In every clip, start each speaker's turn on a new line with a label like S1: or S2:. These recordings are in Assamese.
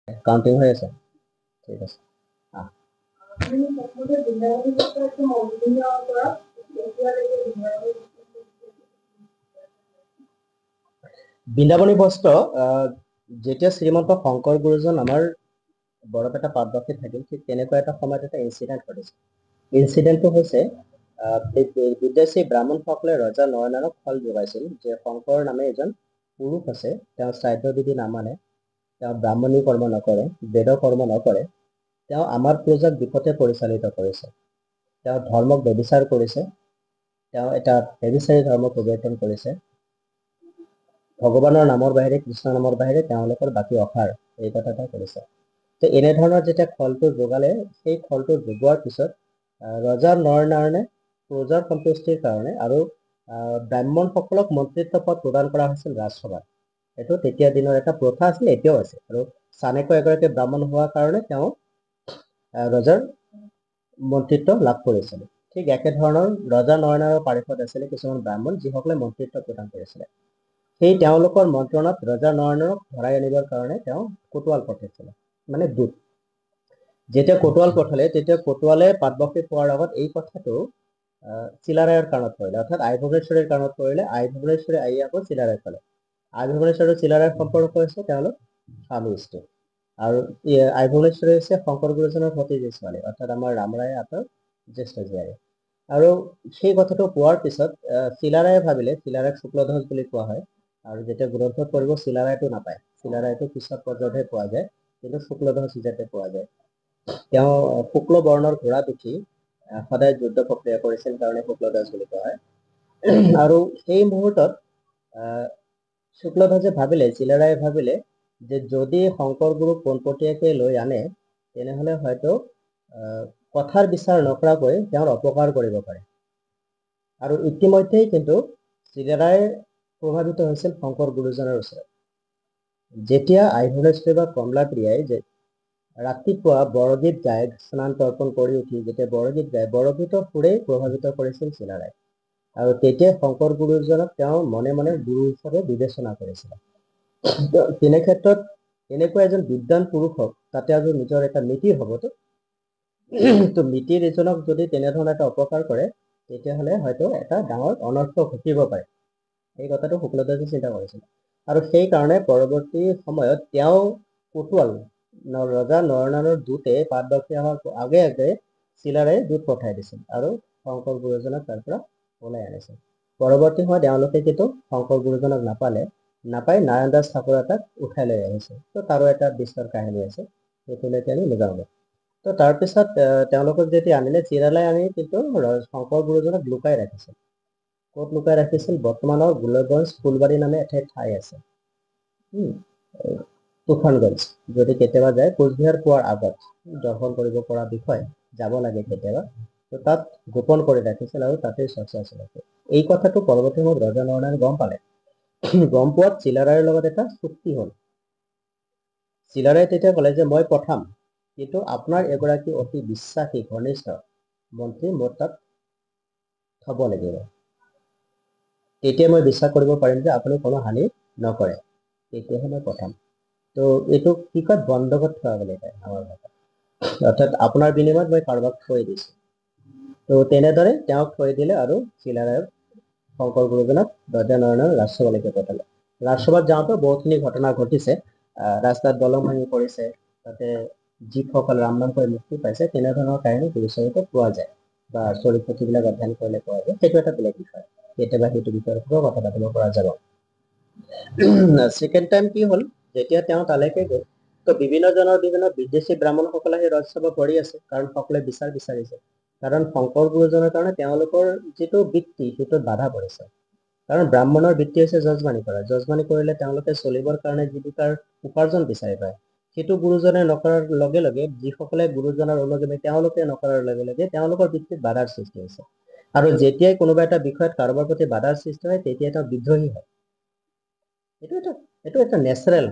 S1: কাউন্টিং হৈ আছে ঠিক আছে বৃন্দাবনী বস্ত্ৰ যেতিয়া শ্ৰীমন্ত শংকৰ গুৰুজন আমাৰ বৰপেটা পাটবাসীত থাকিল ঠিক তেনেকুৱা এটা সময়ত এটা ইনচিডেণ্ট ঘটিছে ইনচিডেণ্টটো হৈছে বিদেশী ব্ৰাহ্মণসকলে ৰজা নৰনাৰায়ণক ফল যোগাইছিল যে শংকৰ নামে এজন পুৰুষ আছে তেওঁ শ্ৰাদ্ধ বিধি নামানে তেওঁ ব্ৰাহ্মণী কৰ্ম নকৰে বেদ কৰ্ম নকৰে তেওঁ আমাৰ প্ৰজাক বিপথে পৰিচালিত কৰিছে তেওঁ ধৰ্মক ব্যভিচাৰ কৰিছে তেওঁ এটা ব্যভিচাৰী ধৰ্ম প্ৰৱৰ্তন কৰিছে ভগৱানৰ নামৰ বাহিৰে কৃষ্ণ নামৰ বাহিৰে তেওঁলোকৰ বাকী অসাৰ এই কথা এটা কৰিছে তো এনেধৰণৰ যেতিয়া ফলটো যোগালে সেই ফলটো যোগোৱাৰ পিছত ৰজা নৰনাৰায়ণে প্ৰজাৰ সন্তুষ্টিৰ কাৰণে আৰু ব্ৰাহ্মণসকলক মন্ত্ৰিত্ব পদ প্ৰদান কৰা হৈছিল ৰাজসভাত এইটো তেতিয়া দিনৰ এটা প্ৰথা আছিল এতিয়াও আছে আৰু চাণক্য এগৰাকী ব্ৰাহ্মণ হোৱাৰ কাৰণে তেওঁ ৰজাৰ মন্ত্ৰিত্ব লাভ কৰিছিল ঠিক একেধৰণৰ ৰজা নৰনাৰায়ণৰ পাৰিষদ আছিলে কিছুমান ব্ৰাহ্মণ যিসকলে মন্ত্ৰিত্ব প্ৰদান কৰিছিলে সেই তেওঁলোকৰ মন্ত্ৰণাত ৰজা নৰনাৰায়ণক ধৰাই আনিবৰ কাৰণে তেওঁ কোটৱাল পঠাইছিলে মানে দূত যেতিয়া কোটৱাল পঠালে তেতিয়া কোটৱালে পাটবাসী পোৱাৰ আগত এই কথাটো চিলাৰায়ৰ কাণত পৰিলে অৰ্থাৎ আই ভুৱনেশ্বৰীৰ কাণত পৰিলে আই ভুৱনেশ্বৰী আহি আকৌ চিলাৰায় পালে আই ভুৱনেশ্বৰী আৰু চিলাৰায়ৰ সম্পৰ্ক হৈছে তেওঁলোক স্বামী স্ত্ৰী আৰু আই ভুৱনেশ্বৰী হৈছে শংকৰ গুৰুজনৰ ভতিজী ছোৱালী অৰ্থাৎ আমাৰ ৰামৰায় আতৰ জ্যেষ্ঠ জীয়াৰী আৰু সেই কথাটো পোৱাৰ পিছত চিলাৰায়ে ভাবিলে চিলাৰায়ক শুক্লধ্বজ বুলি কোৱা হয় আৰু যেতিয়া গ্ৰন্থত পঢ়িব চিলাৰায়টো নাপায় চিলাৰায়টো পিছত পৰ্যায়তহে পোৱা যায় কিন্তু শুক্লধ্বজ হিচাপে পোৱা যায় তেওঁ শুক্ল বৰ্ণৰ ঘোঁৰা উঠি সদায় যুদ্ধ প্ৰক্ৰিয়া কৰিছিল কাৰণে শুক্লধ্বজ বুলি কোৱা হয় আৰু সেই মুহূৰ্তত শুক্লধ্বজে ভাবিলে চিলাৰায়ে ভাবিলে যে যদি শংকৰ গুৰুক পোনপটীয়াকৈ লৈ আনে তেনেহলে হয়তো কথাৰ বিচাৰ নকৰাকৈ তেওঁৰ অপকাৰ কৰিব পাৰে আৰু ইতিমধ্যেই কিন্তু চিলাৰায় প্ৰভাৱিত হৈছিল শংকৰ গুৰুজনৰ ওচৰত যেতিয়া আই ভুৱনেশ্বৰী বা কমলাপ্ৰিয়াই যে ৰাতিপুৱা বৰগীত গাই স্নান তৰ্পণ কৰি উঠি যেতিয়া বৰগীত গাই বৰগীতৰ সুৰেই প্ৰভাৱিত কৰিছিল চিলাৰায় আৰু তেতিয়া শংকৰ গুৰুজনক তেওঁ মনে মনে গুৰু হিচাপে বিবেচনা কৰিছিল তেনে ক্ষেত্ৰত এনেকুৱা এজন বিদ্বান পুৰুষক তাতে আৰু নিজৰ এটা নীতি হ'বতো তো নীতিৰ এজনক যদি তেনেধৰণৰ এটা অপকাৰ কৰে তেতিয়াহ'লে হয়তো এটা ডাঙৰ অনৰ্থ ঘটিব পাৰে এই কথাটো শুক্লধ্বজে চিন্তা কৰিছিল আৰু সেইকাৰণে পৰৱৰ্তী সময়ত তেওঁ কোটৱাল ৰজা নৰনাৰায়ণৰ দূতে পাটবাসী অহাৰ আগে আগে চিলাৰায়ে দূত পঠাই দিছিল আৰু শংকৰ গুৰুজনক তাৰ পৰা ওলাই আনিছিল পৰৱৰ্তী সময়ত তেওঁলোকে কিন্তু শংকৰ গুৰুজনক নাপাই নাৰায়ণ দাস ঠাকুৰ এটাক উঠাই লৈ আহিছে তো তাৰো এটা বিস্তৰ কাহিনী আছে সেইটোলৈকে আমি নাযাওঁ তো তাৰপিছত তেওঁলোকক যেতিয়া আনিলে চিলাৰায়ে আনি কিন্তু শংকৰ গুৰুজনক লুকাই ৰাখিছিল ক'ত লুকাই ৰাখিছিল বৰ্তমানৰ গোলকগঞ্জ ফুলবাৰী নামে এটা ঠাই আছে তুফানগঞ্জ যদি কেতিয়াবা যায় কোচবিহাৰ পোৱাৰ আগত দৰ্শন কৰিব পৰা বিষয় যাব লাগে কেতিয়াবা তো তাত গোপন কৰি ৰাখিছিল আৰু তাতেই চৰ্চা চলাইছিল এই কথাটো পৰৱৰ্তী সময়ত ৰজা নৰনাৰায়ণে গম পালে গম পোৱাত চিলাৰায়ৰ লগত এটা চুক্তি হ'ল চিলাৰায়ে তেতিয়া ক'লে যে মই পঠাম কিন্তু আপোনাৰ এগৰাকী অতি বিশ্বাসী ঘনিষ্ঠ মন্ত্ৰী মোৰ তাত থব লাগিব তেতিয়া মই বিশ্বাস কৰিব পাৰিম যে আপুনি কোনো হানি নকৰে তেতিয়াহে মই পঠাম তো এইটো কি কয় বন্ধকত থোৱা বুলি কয় আমাৰ ভাষাত অৰ্থাৎ আপোনাৰ বিনিময়ত মই কাৰোবাক থৈ দিছোঁ তো তেনেদৰে তেওঁক থৈ দিলে আৰু চিলাৰায়ক শংকৰ গুৰুজনক ৰজা নৰনাৰায়ণ ৰাজসভালৈকে পঠালে ৰাজসভাত যাওঁতে বহুতখিনি ঘটনা ঘটিছে ৰাস্তাত দলং ভাঙি পৰিছে তাতে যিসকল ৰাম নাম কৰি মুক্তি পাইছে তেনেধৰণৰ কাহিনী গুৰুচৰিত পোৱা যায় বা চৰিত্ৰ পুথিবিলাক অধ্যয়ন কৰিলে পোৱা যায় সেইটো এটা বেলেগ বিষয় কেতিয়াবা সেইটো বিষয়ৰ ওপৰত কথা পাতিব পৰা যাব ছেকেণ্ড টাইম কি হ'ল যেতিয়া তেওঁ তালৈকে গ'ল তো বিভিন্ন বিদেশী ব্ৰাহ্মণসকলে সেই ৰাজসভা কৰি আছে কাৰণ সকলোৱে বিচাৰ বিচাৰিছে কাৰণ শংকৰ গুৰুজনৰ কাৰণে তেওঁলোকৰ যিটো বৃত্তি সেইটোত বাধা পৰিছে কাৰণ ব্ৰাহ্মণৰ বৃত্তি হৈছে যজমানি কৰা যজমানি কৰিলে তেওঁলোকে চলিবৰ কাৰণে জীৱিকাৰ উপাৰ্জন বিচাৰি পায় সেইটো গুৰুজনে নকৰাৰ লগে লগে যিসকলে গুৰুজনৰ অনুগামী তেওঁলোকে নকৰাৰ লগে লগে তেওঁলোকৰ বৃত্তিত বাধাৰ সৃষ্টি হৈছে আৰু যেতিয়াই কোনোবা এটা বিষয়ত কাৰোবাৰ প্ৰতি বাধাৰ সৃষ্টি হয় তেতিয়া এটা বিদ্ৰোহী হয় এইটো এটা নেচাৰেল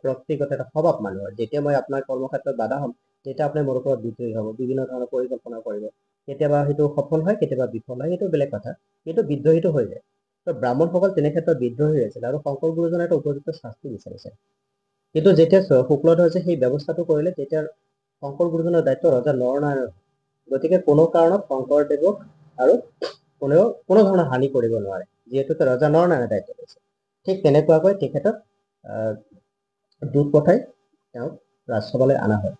S1: প্ৰকৃতিগত এটা স্বভাৱ মানুহৰ যেতিয়া মই আপোনাৰ কৰ্মক্ষেত্ৰত বাধা হ'ম তেতিয়া আপুনি মোৰ ওপৰত বিদ্ৰোহী হ'ব বিভিন্ন ধৰণৰ পৰিকল্পনা কৰিব কেতিয়াবা সেইটো সফল হয় কেতিয়াবা বিফল হয় সেইটো বেলেগ কথা কিন্তু বিদ্ৰোহীটো হৈ যায় তো ব্ৰাহ্মণসকল তেনে ক্ষেত্ৰত বিদ্ৰোহী হৈছিল আৰু শংকৰ গুৰুজনে এটা উপযুক্ত শাস্তি বিচাৰিছে কিন্তু যেতিয়া শুক্লধ্বজে সেই ব্যৱস্থাটো কৰিলে তেতিয়া শংকৰ গুৰুজনৰ দায়িত্ব ৰজা নৰনাৰায়ণৰ। গতিকে কোনো কাৰণত শংকৰদেৱক আৰু কোনো ধৰণৰ হানি কৰিব নোৱাৰে, যিহেতু ৰজা নৰনাৰায়ণৰ দায়িত্ব লৈছে। ঠিক তেনেকুৱাকৈ তেখেতক দূত পঠাই তেওঁক ৰাজসভালৈ অনা হয়।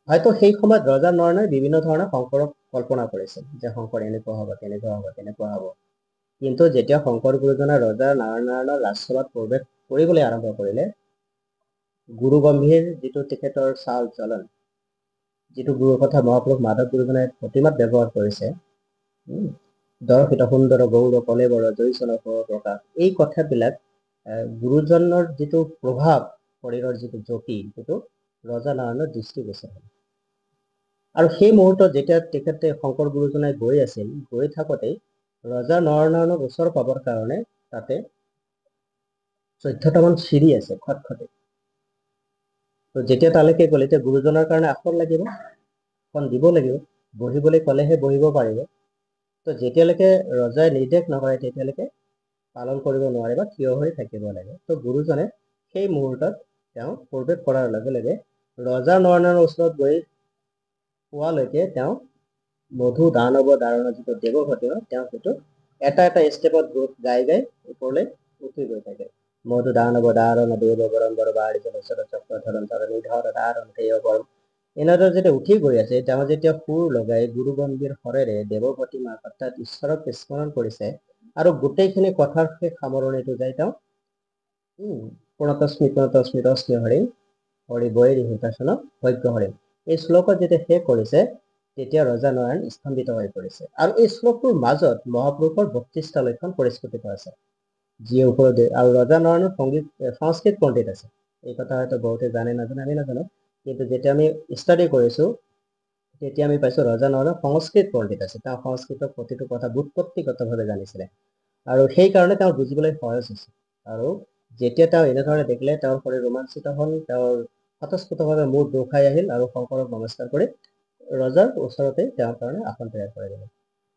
S1: হয়তো সেই সময়ত ৰজা নৰনাৰায়ণে বিভিন্ন ধৰণৰ শংকৰক কল্পনা কৰিছিল যে শংকৰ এনেকুৱা হ'ব, তেনেকুৱা হ'ব, তেনেকুৱা হ'ব। কিন্তু যেতিয়া শংকৰ গুৰুজনে ৰজা নৰনাৰায়ণৰ ৰাজসভাত প্ৰৱেশ কৰিবলৈ আৰম্ভ কৰিলে, গুৰু গম্ভীৰ যিটো তেখেতৰ চাল চলন, যিটো গুৰুৰ কথা মহাপুৰুষ মাধৱ গুৰুজনে প্ৰতিমাত ব্যৱহাৰ কৰিছে, দৰ্শিত সুন্দৰ গৌৰ কলেবৰ জয়চন প্ৰকাশ, এই কথাবিলাক গুৰুজনৰ যিটো প্ৰভাৱ, শৰীৰৰ যিটো জ্যোতি, সেইটো ৰজা নাৰায়ণৰ দৃষ্টিগোচৰ হ'ল। আৰু সেই মুহূৰ্তত যেতিয়া তেখেতে শংকৰ গুৰুজনে গৈ থাকোঁতেই ৰজা নৰনাৰায়ণক ওচৰ পাবৰ কাৰণে তাতে 14টামান চিৰি আছে খটখটে। তো যেতিয়া তালৈকে গ'লে এতিয়া গুৰুজনৰ কাৰণে আসন লাগিব, আসন দিব লাগিব, বহিবলৈ ক'লেহে বহিব পাৰিব। তো যেতিয়ালৈকে ৰজাই নিৰ্দেশ নকৰে তেতিয়ালৈকে পালন কৰিব নোৱাৰে বা থিয় হৈ থাকিব লাগে। তো গুৰুজনে সেই মুহূৰ্তত তেওঁ প্ৰৱেশ কৰাৰ লগে লগে ৰজা নৰনাৰায়ণৰ ওচৰত গৈ পোৱালৈকে তেওঁ মধু দানৱ দাৰুণ যিটো দেৱভটী, তেওঁ সেইটো এটা ষ্টেপত গাই ওপৰলৈ উঠি গৈ থাকে। মধু দানৱ দাৰুণ দেৱ বৰম বৰবাৰী চক্ৰধৰণ নিধৰ দাৰুণ দেৱ বৰম, এনেদৰে যেতিয়া উঠি গৈ আছে, তেওঁ যেতিয়া সুৰ লগাই গুৰু গম্ভীৰ হৰেৰে দেৱভটী মাক অৰ্থাৎ ঈশ্বৰক স্মৰণ কৰিছে আৰু গোটেইখিনি কথাৰ শেষ সামৰণিটো যায় তেওঁ প্ৰণতস্মিত হৰিণ হৰি বৈৰী হিতাসন ভগ্য হৰিণ, এই শ্লোকত যেতিয়া শেষ কৰিছে তেতিয়া ৰজা নৰনাৰায়ণ স্তম্ভিত হৈ পৰিছে। আৰু এই শ্লোকটোৰ মাজত মহাপুৰুষৰ 32টা লক্ষণ পৰিস্ফুটিত আছে, যিয়ে ওপৰত আৰু ৰজা নৰনাৰায়ণ সংস্কৃত পণ্ডিত আছে। এই কথা হয়তো বহুতে জানে নাজানে আমি নাজানো, কিন্তু যেতিয়া আমি ষ্টাডি কৰিছো তেতিয়া আমি পাইছো ৰজা নৰনাৰায়ণ সংস্কৃত পণ্ডিত আছে। তেওঁ সংস্কৃতৰ প্ৰতিটো কথা বুৎপত্তিগতভাৱে জানিছিলে আৰু সেইকাৰণে তেওঁৰ বুজিবলৈ সহজ হৈছে। আৰু যেতিয়া তেওঁ এনেধৰণে দেখিলে তেওঁৰ শৰীৰ ৰোমাঞ্চিত হ'ল, তেওঁৰ স্বতঃস্ফূৰ্তভাৱে মূৰ দুখাই আহিল আৰু শংকৰক নমস্কাৰ কৰি ৰজাৰ ওচৰতে তেওঁৰ কাৰণে আসন তৈয়াৰ কৰি দিলে।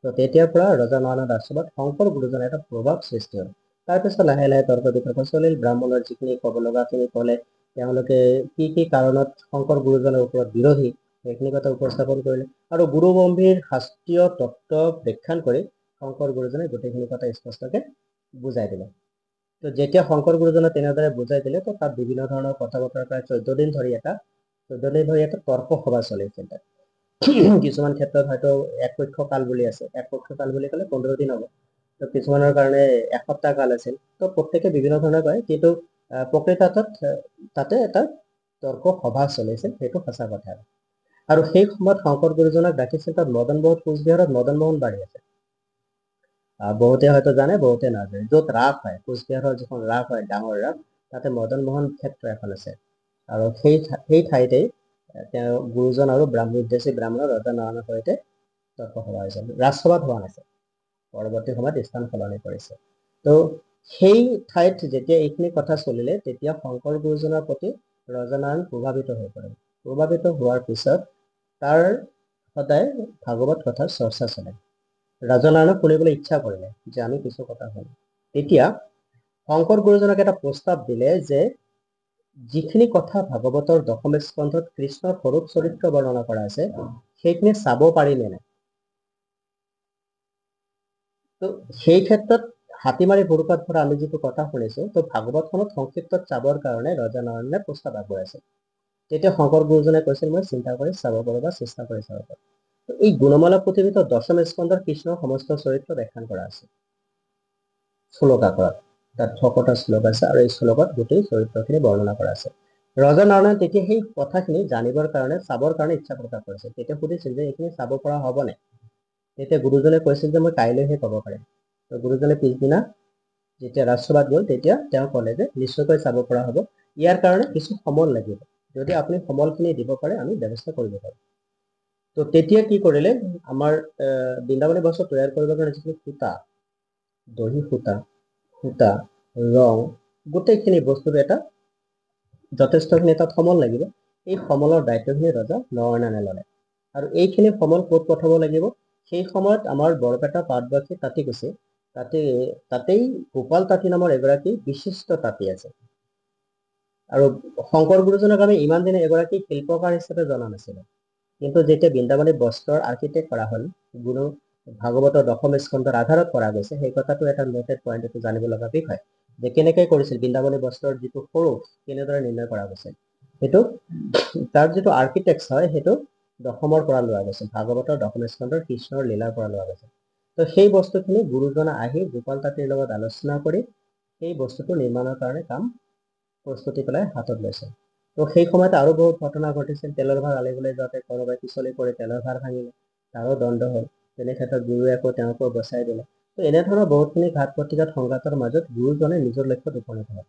S1: তো তেতিয়াৰ পৰা ৰজা নৰনাৰায়ণৰ ৰাজসভাত শংকৰ গুৰুজনৰ এটা প্ৰভাৱ সৃষ্টি হ'ল। তাৰপিছত লাহে লাহে তৰ্ক বিতৰ্ক চলিল, ব্ৰাহ্মণৰ যিখিনি ক'ব লগাখিনি ক'লে, তেওঁলোকে কি কাৰণত শংকৰ গুৰুজনৰ ওপৰত বিৰোধী সেইখিনি কথা উপস্থাপন কৰিলে আৰু গুৰু গম্ভীৰ শাস্ত্ৰীয় তত্ত্ব ব্যাখ্যান কৰি শংকৰ গুৰুজনে গোটেইখিনি কথা স্পষ্টকে বুজাই দিলে। তো যেতিয়া শংকৰ গুৰুজনে তেনেদৰে বুজাই দিলে, তো তাত বিভিন্ন ধৰণৰ কথা বতৰা প্ৰায় 14 দিন ধৰি এটা তৰ্ক সভা চলিছিল। কিছুমান ক্ষেত্ৰত হয়তো একপক্ষ কাল বুলি আছে, একপক্ষ কাল বুলি ক'লে 15 দিন হ'ব, তো কিছুমানৰ কাৰণে এসপ্তাহ কাল আছিল। তো প্ৰত্যেকে বিভিন্ন ধৰণে কয়, কিন্তু প্ৰকৃতাৰ্থত তাতে এটা তৰ্ক সভা চলিছিল, সেইটো সঁচা কথা। আৰু সেই সময়ত শংকৰ গুৰুজনক ৰাখিছিল তাত মদন মোহন, কোচবিহাৰত মদন মোহন বাৰী আছে। বহুতে হয়তো জানে, বহুতে নাজানে। য'ত ৰাস হয়, কোচবিহাৰৰ যিখন ৰাস হয়, ডাঙৰ ৰাস, তাতে মদন মোহন ক্ষেত্ৰ এখন আছে। আৰু সেই ঠাইতে তেওঁ গুৰুজন আৰু উদ্দেশ্যি ব্ৰাহ্মণৰ ৰজা নৰনাৰায়ণৰ সৈতে তৰ্ক সভা হৈছিল। ৰাজসভাত হোৱা নাছিল, পৰৱৰ্তী সময়ত স্থান সলনি কৰিছে। তো সেই ঠাইত যেতিয়া এইখিনি কথা চলিলে তেতিয়া শংকৰ গুৰুজনৰ প্ৰতি ৰজা নৰনাৰায়ণ প্ৰভাৱিত হৈ পৰিল। প্ৰভাৱিত হোৱাৰ পিছত তাৰ সদায় ভাগৱত কথাৰ চৰ্চা চলে। ৰজা নৰনাৰায়ণক শুনিবলৈ ইচ্ছা কৰিলে যে আমি কিছু কথা শুনো। তেতিয়া শংকৰ গুৰুজনক এটা প্ৰস্তাৱ দিলে যে যিখিনি কথা ভাগৱতৰ 10ম স্কন্ধত কৃষ্ণৰ স্বৰূপ চৰিত্ৰ বৰ্ণনা কৰা আছে সেইখিনি চাব পাৰিলে নাই। তো সেই ক্ষেত্ৰত হাতীমাৰি ভুৰুকাত পৰা আমি যিটো কথা শুনিছো, তো ভাগৱতখনত সংক্ষিপ্তত চাবৰ কাৰণে ৰজা নৰনাৰায়ণে প্ৰস্তাৱ আগবঢ়াইছিল। তেতিয়া শংকৰ গুৰুজনে কৈছিল, মই চিন্তা কৰি চাব পাৰো বা চেষ্টা কৰি চাব পাৰো। এই গুণমালা পুথিৰ ভিতৰত 10ম স্কন্ধৰ কৃষ্ণৰ সমস্ত চৰিত্ৰ ব্যাখ্যান কৰা আছে শ্লোক আকাৰত। তাত 6টা শ্লোক আছে আৰু এই শ্লোকত গোটেই চৰিত্ৰখিনি বৰ্ণনা কৰা আছে। ৰজা নৰনাৰায়ণ তেতিয়া সেই কথাখিনি জানিবৰ কাৰণে, চাবৰ কাৰণে ইচ্ছা প্ৰকাশ কৰিছিল। তেতিয়া সুধিছিল যে এইখিনি চাব পৰা হ'বনে? তেতিয়া গুৰুজনে কৈছিল যে মই কাইলৈহে ক'ব পাৰিম। তো গুৰুজনে পিছদিনা যেতিয়া ৰাজসভাত গ'ল তেতিয়া তেওঁ ক'লে যে নিশ্চয়কৈ চাব পৰা হ'ব, ইয়াৰ কাৰণে কিছু সমল লাগিব, যদি আপুনি সমলখিনি দিব পাৰে আমি ব্যৱস্থা কৰিব পাৰোঁ। তো তেতিয়া কি কৰিলে, আমাৰ বৃন্দাবনী বস্ত্ৰ তৈয়াৰ কৰিবৰ কাৰণে যিখিনি সূতা, দহি সূতা, ৰং, গোটেইখিনি বস্তুৰ এটা যথেষ্টখিনি তাত সমল লাগিব। এই সমলৰ দায়িত্বখিনি ৰজা নৰনাৰায়ণে ল'লে। আৰু এইখিনি সমল ক'ত পঠাব লাগিব, সেই সময়ত আমাৰ বৰপেটা পাটবাসী তাঁতীকুছি, তাতেই গোপাল তাঁতী নামৰ এগৰাকী বিশিষ্ট তাঁতী আছে। আৰু শংকৰ গুৰুজনক আমি ইমান দিনে এগৰাকী শিল্পকাৰ হিচাপে জনা নাছিলো, কিন্তু যেতিয়া বৃন্দাবনী বস্ত্ৰৰ আৰ্কিটেক্ট কৰা হ'ল, গুৰু ভাগৱতৰ দশম স্কন্ধৰ আধাৰত কৰা গৈছে, সেই কথাটো এটা নোটেড পইণ্ট, এইটো জানিব লগা বিষয় যে কেনেকৈ কৰিছিল বৃন্দাবনী বস্ত্ৰৰ যিটো স্বৰূপ কেনেদৰে নিৰ্ণয় কৰা গৈছিল, সেইটো তাৰ যিটো আৰ্কিটেক্ট হয় সেইটো দশমৰ পৰা লোৱা গৈছিল, ভাগৱতৰ দশম স্কন্ধৰ কৃষ্ণৰ লীলাৰ পৰা লোৱা গৈছিল। তো সেই বস্তুখিনি গুৰুজনা আহি গোপাল তাঁতীৰ লগত আলোচনা কৰি সেই বস্তুটো নিৰ্মাণৰ কাৰণে কাম প্ৰস্তুতি পেলাই হাতত লৈছে। তো সেই সময়ত আৰু বহুত ঘটনা ঘটিছিল, তেলৰ ভাৰ আনিবলৈ যাওঁতে কোনোবাই পিছলি পৰি তেলৰ ভাৰ ভাঙিলে, তাৰো দণ্ড হ'ল, তেনে ক্ষেত্ৰত গুৰুৱে আকৌ তেওঁকো বচাই দিলে। তো এনেধৰণৰ বহুতখিনি ঘাত প্ৰতিঘাত সংঘাতৰ মাজত গুৰুজনে নিজৰ লক্ষ্যত উপনীত হয়।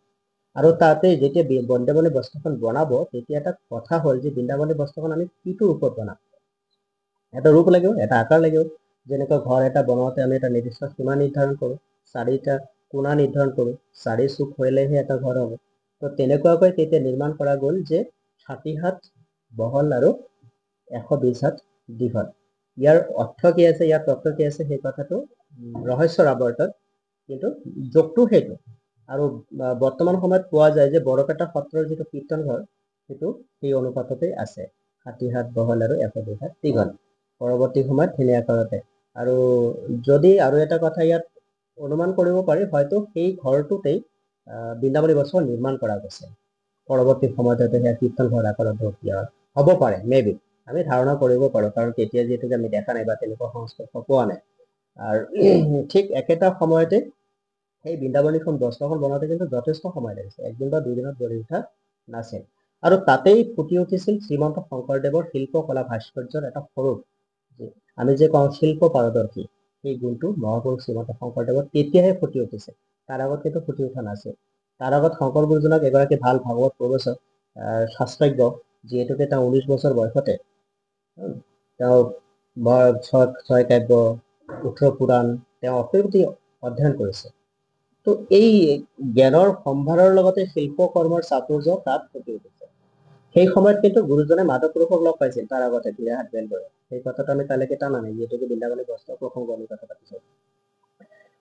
S1: আৰু তাতে যেতিয়া বৃন্দাবনী বস্ত্ৰখন বনাব, তেতিয়া এটা কথা হ'ল যে বৃন্দাবনী বস্ত্ৰখন আমি কিটো ৰূপত বনাম, এটা ৰূপ লাগিব, এটা আকাৰ লাগিব। যেনেকৈ ঘৰ এটা বনাওঁতে আমি এটা নিৰ্দিষ্ট সীমা নিৰ্ধাৰণ কৰোঁ, 4টা কোণা নিৰ্ধাৰণ কৰোঁ, 4 চুক হ'লেহে এটা ঘৰ হ'ব। তো তেনেকুৱাকৈ তেতিয়া নিৰ্মাণ কৰা গ'ল যে 60 হাত বহল আৰু 120 হাত দীঘল। ইয়াৰ অৰ্থ কি আছে, ইয়াৰ তত্ত্ব কি আছে, সেই কথাটো ৰহস্যৰ আৱৰ্তত, কিন্তু যোগটো সেইটো। আৰু বৰ্তমান সময়ত পোৱা যায় যে বৰপেটা সত্ৰৰ যিটো কীৰ্তন ঘৰ, সেইটো সেই অনুপাততেই আছে, 60 হাত বহল আৰু 120 হাত দীঘল, পৰৱৰ্তী সময়ত ধুনী আকাৰতে। আৰু যদি আৰু এটা কথা ইয়াত অনুমান কৰিব পাৰি, হয়তো সেই ঘৰটোতেই বৃন্দাবনী বস্ত্ৰ নিৰ্মাণ কৰা গৈছে, পৰৱৰ্তী সময়ত হয়তো সেয়া কীৰ্তন ঘৰ আকাৰত ৰূপ দিয়া হ'ব পাৰে, মেবি আমি ধাৰণা কৰিব পাৰোঁ, কাৰণ তেতিয়া যিহেতুকে আমি দেখা নাই বা তেনেকুৱা সংস্পৰ্শ পোৱা নাই। আৰু ঠিক একেটা সময়তে সেই বৃন্দাবনীখন বস্ত্ৰখন বনাওঁতে কিন্তু যথেষ্ট সময় লাগিছে, 1 দিন বা 2 দিনত গঢ়ি উঠা নাছিল। আৰু তাতেই ফুটি উঠিছিল শ্ৰীমন্ত শংকৰদেৱৰ শিল্পকলা ভাস্কৰ্যৰ এটা স্বৰূপ, আমি যে কওঁ শিল্প পাৰদৰ্শী, সেই গুণটো মহাপুৰুষ শ্ৰীমন্ত শংকৰদেৱৰ তেতিয়াহে ফুটি উঠিছে, তাৰ আগত কিন্তু ফুটি উঠা নাছিল। তাৰ আগত শংকৰ গুৰুজনক এগৰাকী ভাল ভাগৱত প্ৰবচক, শাস্ত্ৰজ্ঞ, যিহেতুকে তেওঁ 19 বছৰ বয়সতে তেওঁ 6 কাব্য, 18 পুৰাণ তেওঁ অপ্ৰতি অধ্যয়ন কৰিছে। তো এই জ্ঞানৰ সম্ভাৰৰ লগতে শিল্পকৰ্মৰ চাতুৰ্য তাত ফুটি উঠিছে। সেই সময়ত কিন্তু গুৰুজনে মাধৱ পুৰুষক লগ পাইছিল তাৰ আগতে বিৰাট বেলগৰে, সেই কথাটো আমি তালৈকে টানা নাই, যিহেতুকে বৃন্দাবনী বস্ত্ৰ প্ৰসংগ আমি কথা পাতিছোঁ।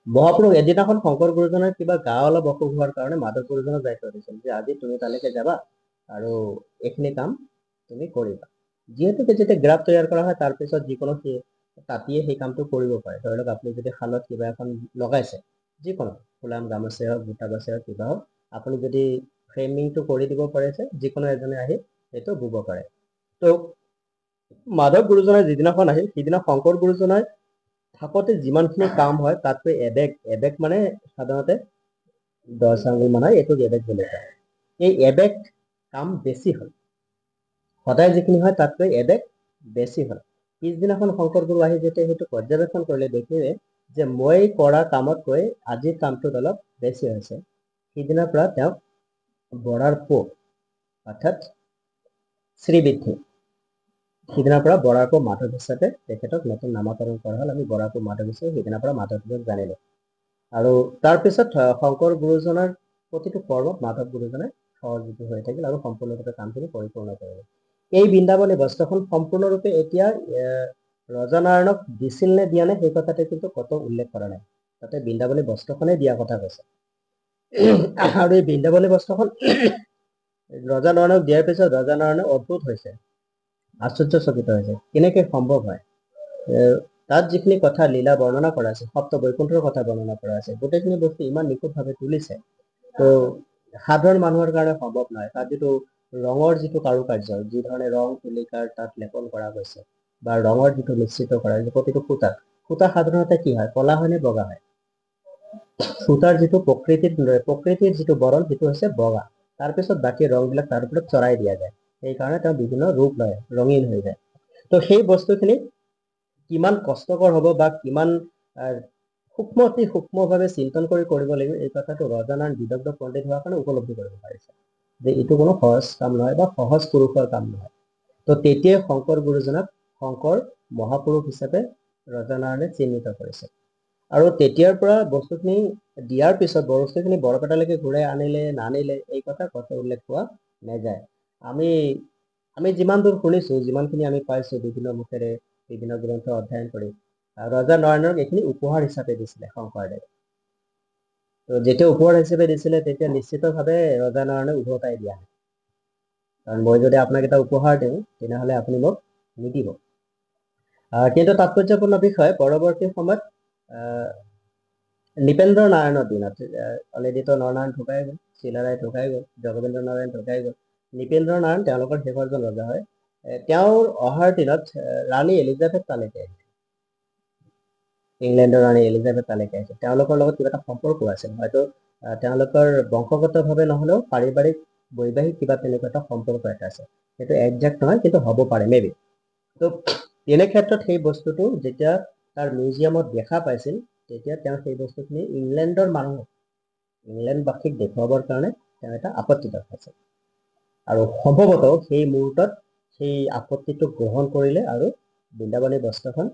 S1: মহাপুৰুষ এদিনাখন শংকৰ গুৰুজনৰ কিবা গা অলপ অসুখ হোৱাৰ কাৰণে মাধৱ গুৰুজনক দায়িত্ব দিছিল যে আজি তুমি তালৈকে যাবা আৰু এইখিনি কাম তুমি কৰিবা। যিহেতুকে যেতিয়া গ্ৰাফ তৈয়াৰ কৰা হয়, তাৰপিছত যিকোনো তাঁতিয়ে সেই কামটো কৰিব পাৰে। ধৰি লওক আপুনি যদি শালত কিবা এখন লগাইছে, যিকোনো ফুলাম গামোচাই হওক, বুটা বাছেই হওক, কিবা হওক, আপুনি যদি ফ্ৰেমিংটো কৰি দিব পাৰিছে, যিকোনো এজনে আহি সেইটো বুব পাৰে। তো মাধৱ গুৰুজনে যিদিনাখন আহিল, সিদিনা শংকৰ গুৰুজনাই থাকোঁতে যিমানখিনি কাম হয় তাতকৈ এবেগ মানে সাধাৰণতে 10 আঙুল মান হয়, এইটোক এবেগ বুলি কয়। এই এবেগ কাম বেছি হ'ল, সদায় যিখিনি হয় তাতকৈ এবেগ বেছি হ'ল। পিছদিনাখন শংকৰ গুৰু আহি যেতিয়া সেইটো পৰ্যবেক্ষণ কৰিলে, দেখিলে যে মই কৰা কামতকৈ আজিৰ কামটোত অলপ বেছি হৈছে। সিদিনাৰ পৰা তেওঁক বৰাৰ পো অৰ্থাৎ শ্ৰীবৃদ্ধি, সিদিনাৰ পৰা বৰাৰ পো মাধৱ হিচাপে তেখেতক নতুন নামাকৰণ কৰা হ'ল। আমি বৰাৰ পো মাধৱ হিচাপে সিদিনাৰ পৰা মাধৱদেৱক জানিলোঁ। আৰু তাৰপিছত শংকৰ গুৰুজনাৰ প্ৰতিটো পৰ্বত মাধৱ গুৰুজনে সহযোগী হৈ থাকিল আৰু সম্পূৰ্ণৰূপে কামখিনি পৰিপূৰ্ণ কৰিলে। এই বৃন্দাবনী বস্ত্ৰখন সম্পূৰ্ণৰূপে এতিয়া ৰজনাৰায়ণক দিছিল নে দিয়া নাই, সেই কথাটো কিন্তু কত উল্লেখ কৰা নাই, তাতে বৃন্দাবনী বস্ত্ৰখনেই দিয়া কথা কৈছে। আৰু এই বৃন্দাবনী বস্ত্ৰখন ৰজা-নয়নক দিয়াৰ পিছত ৰজা-নয়নে অদ্ভুত হৈছে, আশ্চৰ্যচকিত হৈছে, কেনেকৈ সম্ভৱ হয়। তাত যিখিনি কথা লীলা বৰ্ণনা কৰা আছে, সপ্ত বৈকুণ্ঠৰ কথা বৰ্ণনা কৰা আছে, গোটেইখিনি বস্তু ইমান নিখুঁতভাৱে তুলিছে, তো সাধাৰণ মানুহৰ কাৰণে সম্ভৱ নহয়। তাত যিটো ৰঙৰ যিটো কাৰুকাৰ্য, যি ধৰণে ৰং তুলিকাৰ তাত লেপন কৰা গৈছে, বা ৰঙৰ যিটো নিশ্চিত কৰা হৈছে প্ৰতিটো সূতা সাধাৰণতে কি হয়, কলা হয় নে বগা হয়? সূতাৰ যিটো প্ৰকৃতিৰ যিটো বৰণ, সেইটো হৈছে বগা, তাৰপিছত বাকী ৰংবিলাক তাৰ ওপৰত চৰাই দিয়া যায়, সেইকাৰণে তেওঁ বিভিন্ন ৰূপ লয়, ৰঙীন হৈ যায়। তো সেই বস্তুখিনি কিমান কষ্টকৰ হ'ব বা কিমান অতি সূক্ষ্মভাৱে চিন্তন কৰি কৰিব লাগিব, এই কথাটো ৰজনাৰায়ণ বিদগ্ধ পণ্ডিত হোৱাৰ কাৰণে উপলব্ধি কৰিব পাৰিছে যে এইটো কোনো সহজ কাম নহয় বা সহজ পুৰুষৰ কাম নহয়। তো তেতিয়াই শংকৰ গুৰুজনাক শংকৰ মহাপুৰুষ হিচাপে ৰজনাৰায়ণে চিহ্নিত কৰিছে। আৰু তেতিয়াৰ পৰা বস্তুখিনি দিয়াৰ পিছত বস্তুখিনি বৰপেটালৈকে ঘূৰাই আনিলে নানিলে, এই কথা কত উল্লেখ পোৱা নাযায়। আমি যিমান দূৰ শুনিছোঁ, যিমানখিনি আমি পাইছোঁ বিভিন্ন মুখেৰে, বিভিন্ন গ্ৰন্থ অধ্যয়ন কৰি, ৰজা নয়নক এইখিনি উপহাৰ হিচাপে দিছিলে শংকৰদেৱে। তো যেতিয়া উপহাৰ হিচাপে দিছিলে তেতিয়া নিশ্চিতভাৱে ৰজা নৰনাৰায়ণে উভতাই দিয়া হয়, কাৰণ মই যদি আপোনাক এটা উপহাৰ দিওঁ তেনেহ'লে আপুনি মোক নিদিব। কিন্তু তাৎপৰ্যপূৰ্ণ বিষয়, পৰৱৰ্তী সময়ত নৃপেন্দ্ৰ নাৰায়ণৰ দিনত অলৰেডিতো নৰনাৰায়ণ ঢুকাই গ'ল, চিলাৰায় ঢুকাই গ'ল, জগবেন্দ্ৰ নাৰায়ণ ঢুকাই গ'ল, নৃপেন্দ্ৰ নাৰায়ণ তেওঁলোকৰ শেষৰজন ৰজা হয়। তেওঁৰ অহাৰ দিনত ৰাণী এলিজাবেথ তালৈকে আহিছিল, ইংলেণ্ডৰ ৰাণী এলিজাবেথ তালৈকে আহিছিল। তেওঁলোকৰ লগত কিবা এটা সম্পৰ্ক আছিল, হয়তো তেওঁলোকৰ বংশগতভাৱে নহ'লেও পাৰিবাৰিক বৈবাহিক কিবা তেনেকুৱা এটা সম্পৰ্ক এটা আছে, সেইটো একজেক্ট নহয় কিন্তু হ'ব পাৰে মেবি। তো তেনে ক্ষেত্ৰত সেই বস্তুটো যেতিয়া তাৰ মিউজিয়ামত দেখা পাইছিল তেতিয়া তেওঁ সেই বস্তুখিনি ইংলেণ্ডৰ মানুহক, ইংলেণ্ডবাসীক দেখুৱাবৰ কাৰণে তেওঁ এটা আপত্তি দেখাইছিল, আৰু সম্ভৱতঃ সেই মুহূৰ্তত সেই আপত্তিটো গ্ৰহণ কৰিলে আৰু বৃন্দাবনী বস্ত্ৰখন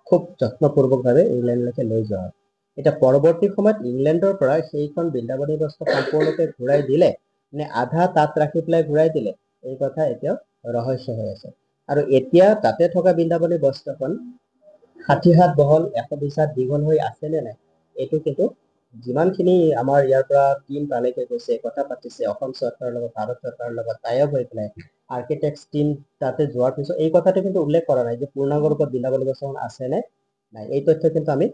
S1: খুব যত্নপূৰ্বকভাৱে ইংলেণ্ডলৈকে লৈ যোৱা হয়। এতিয়া পৰৱৰ্তী সময়ত ইংলেণ্ডৰ পৰা সেইখন বৃন্দাবনী বস্ত্ৰ সম্পূৰ্ণকৈ ঘূৰাই দিলে নে আধা তাত ৰাখি পেলাই ঘূৰাই দিলে, এই কথা এতিয়াও ৰহস্য হৈ আছে। আৰু এতিয়া তাতে থকা বৃন্দাবনী বস্ত্ৰখন 60 হাত বহল 120 হাত দীঘল হৈ আছে নে নাই, এইটো কিন্তু যিমানখিনি আমাৰ ইয়াৰ পৰা টিম তালৈকে গৈছে, কথা পাতিছে, অসম চৰকাৰৰ লগত, ভাৰত চৰকাৰৰ লগত টাই আপ হৈ পেলাই আৰ্কিটেক্ট টিম তাতে যোৱাৰ পিছত এই কথাটো কিন্তু উল্লেখ কৰা নাই যে পূৰ্ণাংগ ৰূপত বৃন্দাবনী বস্ত্ৰখন আছে নে নাই, এই তথ্য কিন্তু আমি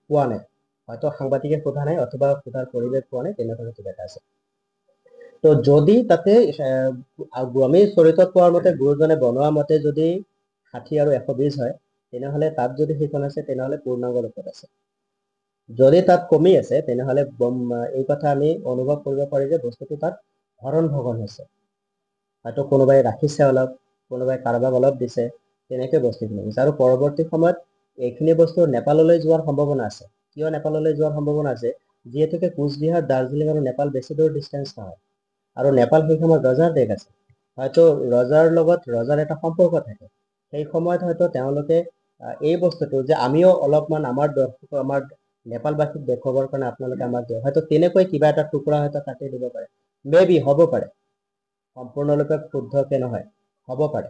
S1: পোৱা নাই, হয়তো সাংবাদিকে সোধা নাই অথবা সোধাৰ পৰিৱেশ পোৱা নাই, তেনেধৰণৰ কিবা এটা আছে। তো যদি তাতে আমি চৰিত্ৰত পোৱাৰ মতে গুৰুজনে বনোৱা মতে যদি 60 আৰু 120 হয় তেনেহ'লে তাত যদি সেইখন আছে তেনেহ'লে পূৰ্ণাংগ ৰূপত আছে। যদি তাত কমি আছে তেনেহ'লে এই কথা আমি অনুভৱ কৰিব পাৰি যে বস্তুটো তাত হৰণ ভগন হৈছে, হয়তো কোনোবাই ৰাখিছে অলপ, কোনোবাই কাৰোবাক অলপ দিছে, তেনেকৈ বস্তুখিনি হৈছে। আৰু পৰৱৰ্তী সময়ত এইখিনি বস্তু নেপাললৈ যোৱাৰ সম্ভাৱনা আছে। কিয় নেপাললৈ যোৱাৰ সম্ভাৱনা আছে, যিহেতুকে কোচবিহাৰ, দাৰ্জিলিং আৰু নেপাল বেছি দূৰ ডিষ্টেঞ্চ নহয়, আৰু নেপাল সেই সময়ত ৰজাৰ দেশ আছে, হয়তো ৰজাৰ লগত ৰজাৰ এটা সম্পৰ্ক থাকে, সেই সময়ত হয়তো তেওঁলোকে এই বস্তুটো যে আমিও অলপমান আমাৰ নেপালবাসীক দেখুৱাবৰ কাৰণে আপোনালোকে আমাক দিয়ে, হয়তো তেনেকৈ কিবা এটা টুকুৰা হয়তো কাটি দিব পাৰে, মেবি হ'ব পাৰে, সম্পূৰ্ণৰূপে শুদ্ধকে নহয়, হ'ব পাৰে।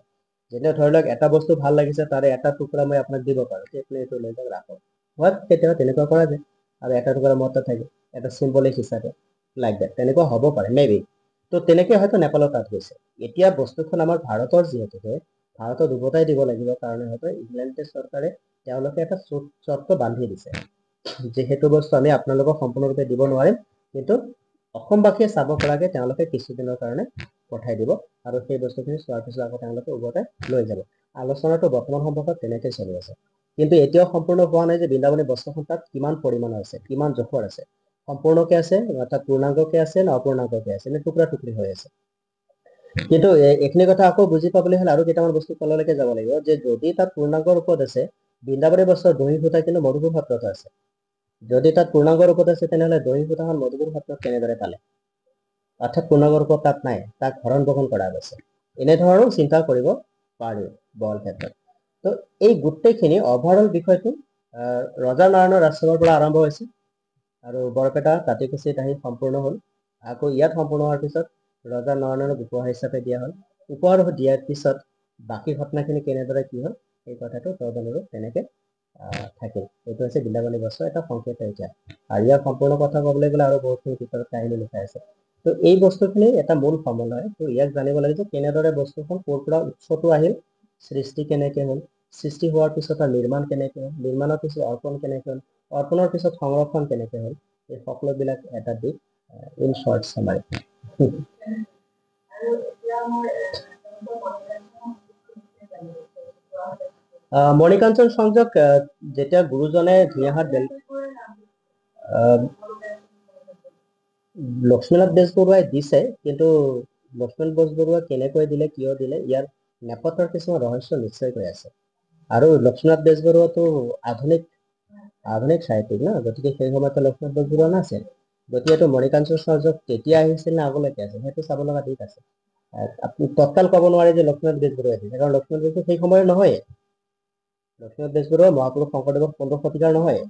S1: যেনে ধৰি লওক এটা বস্তু ভাল লাগিছে তাৰে এটা টুকুৰা মই আপোনাক দিব পাৰোঁ, এইটো লৈ যাওক ৰাখক, হয় কেতিয়াবা তেনেকুৱা কৰা যায়, আৰু এটা টুকুৰা মত থাকে এটা চিম্বলিক হিচাপে লাইক দেট, তেনেকুৱা হ'ব পাৰে মেবি। তো তেনেকৈ হয়তো নেপালৰ তাত গৈছে। এতিয়া বস্তুখন আমাৰ ভাৰতৰ যিহেতুকে ভাৰতত উভতাই দিব লাগিব কাৰণে হয়তো ইংলেণ্ড চৰকাৰে তেওঁলোকে এটা চৰ্ত বান্ধি দিছে যে সেইটো বস্তু আমি আপোনালোকক সম্পূৰ্ণৰূপে দিব নোৱাৰিম, কিন্তু অসমবাসীয়ে চাব পৰাকৈ তেওঁলোকে কিছুদিনৰ কাৰণে পঠাই দিব, আৰু সেই বস্তুখিনি চোৱাৰ পিছত আকৌ তেওঁলোকে উভতাই লৈ যাব। আলোচনাটো বৰ্তমান সম্পৰ্কত তেনেকৈ চলি আছে, কিন্তু এতিয়াও সম্পূৰ্ণ হোৱা নাই যে বৃন্দাবনী বস্ত্ৰখন তাত কিমান পৰিমাণৰ আছে, কিমান জোখৰ আছে, সম্পূৰ্ণকে আছে, অৰ্থাৎ পূৰ্ণাংগকে আছে নে অপূৰ্ণাংগকে আছে নে টুকুৰা টুকুৰি হৈ আছে। কিন্তু এইখিনি কথা আকৌ বুজি পাবলৈ হ'লে আৰু কেইটামান বস্তু তললৈকে যাব লাগিব, যে যদি তাত পূৰ্ণাংগ ৰূপত আছে, বৃন্দাবনী বস্ত্ৰৰ দহি সূতা কিন্তু মধুপুৰ সত্ৰত আছে। যদি তাত পূৰ্ণাংগ ৰূপত আছে তেনেহ'লে দহি সূতাখন মধুপুৰ সত্ৰত কেনেদৰে পালে, অৰ্থাৎ পূৰ্ণাংগ ৰূপত তাত নাই, তাক হৰণ বহন কৰা গৈছে, এনেধৰণেও চিন্তা কৰিব পাৰি বহল ক্ষেত্ৰত। তো এই গোটেইখিনি অভাৰঅল বিষয়টো ৰজা নৰনাৰায়ণৰ আশ্ৰমৰ পৰা আৰম্ভ হৈছে আৰু বৰপেটা কাটিকুচিত আহি সম্পূৰ্ণ হ'ল। আকৌ ইয়াত সম্পূৰ্ণ হোৱাৰ পিছত ৰজা নৰনাৰায়ণক উপহাৰ হিচাপে দিয়া হ'ল, উপহাৰ দিয়াৰ পিছত বাকী ঘটনাখিনি কেনেদৰে কি হ'ল এই কথাটো তদনুৰূপ তেনেকৈ থাকিল। এইটো হৈছে বৃন্দাবনী বস্ত্ৰৰ এটা সংক্ষিপ্ত ইতিহাস, আৰু ইয়াৰ সম্পূৰ্ণ কথা ক'বলৈ গ'লে আৰু বহুতখিনি ভিতৰত কাহিনী লিখা আছে। তো এই বস্তুখিনি এটা মূল সমন্বয়, তো ইয়াক জানিব লাগে যে কেনেদৰে বস্তুখন ক'ৰ পৰা উৎসটো আহিল, সৃষ্টি কেনেকৈ হ'ল, সৃষ্টি হোৱাৰ পিছত তাৰ নিৰ্মাণ কেনেকৈ হ'ল, নিৰ্মাণৰ পিছত অৰ্পণ কেনেকৈ হ'ল, অৰ্পণৰ পিছত সংৰক্ষণ কেনেকৈ হ'ল, এই সকলোবিলাক এটা দিশ ইন শ্বৰ্ট চামাৰি। মণিকাঞ্চন সংযোগ যেতিয়া গুৰুজনে ধুনীয়াহাট লক্ষ্মীনাথ বেজবৰুৱাই দিছে, কিন্তু লক্ষ্মীনাথ বেজবৰুৱাই কেনেকৈ দিলে, কিয় দিলে, ইয়াৰ নেপথ্যৰ কিছুমান ৰহস্য নিশ্চয়কৈ আছে। আৰু লক্ষ্মীনাথ বেজবৰুৱাটো আধুনিক সাহিত্যিক ন, গতিকে সেই সময়তো লক্ষ্মীনাথ বেজবৰুৱা নাছিল, গতিকে এইটো মণিকাঞ্চন সংযোগ তেতিয়া আহিছিল নে আগলৈকে আছিল, সেইটো চাব লগা দিশ আছে। আপুনি তৎকাল ক'ব নোৱাৰে যে লক্ষ্মীনাথ বেজবৰুৱাই দিছে, কাৰণ লক্ষ্মীনাথ বেজবৰুৱা সেই সময়ৰ নহয়, লক্ষ্মীনাথ বেজবৰুৱা মহাপুৰুষ শংকৰদেৱৰ 15 শতিকাৰ নহয়,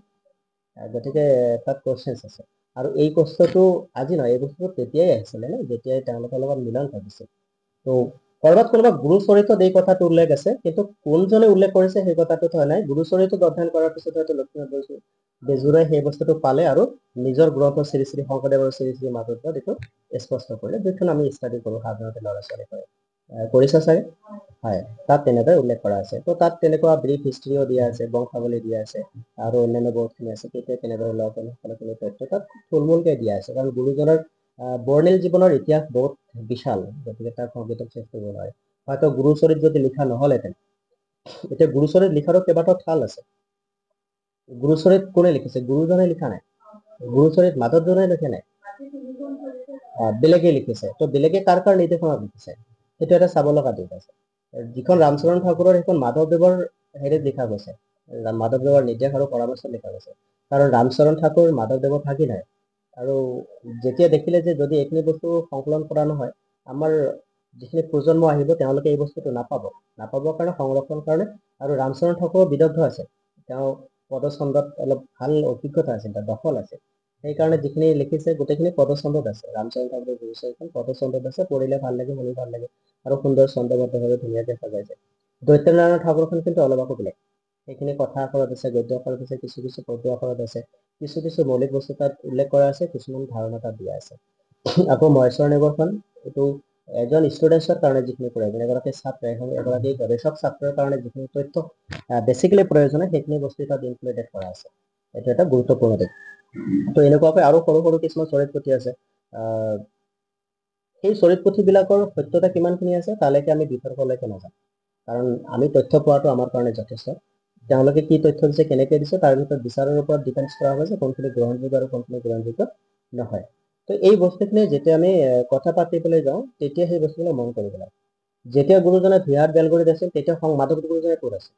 S1: গতিকে তাত কোৱেশ্যনছ আছে। আৰু এই বস্তুটো আজি নহয়, এই বস্তুটো তেতিয়াই আহিছিলে ন যেতিয়াই তেওঁলোকৰ লগত মিলন ঘটিছিল। তো কৰবাত কোনোবা গুৰু চৰিত্ৰত এই কথাটো উল্লেখ আছে, কিন্তু কোনজনে উল্লেখ কৰিছে সেই কথাটো হোৱা নাই। গুৰু চৰিত্ৰত অধ্যয়ন কৰাৰ পিছত হয়তো লক্ষ্মীনাথ বেজবৰুৱাই সেই বস্তুটো পালে আৰু নিজৰ গ্ৰন্থ শ্ৰী শ্ৰী শংকৰদেৱ আৰু শ্ৰী শ্ৰী মাধৱদেৱত এইটো স্পষ্ট কৰিলে, যিখন আমি ষ্টাডি কৰো সাধাৰণতে ল'ৰা ছোৱালী কৰে। কৰিছা চাগে? হয়, তাত তেনেদৰে উল্লেখ কৰা আছে। তো তাত তেনেকুৱা ব্ৰিফ হিষ্ট্ৰীও দিয়া আছে, বংশাৱলী দিয়া আছে আৰু অন্যান্য বহুতখিনি আছে। তেতিয়া কেনেদৰে লগ সকলোখিনি তথ্য তাত থুলমূলকৈ দিয়া আছে, কাৰণ গুৰুজনৰ বৰ্ণিল জীৱনৰ ইতিহাস বহুত বিশাল, গতিকে তাক সংগীতক শেষ কৰিব নোৱাৰে। হয়তো গুৰুচৰিত যদি লিখা নহ'লহেঁতেন, এতিয়া গুৰুচৰিত লিখাৰো কেইবাটাও ঠাল আছে। গুৰুচৰিত কোনে লিখিছে? গুৰুজনে লিখা নাই। গুৰুচৰিত মাধৱজনে লিখা নাই, বেলেগে লিখিছে। তো বেলেগে কাৰ কাৰ নিৰ্দেশনাত লিখিছে সেইটো এটা চাব লগা দিশ আছে। যিখন ৰামচৰণ ঠাকুৰৰ সেইখন মাধৱদেৱৰ হেৰিত লিখা গৈছে, মাধৱদেৱৰ নিৰ্দেশ আৰু পৰামৰ্শত লিখা গৈছে, কাৰণ ৰামচৰণ ঠাকুৰ মাধৱদেৱৰ থাকি নাই। আৰু যেতিয়া দেখিলে যে যদি এইখিনি বস্তু সংকলন কৰা নহয়, আমাৰ যিখিনি প্ৰজন্ম আহিব তেওঁলোকে এই বস্তুটো নাপাবৰ কাৰণে সংৰক্ষণ কাৰণে, আৰু ৰামচৰণ ঠাকুৰৰ বিদগ্ধ আছে, তেওঁ পদছন্দত অলপ ভাল অভিজ্ঞতা আছে, তাৰ দখল আছে। সেইকাৰণে যিখিনি লিখিছে গোটেইখিনি পদছন্দত আছে। ৰামচৰণ ঠাকুৰৰ গুৰুচৰিতখন পদছন্দত আছে, পঢ়িলে ভাল লাগে, শুনি ভাল লাগে, আৰু সুন্দৰ ছন্দবদ্ধভাৱে ধুনীয়াকৈ সজাইছে। দৈত্যনাৰায়ণ ঠাকুৰখন কিন্তু অলপ আকৌ বেলেগ। সেইখিনি কথা আখৰত আছে, গদ্য আখৰত আছে, কিছু কিছু পদ্য আখৰত আছে, কিছু কিছু মৌলিক বস্তু তাত উল্লেখ কৰা আছে, কিছুমান ধাৰণা তাত দিয়া আছে। আকৌ মহেশ্বৰ নেগৰখন এইটো এজন ষ্টুডেণ্টছৰ কাৰণে যিখিনি প্ৰয়োজন, এগৰাকী ছাত্ৰ, এগৰাকী গৱেষক ছাত্ৰৰ কাৰণে যিখিনি তথ্য বেছিকেলি প্ৰয়োজন হয় সেইখিনি বস্তু তাত ইনক্লুডেড কৰা আছে। এইটো এটা গুৰুত্বপূৰ্ণ দিশ। তো এনেকুৱাকৈ আৰু সৰু সৰু কিছুমান চৰিত পুথি আছে। সেই চৰিত পুথিবিলাকৰ সত্যতা কিমানখিনি আছে তালৈকে আমি বিতৰ্কলৈকে নাযাওঁ, কাৰণ আমি তথ্য পোৱাটো আমাৰ কাৰণে যথেষ্ট। তেওঁলোকে কি তথ্য দিছে, কেনেকৈ দিছে, তাৰ ভিতৰত বিচাৰৰ ওপৰত ডিপেণ্ড কৰা হয় যে কোনখিনি গ্ৰহণযোগ্য আৰু কোনখিনি গ্ৰহণযোগ্য নহয়। তো এই বস্তুখিনি যেতিয়া আমি কথা পাতিবলৈ যাওঁ তেতিয়া সেই বস্তুবিলাক মন কৰিব লাগে। যেতিয়া গুৰুজনে ভূঞাত বেলগুৰিত আছিল তেতিয়া মাধৱ গুৰুজনে ক'ত আছে?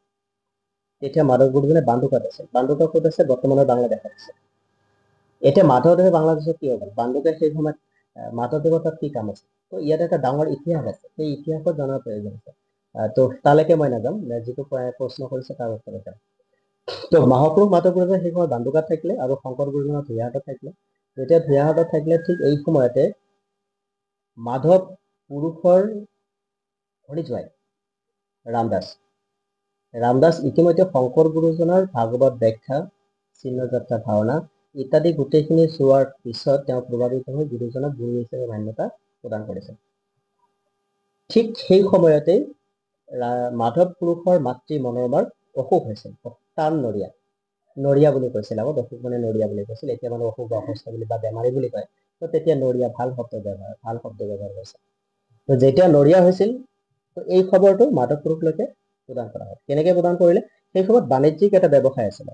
S1: তেতিয়া মাধৱ গুৰুজনে বান্দুকাত আছে। বান্দুকা ক'ত আছে? বৰ্তমানৰ বাংলাদেশত আছে। এতিয়া মাধৱদেৱে বাংলাদেশত কি হ'ল? বান্দুকে সেই সময়ত মাধৱদেৱৰ তাত কি কাম আছে? তো ইয়াত এটা ডাঙৰ ইতিহাস আছে, সেই ইতিহাসত জনাৰ প্ৰয়োজন আছে। তো তালৈকে মই নাযাম, যিটো প্ৰশ্ন কৰিছে তাৰ উত্তৰত যাম। তো মহাপুৰুষ মাধৱ গুৰুজনে সেই সময়ত বান্দুকাত থাকিলে আৰু শংকৰ গুৰুজনৰ ভূঞাহাটত থাকিলে। যেতিয়া ভূঞাহাটত থাকিলে ঠিক এই সময়তে মাধৱ পুৰুষৰ ভৰি যোৱাই ৰামদাস ইতিমধ্যে শংকৰ গুৰুজনাৰ ভাগৱত ব্যাখ্যা, চিহ্নযাত্ৰা ভাওনা ইত্যাদি গোটেইখিনি চোৱাৰ পিছত তেওঁ প্ৰভাৱিত হৈ গুৰুজনক গুৰু হিচাপে মান্যতা প্ৰদান কৰিছে। ঠিক সেই সময়তেই মাধৱ পুৰুষৰ মাতৃ মনোৰমাৰ অসুখ হৈছিল, টান নৰিয়া বুলি কৈছিল। আগত অসুখ মানে নৰিয়া বুলি কৈছিল, এতিয়া মানে অসুখ বা অসুস্থ বুলি বা বেমাৰী বুলি কয়। তো তেতিয়া নৰিয়া ভাল শব্দ ব্যৱহাৰ কৰিছে। তো যেতিয়া নৰিয়া হৈছিল তো এই খবৰটো মাধৱ পুৰুষলৈকে প্ৰদান কৰা হয়। কেনেকৈ প্ৰদান কৰিলে? সেই সময়ত বাণিজ্যিক এটা ব্যৱসায় আছিলে,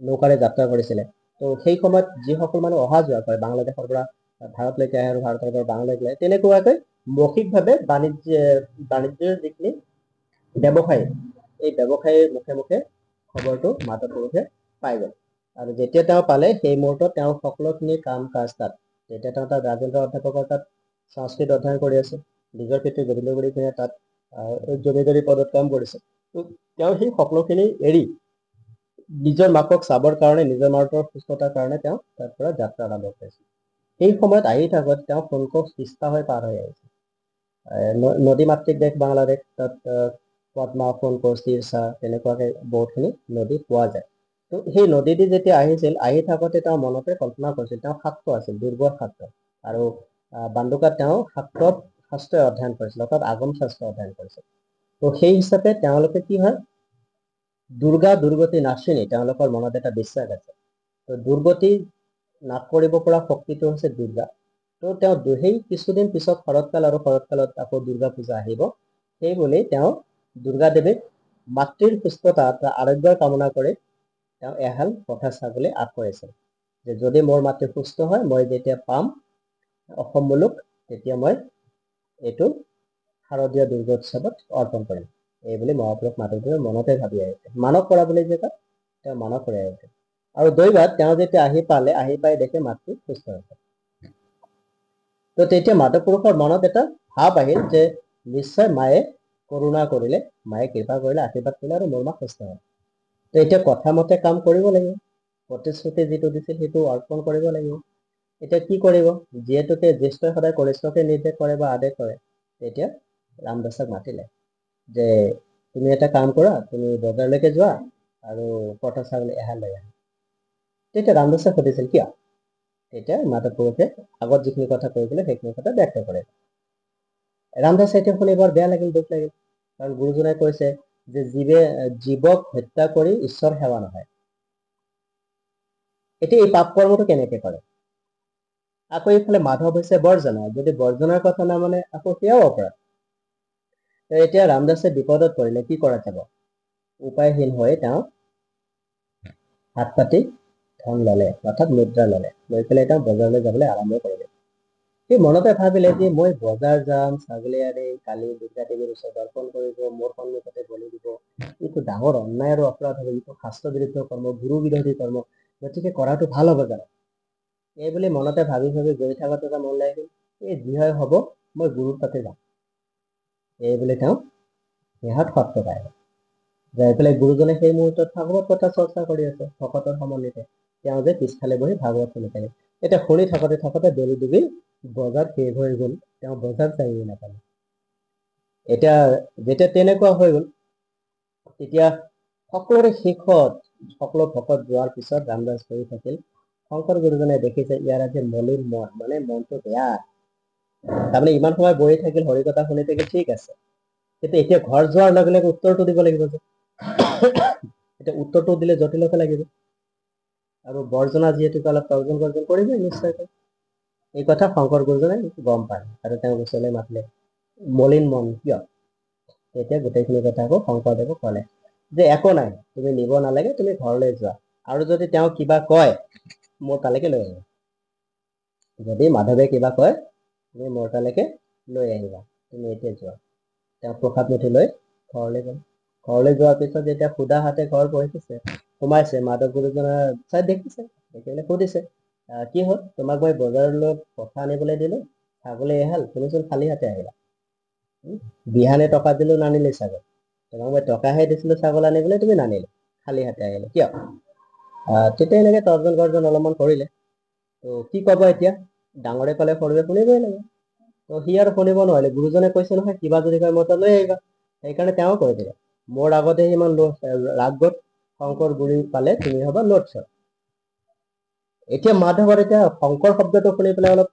S1: নৌকাৰে যাত্ৰা কৰিছিলে। তো সেই সময়ত যিসকল মানুহ অহা যোৱা কৰে বাংলাদেশৰ পৰা ভাৰতলৈকে আহে আৰু ভাৰতৰ পৰা বাংলাদেশলৈ আহে, তেনেকুৱাকৈ মৌখিকভাৱে বাণিজ্যৰ যিখিনি ব্যৱসায়ী, এই ব্যৱসায়ীৰ মুখে মুখে খবৰটো মাধৱ পুৰুষে পাই গ'ল। আৰু যেতিয়া তেওঁ পালে সেই মুহূৰ্তত তেওঁ সকলোখিনি কাম কাজ তাত, যেতিয়া তেওঁ তাত ৰাজেন্দ্ৰ অধ্যাপকৰ তাত সংস্কৃত অধ্যয়ন কৰি আছে, নিজৰ পিতৃ গোবিন্দগুৰি পিনে তাত জমিদাৰী পদত কাম কৰিছে। তো তেওঁ সেই সকলোখিনি এৰি নিজৰ মাকক চাবৰ কাৰণে, নিজৰ মাকৰ সুস্থতাৰ কাৰণে তেওঁ তাৰ পৰা যাত্ৰা আৰম্ভ কৰিছিল। সেই সময়ত আহি থাকোঁতে তেওঁ ফোনকোচ তিষ্টা হৈ পাৰ হৈ আহিছে। নদী মাতৃক দেশ বাংলাদেশ, তাত পদ্মা, ফোনকোচ, তিৰছা তেনেকুৱাকৈ বহুতখিনি নদী পোৱা যায়। তো সেই নদীদি যেতিয়া আহিছিল, আহি থাকোঁতে তেওঁ মনতে কল্পনা কৰিছিল, তেওঁ শাক্ত আছিল, দুৰ্গৰ শাক্ত, আৰু বান্দুকাত তেওঁ শাস্ত্ৰ অধ্যয়ন কৰিছিল, অৰ্থাৎ আগম শাস্ত্ৰ অধ্যয়ন কৰিছিল। তো সেই হিচাপে তেওঁলোকে কি হয়, দুৰ্গা দুৰ্গতি নাশিনী, তেওঁলোকৰ মনত এটা বিশ্বাস আছে। তো দুৰ্গতি নাশ কৰিব পৰা শক্তিটো হৈছে দুৰ্গা। তো তেওঁ সেই কিছুদিন পিছত শৰৎকাল, আৰু শৰৎকালত আকৌ দুৰ্গা পূজা আহিব, সেই বুলি তেওঁ দুৰ্গা দেৱীক মাতৃৰ সুস্থতা আৰোগ্যৰ কামনা কৰি তেওঁ এহাল কথা ছাগলী আগ কৰিছিল, যে যদি মোৰ মাতৃ সুস্থ হয়, মই যেতিয়া পাম অসম মুলুক, তেতিয়া মই এইটো শাৰদীয় দুৰ্গোৎসৱত অৰ্পণ কৰিম, এই বুলি মহাপুৰুষ মাধৱদেৱে মনতে ভাবি আহিছে। মানস কৰা বুলি যে কয়, তেওঁ মানস কৰি আহিছে। আৰু দৈবাত তেওঁ যেতিয়া আহি পাই দেখে মাতৃ সুস্থ হৈছে। তো তেতিয়া মাধৱ পুৰুষৰ মনত এটা ভাৱ আহিল যে নিশ্চয় মায়ে কৰোণা কৰিলে, মায়ে কৃপা কৰিলে, আশীৰ্বাদ কৰিলে, আৰু মোৰ মা সুস্থ হয়। তো এতিয়া কথা মতে কাম কৰিব লাগিব, প্ৰতিশ্ৰুতি যিটো দিছিল সেইটো অৰ্পণ কৰিব লাগিব। এতিয়া কি কৰিব? যিহেতুকে জ্যেষ্ঠই সদায় কনিষ্ঠকে নিৰ্দেশ কৰে বা আদেশ কৰে, তেতিয়া ৰামদাসক মাতিলে যে তুমি এটা কাম কৰা, তুমি বজাৰলৈকে যোৱা আৰু পঠা ছাগলী এহাল লৈ আহা। তেতিয়া ৰামদাসে সুধিছিল কিয়? তেতিয়া মাধৱ পুৰুষে আগত যিখিনি কথা কৈছিলে সেইখিনি কথা ব্যক্ত কৰে। ৰামদাস এতিয়া শুনি বৰ বেয়া লাগিল, দুখ লাগিল, কাৰণ গুৰুজনাই কৈছে যে জীৱক হত্যা কৰি ঈশ্বৰ সেৱা নহয়। এতিয়া এই পাপ কৰ্মটো কেনেকে কৰে? আকৌ এইফালে মাধৱ হৈছে বৰ্জনা, যদি বৰ্জনাৰ কথা নামানে আকৌ সেয়াও অপৰাধ। এতিয়া ৰামদাসে বিপদত পৰিলে, কি কৰা যাব? উপায়হীন হৈ তেওঁ হাত পাতি ধন ললে, অৰ্থাৎ মুদ্ৰা ললে, লৈ পেলাই তেওঁ বজাৰলৈ যাবলৈ আৰম্ভ কৰিলে। সি মনতে ভাবিলে যে মই বজাৰ যাম, ছাগলী আনি কালি দুৰ্গা দেৱীৰ ওচৰত অৰ্পণ কৰিব, মোৰ সন্মুখতে বলি দিব, এইটো ডাঙৰ অন্যায় আৰু অপৰাধ হ'ব, এইটো শাস্ত্ৰ বিৰুদ্ধ কৰ্ম, গুৰু বিৰোধী কৰ্ম, গতিকে কৰাটো ভাল হ'ব জানো? এই বুলি মনতে ভাবি ভাবি গৈ থাকোঁতে এটা মন লাগিল, এই যি হয় হ'ব, মই গুৰুৰ তাতে যাম। এই বুলি তেওঁ সিহঁত সত্ৰ পায়। যাই পেলাই গুৰুজনে সেই মুহূৰ্তত ভাগৱত কথা চৰ্চা কৰি আছে ভকতৰ সমন্বিতে। তেওঁ যে পিছফালে বহি ভাগৱত শুনি থাকে। এতিয়া শুনি থাকোঁতে থাকোঁতে দেৰি ডুবি বজাৰ শেষ হৈ গ'ল, তেওঁ বজাৰ চাইয়ে নাপালে। এতিয়া যেতিয়া তেনেকুৱা হৈ গ'ল, তেতিয়া সকলোৰে শেষত সকলো ভকত যোৱাৰ পিছত ৰামদাস বহি থাকিল। শংকৰ গুৰুজনে দেখিছে ইয়াৰ আজি মলিন মন, মানে মনটো বেয়া। তাৰমানে ইমান সময় বহি থাকিল, হৰি কথা শুনি থাকিল, ঠিক আছে, কিন্তু এতিয়া ঘৰ যোৱাৰ লগে লগে উত্তৰটো দিব লাগিব যে। এতিয়া উত্তৰটো দিলে জটিলতা লাগিব, আৰু বৰ্জনা যিহেতু অলপ তৰ্জন গৰ্জন কৰিবই নিশ্চয়কৈ। এই কথা শংকৰ গুৰুজনে গম পায় আৰু তেওঁ ওচৰলৈ মাতিলে, মলিন মন কিয়? তেতিয়া গোটেইখিনি কথা আকৌ শংকৰদেৱক ক'লে যে একো নাই, তুমি নিব নালাগে, তুমি ঘৰলৈ যোৱা, আৰু যদি তেওঁ কিবা কয় মোৰ তালৈকে লৈ আহিবা। যদি মাধৱে কিবা কয় তুমি মোৰ তালৈকে লৈ আহিবা, তুমি এতিয়া যোৱা। তেওঁ প্ৰসাদ মুঠি লৈ ঘৰলৈ গ'ল। ঘৰলৈ যোৱাৰ পিছত যেতিয়া সুদা হাতে ঘৰ সোমাইছে, মাধৱ গুৰুজনাৰ চাই দেখিছে, দেখিলে সুধিছে কি হ'ল, তোমাক মই বজাৰলৈ পঠা আনিবলৈ দিলো, ছাগলী এহাল, তুমিচোন খালী হাতে আহিলা। বিহানে টকা দিলো, নানিলে ছাগল, তোমাক মই টকাহে দিছিলো ছাগল আনিবলৈ, তুমি নানিলে, খালী হাতে আহিলে কিয়? তেতিয়া এনেকে তৰ্জন গৰ্জন অলপমান কৰিলে। তো কি ক'ব এতিয়া? ডাঙৰে ক'লে সৰুৱে শুনিবই লাগে। তো সি আৰু শুনিব নোৱাৰিলে, গুৰুজনে কৈছে নহয় কিবা যদি কয় মোৰ তাত লৈ আহিবা। সেইকাৰণে তেওঁ কৈ দিলে, মোৰ আগতে ইমান ৰাগত শংকৰ গুৰি পালে তুমি হবা লোটচৰ। এতিয়া মাধৱৰ এতিয়া শংকৰ শব্দটো শুনি পেলাই অলপ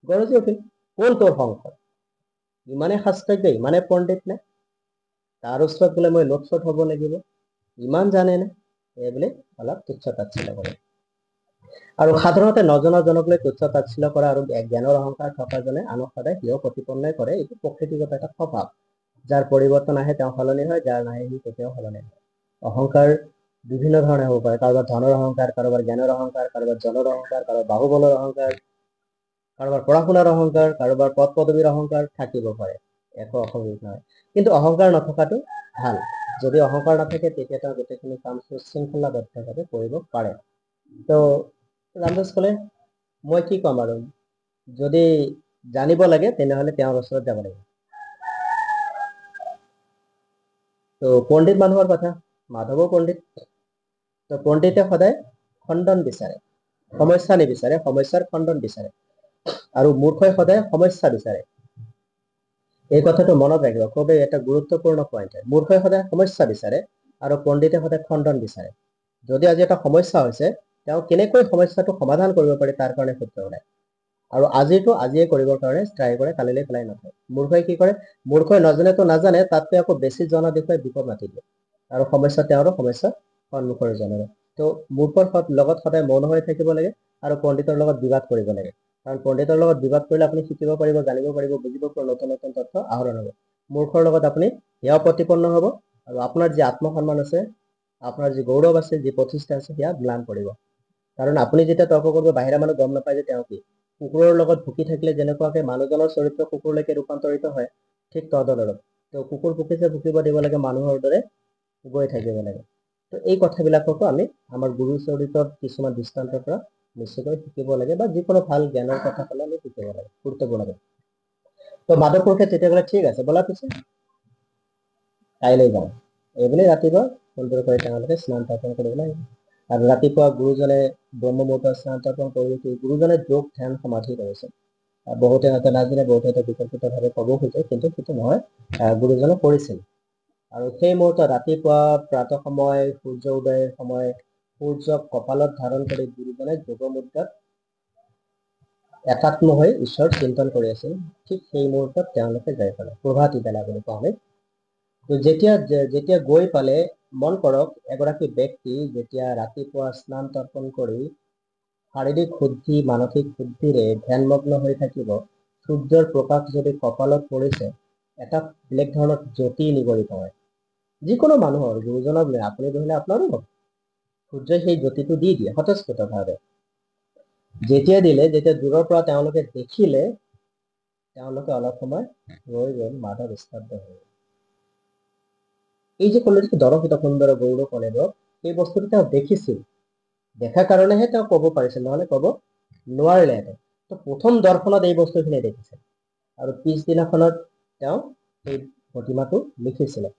S1: গৰজি উঠিল, কোন তোৰ শংকৰ? ইমানে শাস্ত্ৰজ্ঞ, ইমানে পণ্ডিত নে? তাৰ ওচৰত বোলে মই লোটচত হ'ব লাগিব, ইমান জানে নে? এই বুলি অলপ তুচ্ছ তাচ্ছিল্য কৰে। আৰু সাধাৰণতে নজনা জনক লৈ তুচ্ছ তাচ্ছিল্য কৰা আৰু জ্ঞানৰ অহংকাৰ থকা জনে আনক সদায় সিও প্ৰতিপন্নই কৰে, এইটো প্ৰকৃতিগত এটা স্বভাৱ। যাৰ পৰিৱৰ্তন আহে তেওঁ সলনি হয়, যাৰ নাহে সি কেতিয়াও সলনি হয়। অহংকাৰ বিভিন্ন ধৰণে হ'ব পাৰে, কাৰোবাৰ ধনৰ অহংকাৰ, কাৰোবাৰ জ্ঞানৰ অহংকাৰ, কাৰোবাৰ জনৰ অহংকাৰ, কাৰোবাৰ বাহুবলৰ অহংকাৰ, কাৰোবাৰ পঢ়া শুনাৰ অহংকাৰ, কাৰোবাৰ পদ পদবীৰ অহংকাৰ থাকিব পাৰে, একো অসুবিধা নহয়। কিন্তু অহংকাৰ নথকাটো ভাল। যদি অহংকাৰ নাথাকে তেতিয়া তেওঁ গোটেইখিনি কাম সুশৃংখলাবদ্ধভাৱে কৰিব পাৰে। তো ৰামদাস ক'লে মই কি ক'ম আৰু, যদি জানিব লাগে তেনেহ'লে তেওঁৰ ওচৰত যাব লাগিব। তো পণ্ডিত মানুহৰ কথা, মাধৱো পণ্ডিত। তো পণ্ডিতে সদায় খণ্ডন বিচাৰে, সমস্যা নিবিচাৰে, সমস্যাৰ খণ্ডন বিচাৰে, আৰু মূৰ্খই সদায় সমস্যা বিচাৰে। এই কথাটো মনত ৰাখিব, খুবেই এটা গুৰুত্বপূৰ্ণ পইণ্ট। মূৰ্খই সদায় সমস্যা বিচাৰে আৰু পণ্ডিতে সদায় খণ্ডন বিচাৰে। যদি আজি এটা সমস্যা হৈছে, তেওঁ কেনেকৈ সমস্যাটো সমাধান কৰিব পাৰি তাৰ কাৰণে সূত্ৰ ওলায়, আৰু আজিতো আজিয়ে কৰিবৰ কাৰণে ট্ৰাই কৰে, কালিলৈ পেলাই নথয়। মূৰ্খই কি কৰে, মূৰ্খই নজনেতো নাজানে, তাতকৈ আকৌ বেছি জনা দেখুৱাই বিপদ মাতি দিয়ে, আৰু সমস্যা তেওঁৰো সমস্যা সন্মুখৰ জনৰো। তো মূৰ্খৰ লগত সদায় মৌন হৈ থাকিব লাগে আৰু পণ্ডিতৰ লগত বিবাদ কৰিব লাগে, কাৰণ পণ্ডিতৰ লগত বিবাদ কৰিলে আপুনি শিকিব পাৰিব, জানিব পাৰিব, বুজিব পাৰিব, নতুন নতুন তথ্য আহৰণ হ'ব। মূৰ্খৰ লগত আপুনি সেয়াও প্ৰতিপন্ন হ'ব, আৰু আপোনাৰ যি আত্মসন্মান আছে, আপোনাৰ যি গৌৰৱ আছে, যি প্ৰতিষ্ঠা আছে, সেয়া ম্লান পৰিব। কাৰণ আপুনি যেতিয়া তৰ্ক কৰিব, বাহিৰা মানুহ গম নাপায় যে তেওঁ কি। কুকুৰৰ লগত ভুকি থাকিলে যেনেকুৱাকে মানুহজনৰ চৰিত্ৰ কুকুৰলৈকে ৰূপান্তৰিত হয়, ঠিক তদনুৰূপ। তো কুকুৰ ভুকিছে, ভুকিব দিব লাগে, মানুহৰ দৰে গৈ থাকিব লাগে। তো এই কথাবিলাককো আমি আমাৰ গুৰু চৰিত্ৰৰ কিছুমান দৃষ্টান্তৰ পৰা নিশ্চয়কৈ শিকিব লাগে, বা যিকোনো ভাল জ্ঞানৰ কথা ক'লে আমি শিকিব লাগে, গুৰুত্বপূৰ্ণ লাগে। তো মাধৱ পুৰুষে তেতিয়া ক'লে ঠিক আছে ব'লা পিছে কাইলৈ যাওঁ। এইবুলি ৰাতিপুৱা সুন্দৰকৈ তেওঁলোকে স্নান তৰ্পণ কৰিবলৈ আহিল। আৰু ৰাতিপুৱা গুৰুজনে ব্ৰহ্মমুহূৰ্তত স্নান তৰ্পণ কৰি গুৰুজনে যোগ ধ্যান সমাধি কৰিছে, বহুতে হয়তো নাজানে, বহুতে হয়তো বিকল্পিতভাৱে ক'ব খোজে, কিন্তু সেইটো নহয়, গুৰুজনে কৰিছিল। আৰু সেই মুহূৰ্তত ৰাতিপুৱা প্ৰাতঃ সময়, সূৰ্য উদয়ৰ সময়, সূৰ্যক কপালত ধাৰণ কৰি গুৰুজনে যোগ মুদ্ৰাত একাত্ম হৈ ঈশ্বৰ চিন্তন কৰি আছিল। ঠিক সেই মুহূৰ্তত তেওঁলোকে যাই পালে, প্ৰভাতী বেলা বুলি কোৱা হয়। যেতিয়া গৈ পালে, মন কৰক, এগৰাকী ব্যক্তি যেতিয়া ৰাতিপুৱা স্নান তৰ্পণ কৰি শাৰীৰিক শুদ্ধি, মানসিক শুদ্ধিৰে ধ্যানমগ্ন হৈ থাকিব, সূৰ্যৰ প্ৰকাশ যদি কপালত পৰিছে, এটা বেলেগ ধৰণৰ জ্যোতি নিগৰিত হয়। যিকোনো মানুহৰ, গুৰুজনক লৈ আপুনি বহিলে আপোনাৰো হ'ব, সূৰ্যই সেই জ্যোতিটো দি দিয়ে স্বতঃস্ফূৰ্তভাৱে। যেতিয়া দূৰৰ পৰা তেওঁলোকে দেখিলে, তেওঁলোকে অলপ সময় ৰৈ গ'ল, মাধৱ স্তব্ধ হৈ। এই যে ক'লে যে দৰ্শিত সুন্দৰ গৌৰ কলেব, সেই বস্তুটো তেওঁ দেখিছিল, দেখা কাৰণেহে তেওঁ ক'ব পাৰিছিল, নহলে ক'ব নোৱাৰিলেহেঁতেন। তো প্ৰথম দৰ্শনত এই বস্তুখিনি দেখিছে, আৰু পিছদিনাখনত তেওঁ সেই প্ৰতিমাটো লিখিছিলে।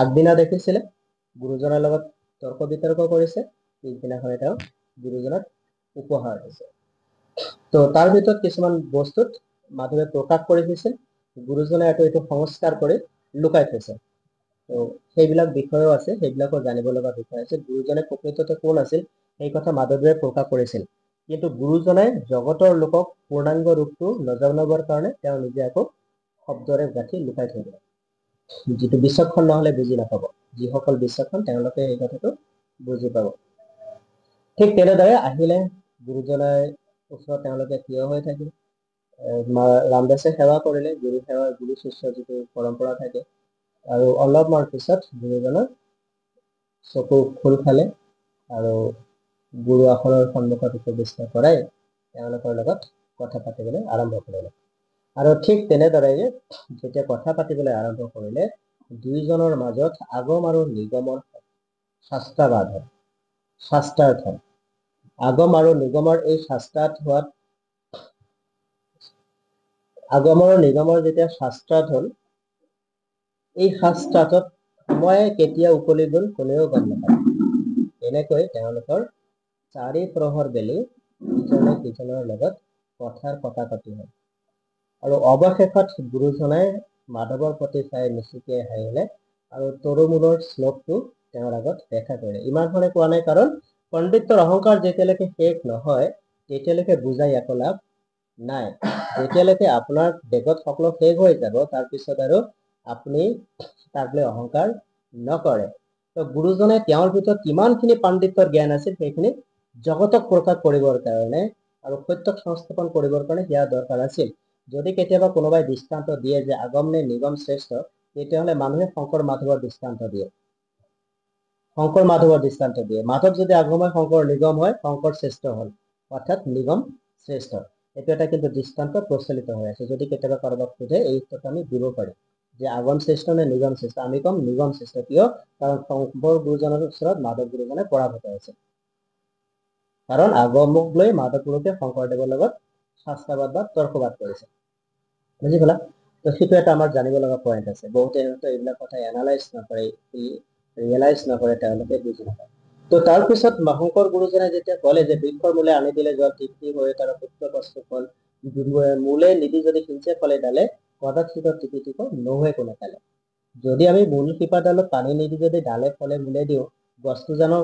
S1: আগদিনা দেখিছিলে, গুৰুজনৰ লগত তৰ্ক বিতৰ্ক কৰিছে, পিছদিনাখনে তেওঁ গুৰুজনক উপহাৰ দিছে। তো তাৰ ভিতৰত কিছুমান বস্তুত মাধৱে প্ৰকাশ কৰি দিছিল, গুৰুজনে এইটো সংস্কাৰ কৰি লুকাই থৈছে। তো সেইবিলাক বিষয়ও আছে, সেইবিলাকো জানিব লগা বিষয় আছে। গুৰুজনে প্ৰকৃততে কোন আছিল সেই কথা মাধৱে প্ৰকাশ কৰিছিল, কিন্তু গুৰুজনে জগতৰ লোকক পূৰ্ণাংগ ৰূপটো নজনাবৰ কাৰণে তেওঁ নিজে আকৌ শব্দৰে গাঁঠি লুকাই থৈ দিলে। যিটো বিচক্ষণ নহলে বুজি নাপাব, যিসকল বিচক্ষণ তেওঁলোকে এই কথাটো বুজি পাব। ঠিক তেনেদৰে আহিলে গুৰুজনাৰ ওচৰত তেওঁলোকে থিয় হৈ থাকিল, ৰামদাসে সেৱা কৰিলে, গুৰু সেৱা, গুৰু শিষ্য যিটো পৰম্পৰা থাকে। আৰু অলপমান পিছত গুৰুজনৰ চকু খোল খালে, আৰু গুৰু আসনৰ সন্মুখত উপবিষ্ট কৰাই তেওঁলোকৰ লগত কথা পাতিবলৈ আৰম্ভ কৰিলে। আৰু ঠিক তেনেদৰে যেতিয়া কথা পাতিবলৈ আৰম্ভ কৰিলে, দুইজনৰ মাজত আগম আৰু নিগমৰ শাস্ত্ৰাবাদ হয়, শাস্ত্ৰাৰ্থ হয়। আগম আৰু নিগমৰ এই শাস্ত্ৰাৰ্থ হোৱাত, আগমৰ আৰু নিগমৰ যেতিয়া শাস্ত্ৰাৰ্থ হ'ল, এই শাস্ত্ৰাৰ্থত সময় কেতিয়া উকলি গ'ল কোনেও গম নাপায়। এনেকৈ তেওঁলোকৰ চাৰি প্ৰহৰ বেলি ইজনে সিজনৰ লগত কথাৰ কটাকটি হয়। আৰু অৱশেষত গুৰুজনাই মাধৱৰ প্ৰতি চাই নিচুকিয়াই হাঁহিলে, আৰু তৰুমূলৰ শ্লোকটো তেওঁৰ আগত দেখা কৰিলে। ইমান ধৰণে কোৱা নাই, কাৰণ পণ্ডিতৰ অহংকাৰ যেতিয়ালৈকে শেষ নহয়, তেতিয়ালৈকে বুজাই একো লাভ নাই। যেতিয়ালৈকে আপোনাৰ বেগত সকলো শেষ হৈ যাব, তাৰপিছত আৰু আপুনি তাক লৈ অহংকাৰ নকৰে। তো গুৰুজনে তেওঁৰ ভিতৰত কিমানখিনি পাণ্ডিত্যৰ জ্ঞান আছিল, সেইখিনি জগতক প্ৰকাশ কৰিবৰ কাৰণে আৰু সত্যক সংস্থাপন কৰিবৰ কাৰণে সেয়া দৰকাৰ আছিল। যদি কেতিয়াবা কোনোবাই দৃষ্টান্ত দিয়ে যে আগম নে নিগম শ্ৰেষ্ঠ, তেতিয়াহ'লে মানুহে শংকৰ মাধৱৰ দৃষ্টান্ত দিয়ে, শংকৰ মাধৱৰ দৃষ্টান্ত দিয়ে। মাধৱ যদি আগম হয়, শংকৰ নিগম হয়, শংকৰ শ্ৰেষ্ঠ হ'ল, অৰ্থাৎ নিগম শ্ৰেষ্ঠ। এইটো এটা কিন্তু দৃষ্টান্ত প্ৰচলিত হৈ আছে। যদি কেতিয়াবা কাৰোবাক সোধে, এই উত্তৰটো আমি দিব পাৰিম যে আগম শ্ৰেষ্ঠ নে নিগম শ্ৰেষ্ঠ, আমি কম নিগম শ্ৰেষ্ঠ। কিয়? কাৰণ শংকৰ গুৰুজনৰ ওচৰত মাধৱ গুৰুজনে পৰাভূত হৈছে, কাৰণ আগমক লৈ মাধৱ গুৰুকে শংকৰদেৱৰ লগত শাস্ত্ৰাবাদ বা তৰ্কবাদ কৰিছে। বুজি পালা? তো সেইটো এটা আমাৰ জানিব লগা পইণ্ট আছে। বহুতে এইবিলাক কথা এনালাইজ নকৰে, ৰিয়েলাইজ নকৰে, তেওঁলোকে বুজি নাপায়। তো তাৰপিছত শংকৰ গুৰুজনে যেতিয়া ক'লে যে বৃক্ষৰ মূলে আনি দিলে জল, তৃপ্তি হৈ তাৰ পুত্ৰ কষ্ট ফল, মূলে নিদি যদি সিঁচে ফলে ডালে, কদাচিত টিপিটিপ নহুৱে কোনে কালে। যদি আমি মূল শিপাডালত পানী নিদি যদি ডালে ফলে মূলে দিওঁ, গছটো জানো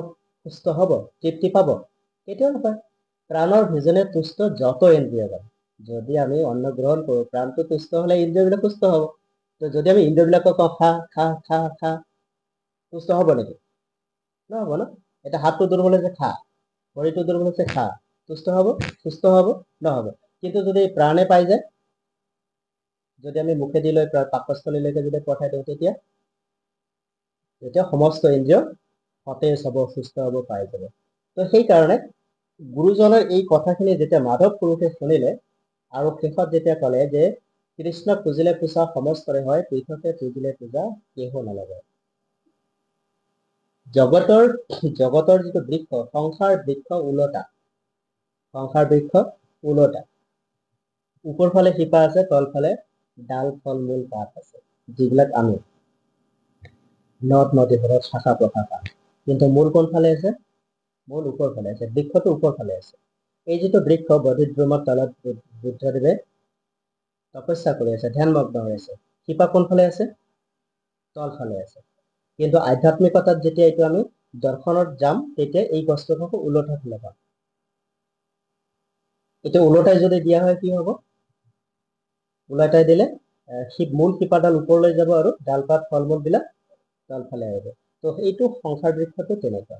S1: সুস্থ হ'ব, তৃপ্তি পাব? কেতিয়াও নাপায়। প্ৰাণৰ ভোজনে তুষ্ট যত ইন্দ্ৰিয় গণ। যদি আমি অন্ন গ্ৰহণ কৰোঁ, প্ৰাণটো তুষ্ট হ'লে ইন্দ্ৰিয়বিলাক সুস্থ হ'ব। তো যদি আমি ইন্দ্ৰিয়বিলাকক কওঁ খা খা খা খা, সুস্থ হ'ব নেকি? নহ'ব ন? এটা হাতটো দুৰ্বল হৈছে খা, ভৰিটো দুৰ্বল হৈছে খা, সুস্থ হ'ব? সুস্থ হ'ব? নহ'ব। কিন্তু যদি প্ৰাণে পাই যায়, যদি আমি মুখেদি লৈ পাকস্থলীলৈকে যদি পঠাই দিওঁ, তেতিয়া সমস্ত ইন্দ্ৰিয় সতেজ হ'ব, সুস্থ হ'ব, পাই যাব। তো সেইকাৰণে গুৰুজনৰ এই কথাখিনি যেতিয়া মাধৱ পুৰুষে শুনিলে, আৰু শেষত যেতিয়া ক'লে যে কৃষ্ণক পুজিলে পূজা সমস্তৰে হয়, পৃথকে পুজিলে পূজা কেহ নালাগে। জগতৰ যিটো বৃক্ষ, সংসাৰ বৃক্ষ ওলোটা, সংসাৰ বৃক্ষ ওলোটা, ওপৰ ফালে শিপা আছে, তলফালে ডাল, ফল, মূল, পাত আছে, যিবিলাক আমি নদ নদীবোৰত শাখা প্ৰশাখা। কিন্তু মূল কোন ফালে আছে? মূল ওপৰ ফালে আছে, বৃক্ষটো ওপৰ ফালে আছে। এই যিটো বৃক্ষ বধিদ্ৰুমৰ তলত বুদ্ধদেৱে তপস্যা কৰি আছে, ধ্যানমগ্ন হৈ আছে, শিপা কোনফালে আছে? তলফালে আছে। কিন্তু আধ্যাত্মিকতাত যেতিয়া এইটো আমি দৰ্শনত যাম তেতিয়া এই গছটো ওলোটা ফালে পাম। এটা ওলোটাই যদি দিয়া হয় কি হ'ব? ওলোটাই দিলে মূল শিপাডাল ওপৰলৈ যাব আৰু ডালপাত ফল-মূল বিলাক তলফালে আহিব। তো এইটো সংসাৰ বৃক্ষটো তেনেকুৱা।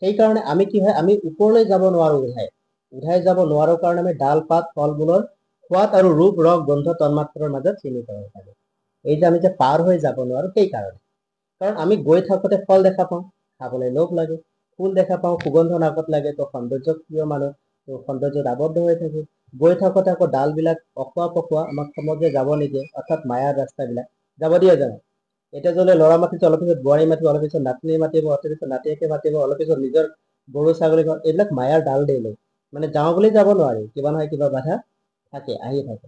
S1: সেইকাৰণে আমি কি হয়, আমি ওপৰলৈ যাব নোৱাৰো, উধাই যাব নোৱাৰো কাৰণে আমি ডাল পাত ফল-মূলৰ সোৱাদ আৰু ৰূপ ৰস গন্ধ তন্মাত্ৰৰ মাজত সীমিত হৈ থাকে। এই যে আমি যে পাৰ হৈ যাব নোৱাৰো সেই কাৰণে, কাৰণ আমি গৈ থাকোঁতে ফল দেখা পাওঁ, খাবলৈ লোভ লাগে, ফুল দেখা পাওঁ, সুগন্ধ নাকত লাগে, তো সৌন্দৰ্য প্ৰিয় মানুহ, তো সৌন্দৰ্যত আবদ্ধ হৈ থাকো। গৈ থাকোঁতে আকৌ ডালবিলাক অকোৱা পকোৱা, আমাক সমাজে যাব নিদিয়ে, অৰ্থাৎ মায়াৰ ৰাস্তাবিলাক যাব দিয়ে জানো? এতিয়া যদি ল'ৰা মাতিছে অলপ পিছত বোৱাৰী মাতিব, অলপ পিছত নাতনি মাতিব, অলপ পিছত নাতিয়েকে মাতিব, অলপ পিছত নিজৰ গৰু ছাগলী, এইবিলাক মায়াৰ ডাল দিলে, মানে যাওঁ বুলি যাব নোৱাৰি, কিবা নহয় কিবা বাধা থাকে, আহি থাকে।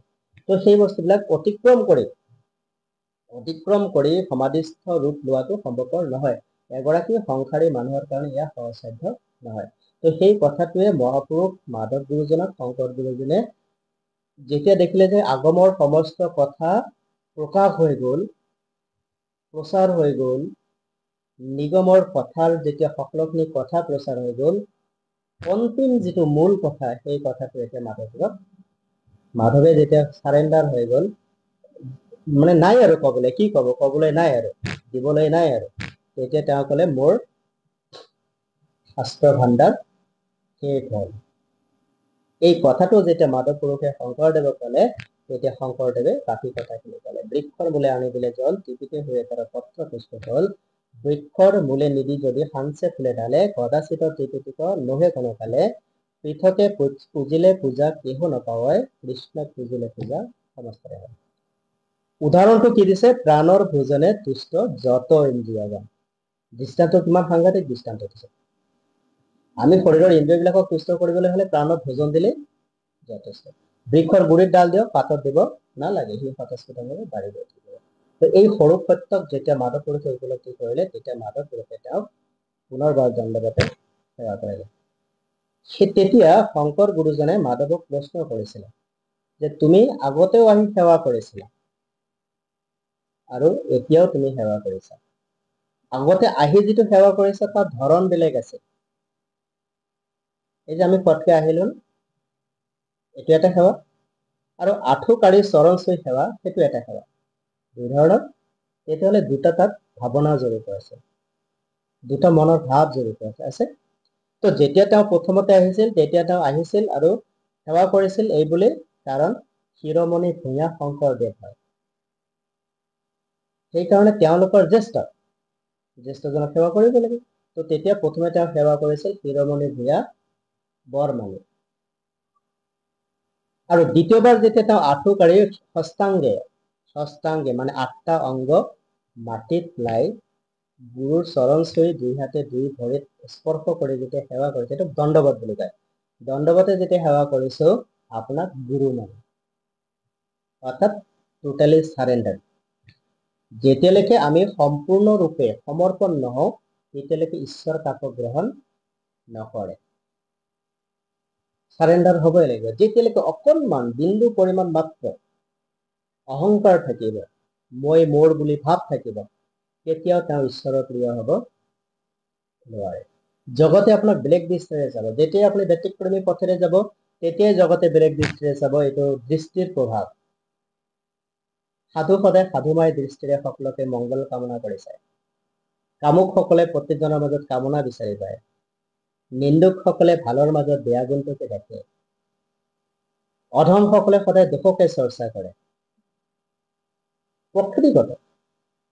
S1: তো সেই বস্তুবিলাক অতিক্ৰম কৰি সমাধিস্থ ৰূপ লোৱাটো সম্ভৱপৰ নহয়। এগৰাকী সংসাৰী মানুহৰ কাৰণে এয়া সহজসাধ্য নহয়। তো সেই কথাটোৱে মহাপুৰুষ মাধৱ গুৰুজনক শংকৰ গুৰুজনে যেতিয়া দেখিলে যে আগমৰ সমস্ত কথা প্ৰকাশ হৈ গ'ল, প্ৰচাৰ হৈ গ'ল, নিগমৰ কথাৰ যেতিয়া সকলোখিনি কথা প্ৰচাৰ হৈ গ'ল, অন্তিম যিটো মূল কথা সেই কথাটো এতিয়া মাধৱে যেতিয়া চাৰেণ্ডাৰ হৈ গ'ল, মানে নাই আৰু ক'বলৈ, কি ক'ব, ক'বলৈ নাই আৰু, দিবলৈ নাই আৰু, তেতিয়া তেওঁ ক'লে মোৰ শাস্ত্ৰ ভাণ্ডাৰ শেষ হ'ল। এই কথাটো যেতিয়া মাধৱ পুৰুষে শংকৰদেৱক ক'লে, তেতিয়া শংকৰদেৱে বাকী কথাখিনি ক'লে। বৃক্ষৰ মূলে আনি দিলে জল, টিপিতে হৈ এটাৰ পত্ৰ পুষ্ট হ'ল, বৃক্ষৰ মূলে নিদি যদি সাঞ্চে ফুলে ডালে, কদাচিত ত্ৰিপিটিক নহে কোনো কালে, পৃথকে পুজিলে পূজা কেহ নপাৱয়, কৃষ্ণক পুজিলে পূজা সমস্তৰে হয়। উদাহৰণটো কি দিছে? প্ৰাণৰ ভোজনে তুষ্ট যত ইন্দ্ৰিয়গণ। দৃষ্টান্ত কিমান সাংঘাতিক দৃষ্টান্ত দিছে। আমি শৰীৰৰ ইন্দ্ৰিয়বিলাকক তুষ্ট কৰিবলৈ হলে প্ৰাণত ভোজন দিলে যথেষ্ট। বৃক্ষৰ গুৰিত ডাল দিয়ক, পাতত দিব নালাগে, সি সতেজভাৱে বাঢ়ি গৈ থাকিব। তো এই সৰু সত্যক যেতিয়া মাধৱ পুৰুষে উপলব্ধি কৰিলে, তেতিয়া মাধৱ পুৰুষে তেওঁক পুনৰবাৰ দণ্ডবতে সেৱা কৰিলে। তেতিয়া শংকৰ গুৰুজনে মাধৱক প্ৰশ্ন কৰিছিলে যে তুমি আগতেও আহি সেৱা কৰিছিলা আৰু এতিয়াও তুমি সেৱা কৰিছা, আগতে আহি যিটো সেৱা কৰিছা তাৰ ধৰণ বেলেগ আছে। এই যে আমি পটকে আহিলো, এইটো এটা সেৱা, আৰু আঁঠু কাঢ়ি চৰণ চুই সেৱা, সেইটো এটা সেৱা। দুই ধৰণৰ। তেতিয়াহ'লে দুটা তাত ভাৱনা জড়িত আছে, দুটা মনৰ ভাৱ জড়িত আছে। তো যেতিয়া তেওঁ প্ৰথমতে আহিছিল, তেতিয়া তেওঁ আহিছিল আৰু সেৱা কৰিছিল এই বুলি, কাৰণ শিৰোমণি ভূঞা শংকৰদেৱ হয়, সেইকাৰণে তেওঁলোকৰ জ্যেষ্ঠজনক সেৱা কৰিব লাগে। তো তেতিয়া প্ৰথমে তেওঁ সেৱা কৰিছিল শিৰোমণি ভূঞা বৰমানি, আৰু দ্বিতীয়বাৰ যেতিয়া তেওঁ আঁঠু কাঢ়ি ষষ্ঠাংগে মানে 8টা অংগ মাটিত লাই গুৰুৰ চৰণ চুই দুই হাতে দুই ভৰিত স্পৰ্শ কৰি যেতিয়া সেৱা কৰিছে, এইটো দণ্ডবত বুলি কয়। দণ্ডবতে যেতিয়া সেৱা কৰিছো আপোনাক গুৰু মানে, অৰ্থাৎ টোটেলি চাৰেণ্ডাৰ। যেতিয়ালৈকে আমি সম্পূৰ্ণৰূপে সমৰ্পণ নহওঁ, তেতিয়ালৈকে ঈশ্বৰ কাকো গ্ৰহণ নকৰে। চাৰেণ্ডাৰ হ'বই লাগিব। যেতিয়ালৈকে অকণমান বিন্দু পৰিমাণ মাত্ৰ অহংকাৰ থাকিব, মই মোৰ বুলি ভাৱ থাকিব, কেতিয়াও তেওঁ ঈশ্বৰৰ প্ৰিয় হ'ব নোৱাৰে। জগতে আপোনাক বেলেগ দৃষ্টিৰে চাব। যেতিয়াই আপুনি ব্যতিক্ৰমী পথেৰে যাব, তেতিয়াই জগতে বেলেগ দৃষ্টিৰে চাব। এইটো দৃষ্টিৰ প্ৰভাৱ। সাধু সদায় সাধুমাই দৃষ্টিৰে সকলোকে মংগল কামনা কৰি চায়। কামুকসকলে প্ৰত্যেকজনৰ মাজত কামনা বিচাৰি পায়। নিন্দুকসকলে ভালৰ মাজত বেয়া গুণটোকে দেখে। অধমসকলে সদায় দুখকে চৰ্চা কৰে, প্ৰকৃতিগত।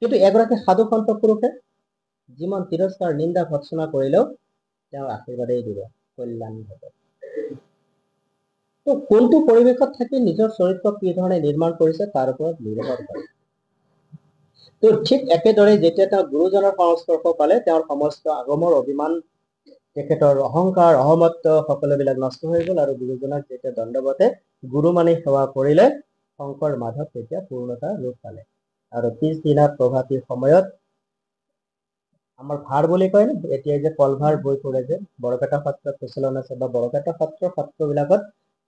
S1: কিন্তু এগৰাকী সাধু সন্ত পুৰুষে যিমান তিৰস্কাৰ নিন্দা ভৎসনা কৰিলেও তেওঁ আশীৰ্বাদেই দিব, কল্যাণ হ'ব। তো কোনটো পৰিৱেশত থাকি নিজৰ চৰিত্ৰ কি ধৰণে নিৰ্মাণ কৰিছে তাৰ ওপৰত নিৰ্ভৰ কৰে। তো ঠিক একেদৰে যেতিয়া তেওঁ গুৰুজনৰ সংস্পৰ্শ পালে, তেওঁৰ সমস্ত আগমৰ অভিমান, তেখেতৰ অহংকাৰ অহমত্ব সকলোবিলাক নষ্ট হৈ গ'ল, আৰু গুৰুজনক যেতিয়া দণ্ডবতে গুৰু মানি সেৱা কৰিলে, শংকৰ মাধৱ তেতিয়া পূৰ্ণতা ৰূপ পালে। আৰু পিছদিনা প্ৰভাতী সময়ত আমাৰ ভাৰ বুলি কয় নে, এতিয়া যে কলভাৰ বৈ ফুৰে যে বৰপেটা সত্ৰত প্ৰচলন আছে, বা বৰপেটা সত্ৰবিলাকত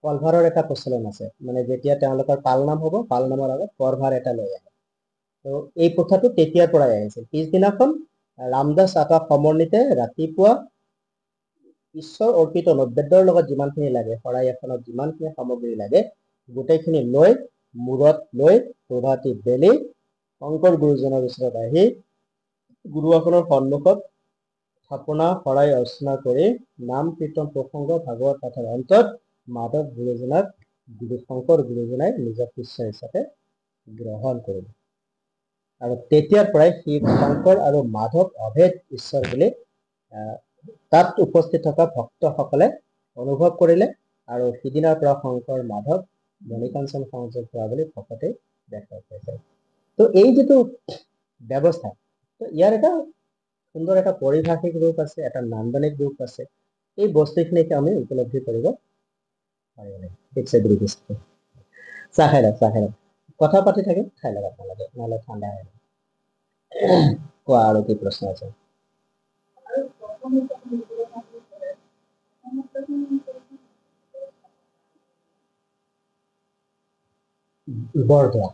S1: কলভাৰৰ এটা প্ৰচলন আছে, মানে যেতিয়া তেওঁলোকৰ পালনাম হ'ব, পালনামৰ আগত কলভাৰ এটা লৈ আহে। তো এই প্ৰথাটো তেতিয়াৰ পৰাই আহিছিল। পিছদিনাখন ৰামদাস আটা সমন্বিতে ৰাতিপুৱা ঈশ্বৰ অৰ্পিত নৈবেদ্যৰ লগত যিমানখিনি লাগে, শৰাই এখনত যিমানখিনি সামগ্ৰী লাগে, গোটেইখিনি লৈ মূৰত লৈ প্ৰভাতী বেলি শংকৰ গুৰুজনৰ ওচৰত আহি গুৰুসকলৰ সন্মুখত থাপনা শৰাই অৰ্চনা কৰি নাম কীৰ্তন প্ৰসংগ ভাগৱত পাঠৰ অন্তত মাধৱ গুৰুজনাক শংকৰ গুৰুজনাই নিজৰ শিষ্য হিচাপে গ্ৰহণ কৰিলে। আৰু তেতিয়াৰ পৰাই শিৱ শংকৰ আৰু মাধৱ অভেদ ঈশ্বৰ বুলি তাত উপস্থিত থকা ভক্তসকলে অনুভৱ কৰিলে, আৰু সিদিনাৰ পৰা শংকৰ মাধৱ মণিকাঞ্চন সংযোগ হোৱা বুলি ভকতে দেখা পাইছে। তো এই যিটো ব্যৱস্থা, তো ইয়াৰ এটা সুন্দৰ এটা পৰিভাষিক ৰূপ আছে, এটা নান্দনিক ৰূপ আছে। এই বস্তুখিনিকে আমি উপলব্ধি কৰিব পাৰিব লাগিব। চাহ খাই লওক, কথা পাতি থাকিম, খাই লওক আপোনালোকে, নহ'লে ঠাণ্ডা হৈ কোৱা আৰু কি প্ৰশ্ন আছে? বৰদোৱা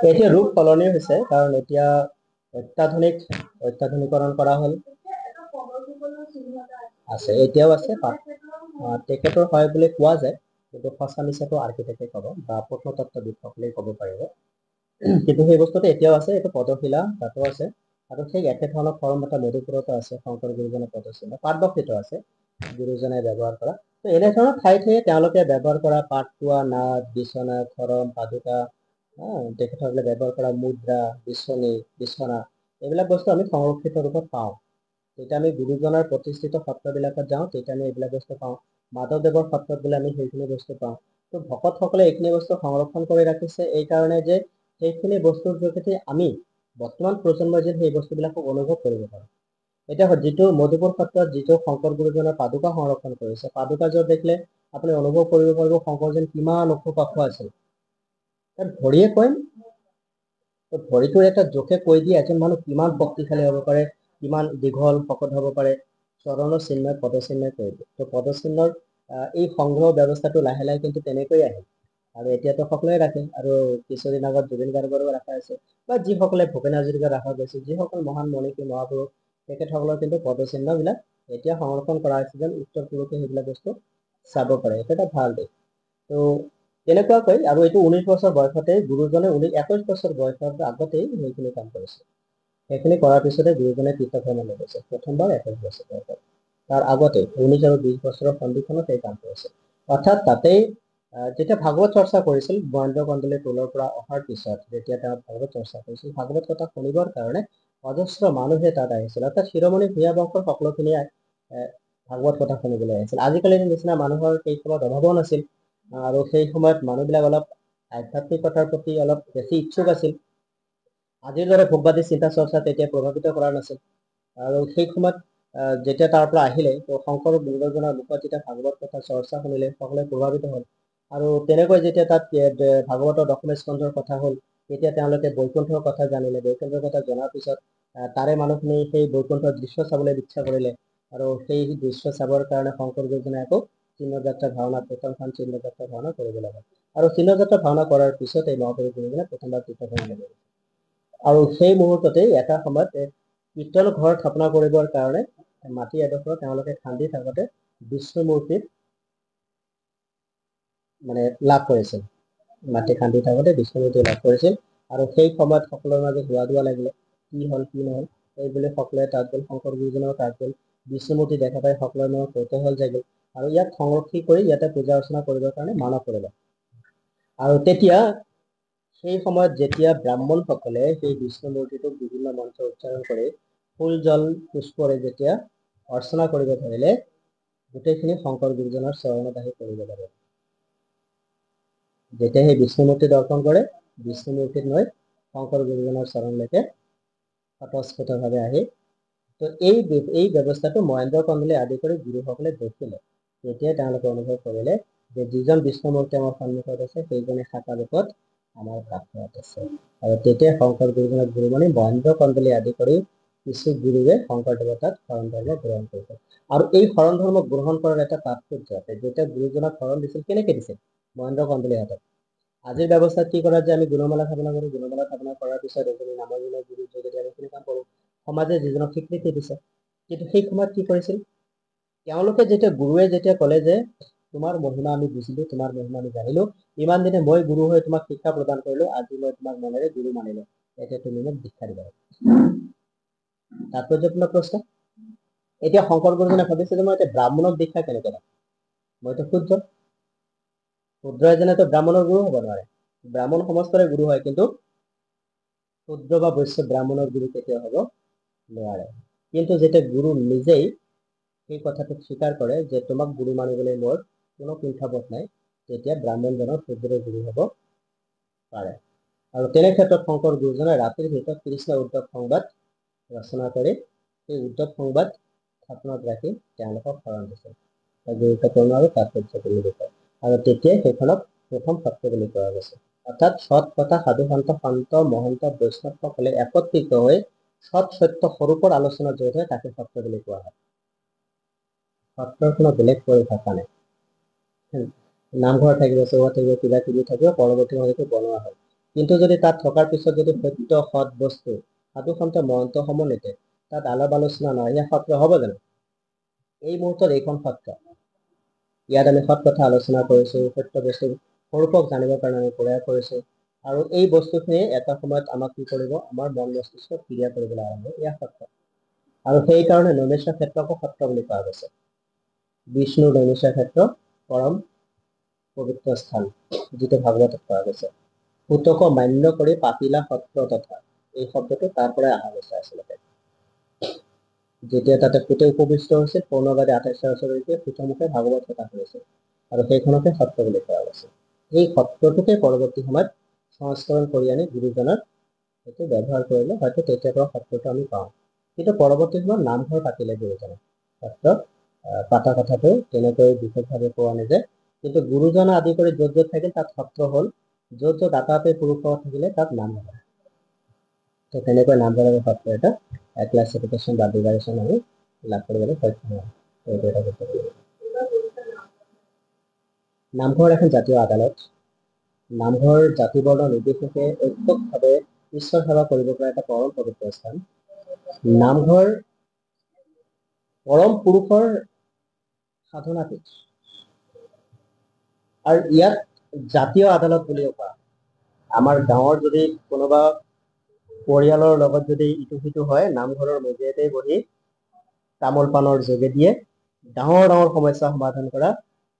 S1: এতিয়া ৰূপ সলনি হৈছে, কাৰণ এতিয়া অত্যাধুনিকৰণ কৰা হ'ল, আছে এতিয়াও আছে, তেখেতৰ হয় বুলি কোৱা যায়, কিন্তু সঁচা মিছাটো আৰ্কিটেক্টে ক'ব বা প্ৰত্নতত্ত্ববিদসকলেই ক'ব পাৰিব। কিন্তু সেই বস্তুটো এতিয়াও আছে, এইটো পদশিলা তাতো আছে, আৰু সেই একেধৰণৰ ফৰ্ম এটা মধুপুৰতো আছে, শংকৰ গুৰুজনৰ পদশিলা পাটবক্ষিত আছে, গুৰুজনাই ব্যৱহাৰ কৰা। তো এনেধৰণৰ ঠায়ে তেওঁলোকে ব্যৱহাৰ কৰা পাটপোৱা, নাট, বিচনা, খৰম, পাদুকা, তেখেতসকলে ব্যৱহাৰ কৰা মুদ্ৰা, বিচনা, এইবিলাক বস্তু আমি সংৰক্ষিত ৰূপত পাওঁ। তেতিয়া আমি গুৰুজনাৰ প্ৰতিষ্ঠিত সত্ৰবিলাকত যাওঁ, তেতিয়া আমি এইবিলাক বস্তু পাওঁ। মাধৱদেৱৰ সত্ৰত গ'লে আমি সেইখিনি বস্তু পাওঁ। তো ভকতসকলে এইখিনি বস্তু সংৰক্ষণ কৰি ৰাখিছে এই কাৰণে যে সেইখিনি বস্তুৰ যোগেদি আমি বৰ্তমান প্ৰজন্মই যেন সেই বস্তুবিলাকক অনুভৱ কৰিব পাৰোঁ। এতিয়া যিটো মধুপুৰ ক্ষেত্ৰত যিটো শংকৰ গুৰুজনৰ পাদুকা সংৰক্ষণ কৰিছে, পাদুকাযোৰ দেখিলে আপুনি অনুভৱ কৰিব পাৰিব শংকৰ যেন কিমান ওখ পাখ আছিল। তাত ভৰিয়ে কয়, ভৰিটোৰ এটা জোখে কৈ দিয়ে এজন মানুহ কিমান শক্তিশালী হ'ব পাৰে, কিমান দীঘল শকত হ'ব পাৰে। চৰণৰ চিহ্নই পদচিহ্নই কৈ দিয়ে। তো পদচিহ্নৰ এই সংগ্ৰহ ব্যৱস্থাটো লাহে লাহে কিন্তু তেনেকৈ আহিল, আৰু এতিয়াতো সকলোৱে ৰাখে, আৰু কিছুদিন আগত জুবিন গাৰ্গৰো ৰখা আছে, বা যিসকলে ভূপেন হাজৰিকা ৰাখা গৈছে, যিসকল মহান মনীষী মহাপুৰুষ, তেখেতসকলৰ কিন্তু পদচিহ্নবিলাক এতিয়া সংৰক্ষণ কৰা হৈছে, যেন উত্তৰ পুৰুষে সেইবিলাক বস্তু চাব পাৰে। এইটো এটা ভাল দিশ। তো তেনেকুৱাকৈ, আৰু এইটো 19 বছৰ বয়সতে গুৰুজনে 21 বছৰ বয়সৰ আগতেই সেইখিনি কাম কৰিছে। সেইখিনি কৰাৰ পিছতে গুৰুজনে তীৰ্থভ্ৰমণ লৈ গৈছে, প্ৰথমবাৰ 21 বছৰ বয়সত। তাৰ আগতে 19 আৰু 20 বছৰৰ সন্ধিখনত এই কাম কৰিছে। অৰ্থাৎ তাতেই যেতিয়া ভাগৱত চৰ্চা কৰিছিল, মহেন্দ্ৰ কন্দলী টোলৰ পৰা অহাৰ পিছত যেতিয়া তেওঁ ভাগৱত চৰ্চা কৰিছিল, ভাগৱত কথা শুনিবৰ কাৰণে অজস্ৰ মানুহে তাত আহিছিল। অৰ্থাৎ শিৰোমণি ভূঞা বংশৰ সকলোখিনিয়ে ভাগৱত কথা শুনিবলৈ আহিছিল। আজিকালিৰ নিচিনা মানুহৰ সেই সময়ত অভাৱো নাছিল, আৰু সেই সময়ত মানুহবিলাক অলপ আধ্যাত্মিকতাৰ প্ৰতি অলপ বেছি ইচ্ছুক আছিল। আজিৰ দৰে ভোগবাদী চিন্তা চৰ্চা তেতিয়া প্ৰভাৱিত কৰা নাছিল। আৰু সেই সময়ত যেতিয়া তাৰ পৰা আহিলে, তো শংকৰ গুৰুজনাৰ মুখত যেতিয়া ভাগৱত কথা চৰ্চা শুনিলে, সকলোৱে প্ৰভাৱিত হ'ল। আৰু তেনেকৈ যেতিয়া তাত ভাগৱতৰ দশম স্কন্ধৰ কথা হ'ল, তেতিয়া তেওঁলোকে বৈকুণ্ঠৰ কথা জানিলে। বৈকুণ্ঠৰ কথা জনাৰ পিছত তাৰে মানুহখিনি সেই বৈকুণ্ঠৰ দৃশ্য চাবলৈ ইচ্ছা কৰিলে, আৰু সেই দৃশ্য চাবৰ কাৰণে শংকৰ গুৰুজনাই আকৌ চিহ্নযাত্ৰা ভাওনা, প্ৰথমখন চিহ্নযাত্ৰা ভাওনা কৰিব লাগে। আৰু চিহ্নযাত্ৰা ভাওনা কৰাৰ পিছত এই মহাপুৰুষ গুৰুজনে প্ৰথমবাৰ তীৰ্থভ্ৰমণ কৰিলে। আৰু সেই মুহূৰ্ততেই এটা সময়ত কীৰ্তন ঘৰ স্থাপনা কৰিবৰ কাৰণে মাটি এডোখৰ তেওঁলোকে খান্দি থাকোঁতে বিষ্ণু মূৰ্তিত মানে লাভ কৰিছিল। মাটি খান্দি থাকোঁতে বিষ্ণু মূৰ্তি লাভ কৰিছিল, আৰু সেই সময়ত সকলোৰে মাজত হোৱা লাগিলে, কি হ'ল কি নহ'ল। এইবুলি সকলোৱে তাত গ'ল, শংকৰ গুৰুজনৰ তাত গ'ল, বিষ্ণু মূৰ্তি দেখা পাই সকলোৰে মনত কৌতূহল জাগিল, আৰু ইয়াক সংৰক্ষণ কৰি ইয়াতে পূজা অৰ্চনা কৰিবৰ কাৰণে মানস কৰিলে। আৰু তেতিয়া সেই সময়ত যেতিয়া ব্ৰাহ্মণসকলে সেই বিষ্ণু মূৰ্তিটোক বিভিন্ন মন্ত্ৰ উচ্চাৰণ কৰি ফুল জল পুষ্পৰে যেতিয়া অৰ্চনা কৰিব ধৰিলে, গোটেইখিনি শংকৰ গুৰুজনাৰ চৰণত আহি পৰিব লাগে। যেতিয়া সেই বিষ্ণু মূৰ্তি দৰ্শন কৰে, বিষ্ণু মূৰ্তিত লৈ শংকৰ গুৰুজনাৰ চৰণলৈকে স্বতঃস্ফূৰ্তভাৱে আহি, তো এই ব্যৱস্থাটো মহেন্দ্ৰ কন্দলী আদি কৰি গুৰুসকলে দেখিলে। তেতিয়াই তেওঁলোকে অনুভৱ কৰিলে যে যিজন বিষ্ণুমূৰ্তি আমাৰ সন্মুখত আছে সেইজনে শাখা ৰূপত আমাৰ কাষত আছে। আৰু তেতিয়া শংকৰ গুৰুজনক গুৰু মানি মহেন্দ্ৰ কন্দলী আদি কৰি কিছু গুৰুৱে শংকৰদেৱৰ তাত শৰণ ধৰ্ম গ্ৰহণ কৰিছে। আৰু এই শৰণ ধৰ্ম গ্ৰহণ কৰাৰ এটা তাৎপৰ্য আছে। যেতিয়া গুৰুজনক শৰণ দিছিল কেনেকে দিছিল? মহেন্দ্ৰ কন্দলী হাতত। আজিৰ ব্যৱস্থাত কি কৰা যে আমি গুণমালা স্থাপনা কৰোঁ, গুণমালা স্থাপনা কৰাৰ পিছত এজনী নামৰ গুৰুৰ যোগেদি আমি সেইখিনি কাম কৰোঁ। সমাজে যিজনক স্বীকৃতি দিছে, কিন্তু সেই সময়ত কি কৰিছিল? তেওঁলোকে যেতিয়া গুৰুৱে যেতিয়া ক'লে যে তোমাৰ মহিমা আমি বুজিলো, তোমাৰ মহিমা আমি জানিলো, ইমান দিনে মই গুৰু হৈ তোমাক শিক্ষা প্ৰদান কৰিলো, আজি মই তোমাক মনেৰে গুৰু মানিলো, এতিয়া তুমি মোক দীক্ষা দিবা। তাৎপৰ্যপূৰ্ণ প্ৰশ্ন। এতিয়া শংকৰ গুৰুজনে ভাবিছে যে মই এতিয়া ব্ৰাহ্মণক দীক্ষা কেনেকে দিম? মইতো ক্ষুদ্ৰ। ক্ষুদ্ৰ এজনেতো ব্ৰাহ্মণৰ গুৰু হ'ব নোৱাৰে। ব্ৰাহ্মণ সমস্তৰে গুৰু হয়, কিন্তু ক্ষুদ্ৰ বা বৈশ্য ব্ৰাহ্মণৰ গুৰু কেতিয়াও হ'ব নোৱাৰে। কিন্তু যেতিয়া গুৰু নিজেই সেই কথাটোক স্বীকাৰ কৰে যে তোমাক গুৰু মানিবলৈ মোৰ কোনো কুণ্ঠাবোধ নাই, তেতিয়া ব্ৰাহ্মণজনৰ ক্ষুদ্ৰ গুৰু হ'ব পাৰে। আৰু তেনে ক্ষেত্ৰত শংকৰ গুৰুজনে ৰাতিৰ ভিতৰত কৃষ্ণ উদ্ধৱ সংবাদ ৰচনা কৰি সেই উদ্ধৱ সংবাদ স্থাপনত ৰাখি তেওঁলোকক শৰণ দিছিল। গুৰুত্বপূৰ্ণ আৰু তাৎপৰ্যপূৰ্ণ বিষয়। আৰু তেতিয়াই সেইখনক প্ৰথম সত্ৰ বুলি কোৱা গৈছে। অৰ্থাৎ সৎ কথা সাধু সন্ত মহন্ত বৈষ্ণৱসকলে একত্ৰিত হৈ সৎ সত্য স্বৰূপৰ আলোচনা জড়িত হয়, তাকে সত্ৰ বুলি কোৱা হয়। সত্ৰৰ কোনো বেলেগ পৰিভাষা নাই। নামঘৰ থাকিব, চৌহদ থাকিব, কিবা কিবি থাকিব, পৰৱৰ্তী সময়তো বনোৱা হয়। কিন্তু যদি তাত থকাৰ পিছত যদি সত্য সৎ বস্তু সাধু সন্ত মহন্ত সমন্বিতে তাত আলাপ আলোচনা নহয়, সেয়া সত্ৰ হ'ব জানো? এই মুহূৰ্তত এইখন সত্ৰ। ইয়াত আমি সৎ কথা আলোচনা কৰিছো, সত্য বস্তু স্বৰূপক জানিবৰ কাৰণে আমি প্ৰয়াস কৰিছো। আৰু এই বস্তুখিনি এটা সময়ত আমাক কি কৰিব? আমাৰ মন মস্তিষ্ক ক্ৰিয়া কৰিবলৈ আৰম্ভ কৰিব। এয়া সত্ৰ। আৰু সেইকাৰণে নৈমিষাৰ ক্ষেত্ৰকো সত্ৰ বুলি কোৱা গৈছে। বিষ্ণুৰ নৈমিষাৰ ক্ষেত্ৰ পৰম পবিত্ৰ স্থান, যিটো ভাগৱতত কোৱা গৈছে। পুতক মান্য কৰি পাতিলা সত্ৰ তথা, এই শব্দটো তাৰ পৰাই অহা গৈছে আচলতে। যেতিয়া তাতে পুতে উপবিষ্ট হৈছিল, পৌৰ্ণবাদী 28 বছৰলৈকে পুতমুখে ভাগৱত কথা কৰিছিল, আৰু সেইখনকে সত্ৰ বুলি কোৱা গৈছে। এই সত্ৰটোকে পৰৱৰ্তী সময়ত সংস্কৰণ কৰি আনি গুৰুজনৰ সেইটো ব্যৱহাৰ কৰিলে হয়তো তেতিয়াৰ পৰা সত্ৰটো আমি পাওঁ। কিন্তু পৰৱৰ্তী সময়ত নামঘৰ পাতিলে গুৰুজনে। সত্ৰ পাতা কথাটো তেনেকৈ বিশেষভাৱে পোৱা নাযায়। কিন্তু গুৰুজন আদি কৰি য'ত য'ত থাকিল তাত সত্ৰ হ'ল, য'ত য'ত আতাপে পুৰুষ থাকিলে তাত নাম হ'ল। তো তেনেকৈ নামঘৰ আৰু সত্ৰ এটা ক্লাছিফিকেশ্যন বা ডিভাইডেশ্যন আমি লাভ কৰিবলৈ সক্ষম হয়। এইটো এটা গুৰুত্বপূৰ্ণ। নামঘৰ এখন জাতীয় আদালত। নামঘৰ জাতি বৰ্ণ নিৰ্বিশেষে ঐক্যভাৱে ঈশ্বৰ সেৱা কৰিব পৰা এটা পৰম পবিত্ৰ স্থান। নামঘৰ পৰম পুৰুষৰ সাধনাপীঠ, আৰু ইয়াত জাতীয় আদালত বুলিও কোৱা। আমাৰ গাঁৱৰ যদি কোনোবা পৰিয়ালৰ লগত যদি ইটো সিটো হয়, নামঘৰৰ মজিয়াতে বহি তামোল পাণৰ যোগেদিয়ে ডাঙৰ ডাঙৰ সমস্যা সমাধান কৰা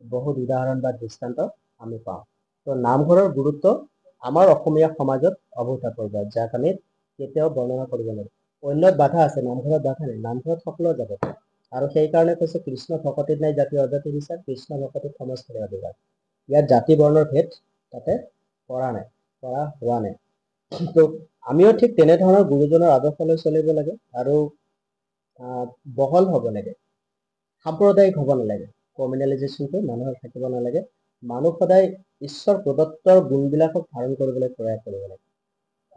S1: বহুত উদাহৰণ বা দৃষ্টান্ত আমি পাওঁ। তো নামঘৰৰ গুৰুত্ব আমাৰ অসমীয়া সমাজত অভূতপূৰ্ব, যাক আমি কেতিয়াও বৰ্ণনা কৰিব নোৱাৰো। অন্যত বাধা আছে, নামঘৰত বাধা নাই। নামঘৰত সকলো যাব। আৰু সেইকাৰণে কৈছে কৃষ্ণ ভকতিত নাই জাতি অজাতি বিচাৰ, কৃষ্ণ ভকতিত সমস্তৰে অধিকাৰ। ইয়াত জাতি বৰ্ণৰ ভেদ তাতে কৰা নাই, কৰা হোৱা নাই। তো আমিও ঠিক তেনেধৰণৰ গুৰুজনৰ আদৰ্শলৈ চলিব লাগে, আৰু বহল হ'ব লাগে, সাম্প্ৰদায়িক হ'ব নালাগে। কমিউনেলিজেশ্যনটো মানুহৰ থাকিব নালাগে। মানুহ সদায় ঈশ্বৰ প্ৰদত্তৰ গুণবিলাকক ধাৰণ কৰিবলৈ প্ৰয়াস কৰিব লাগে।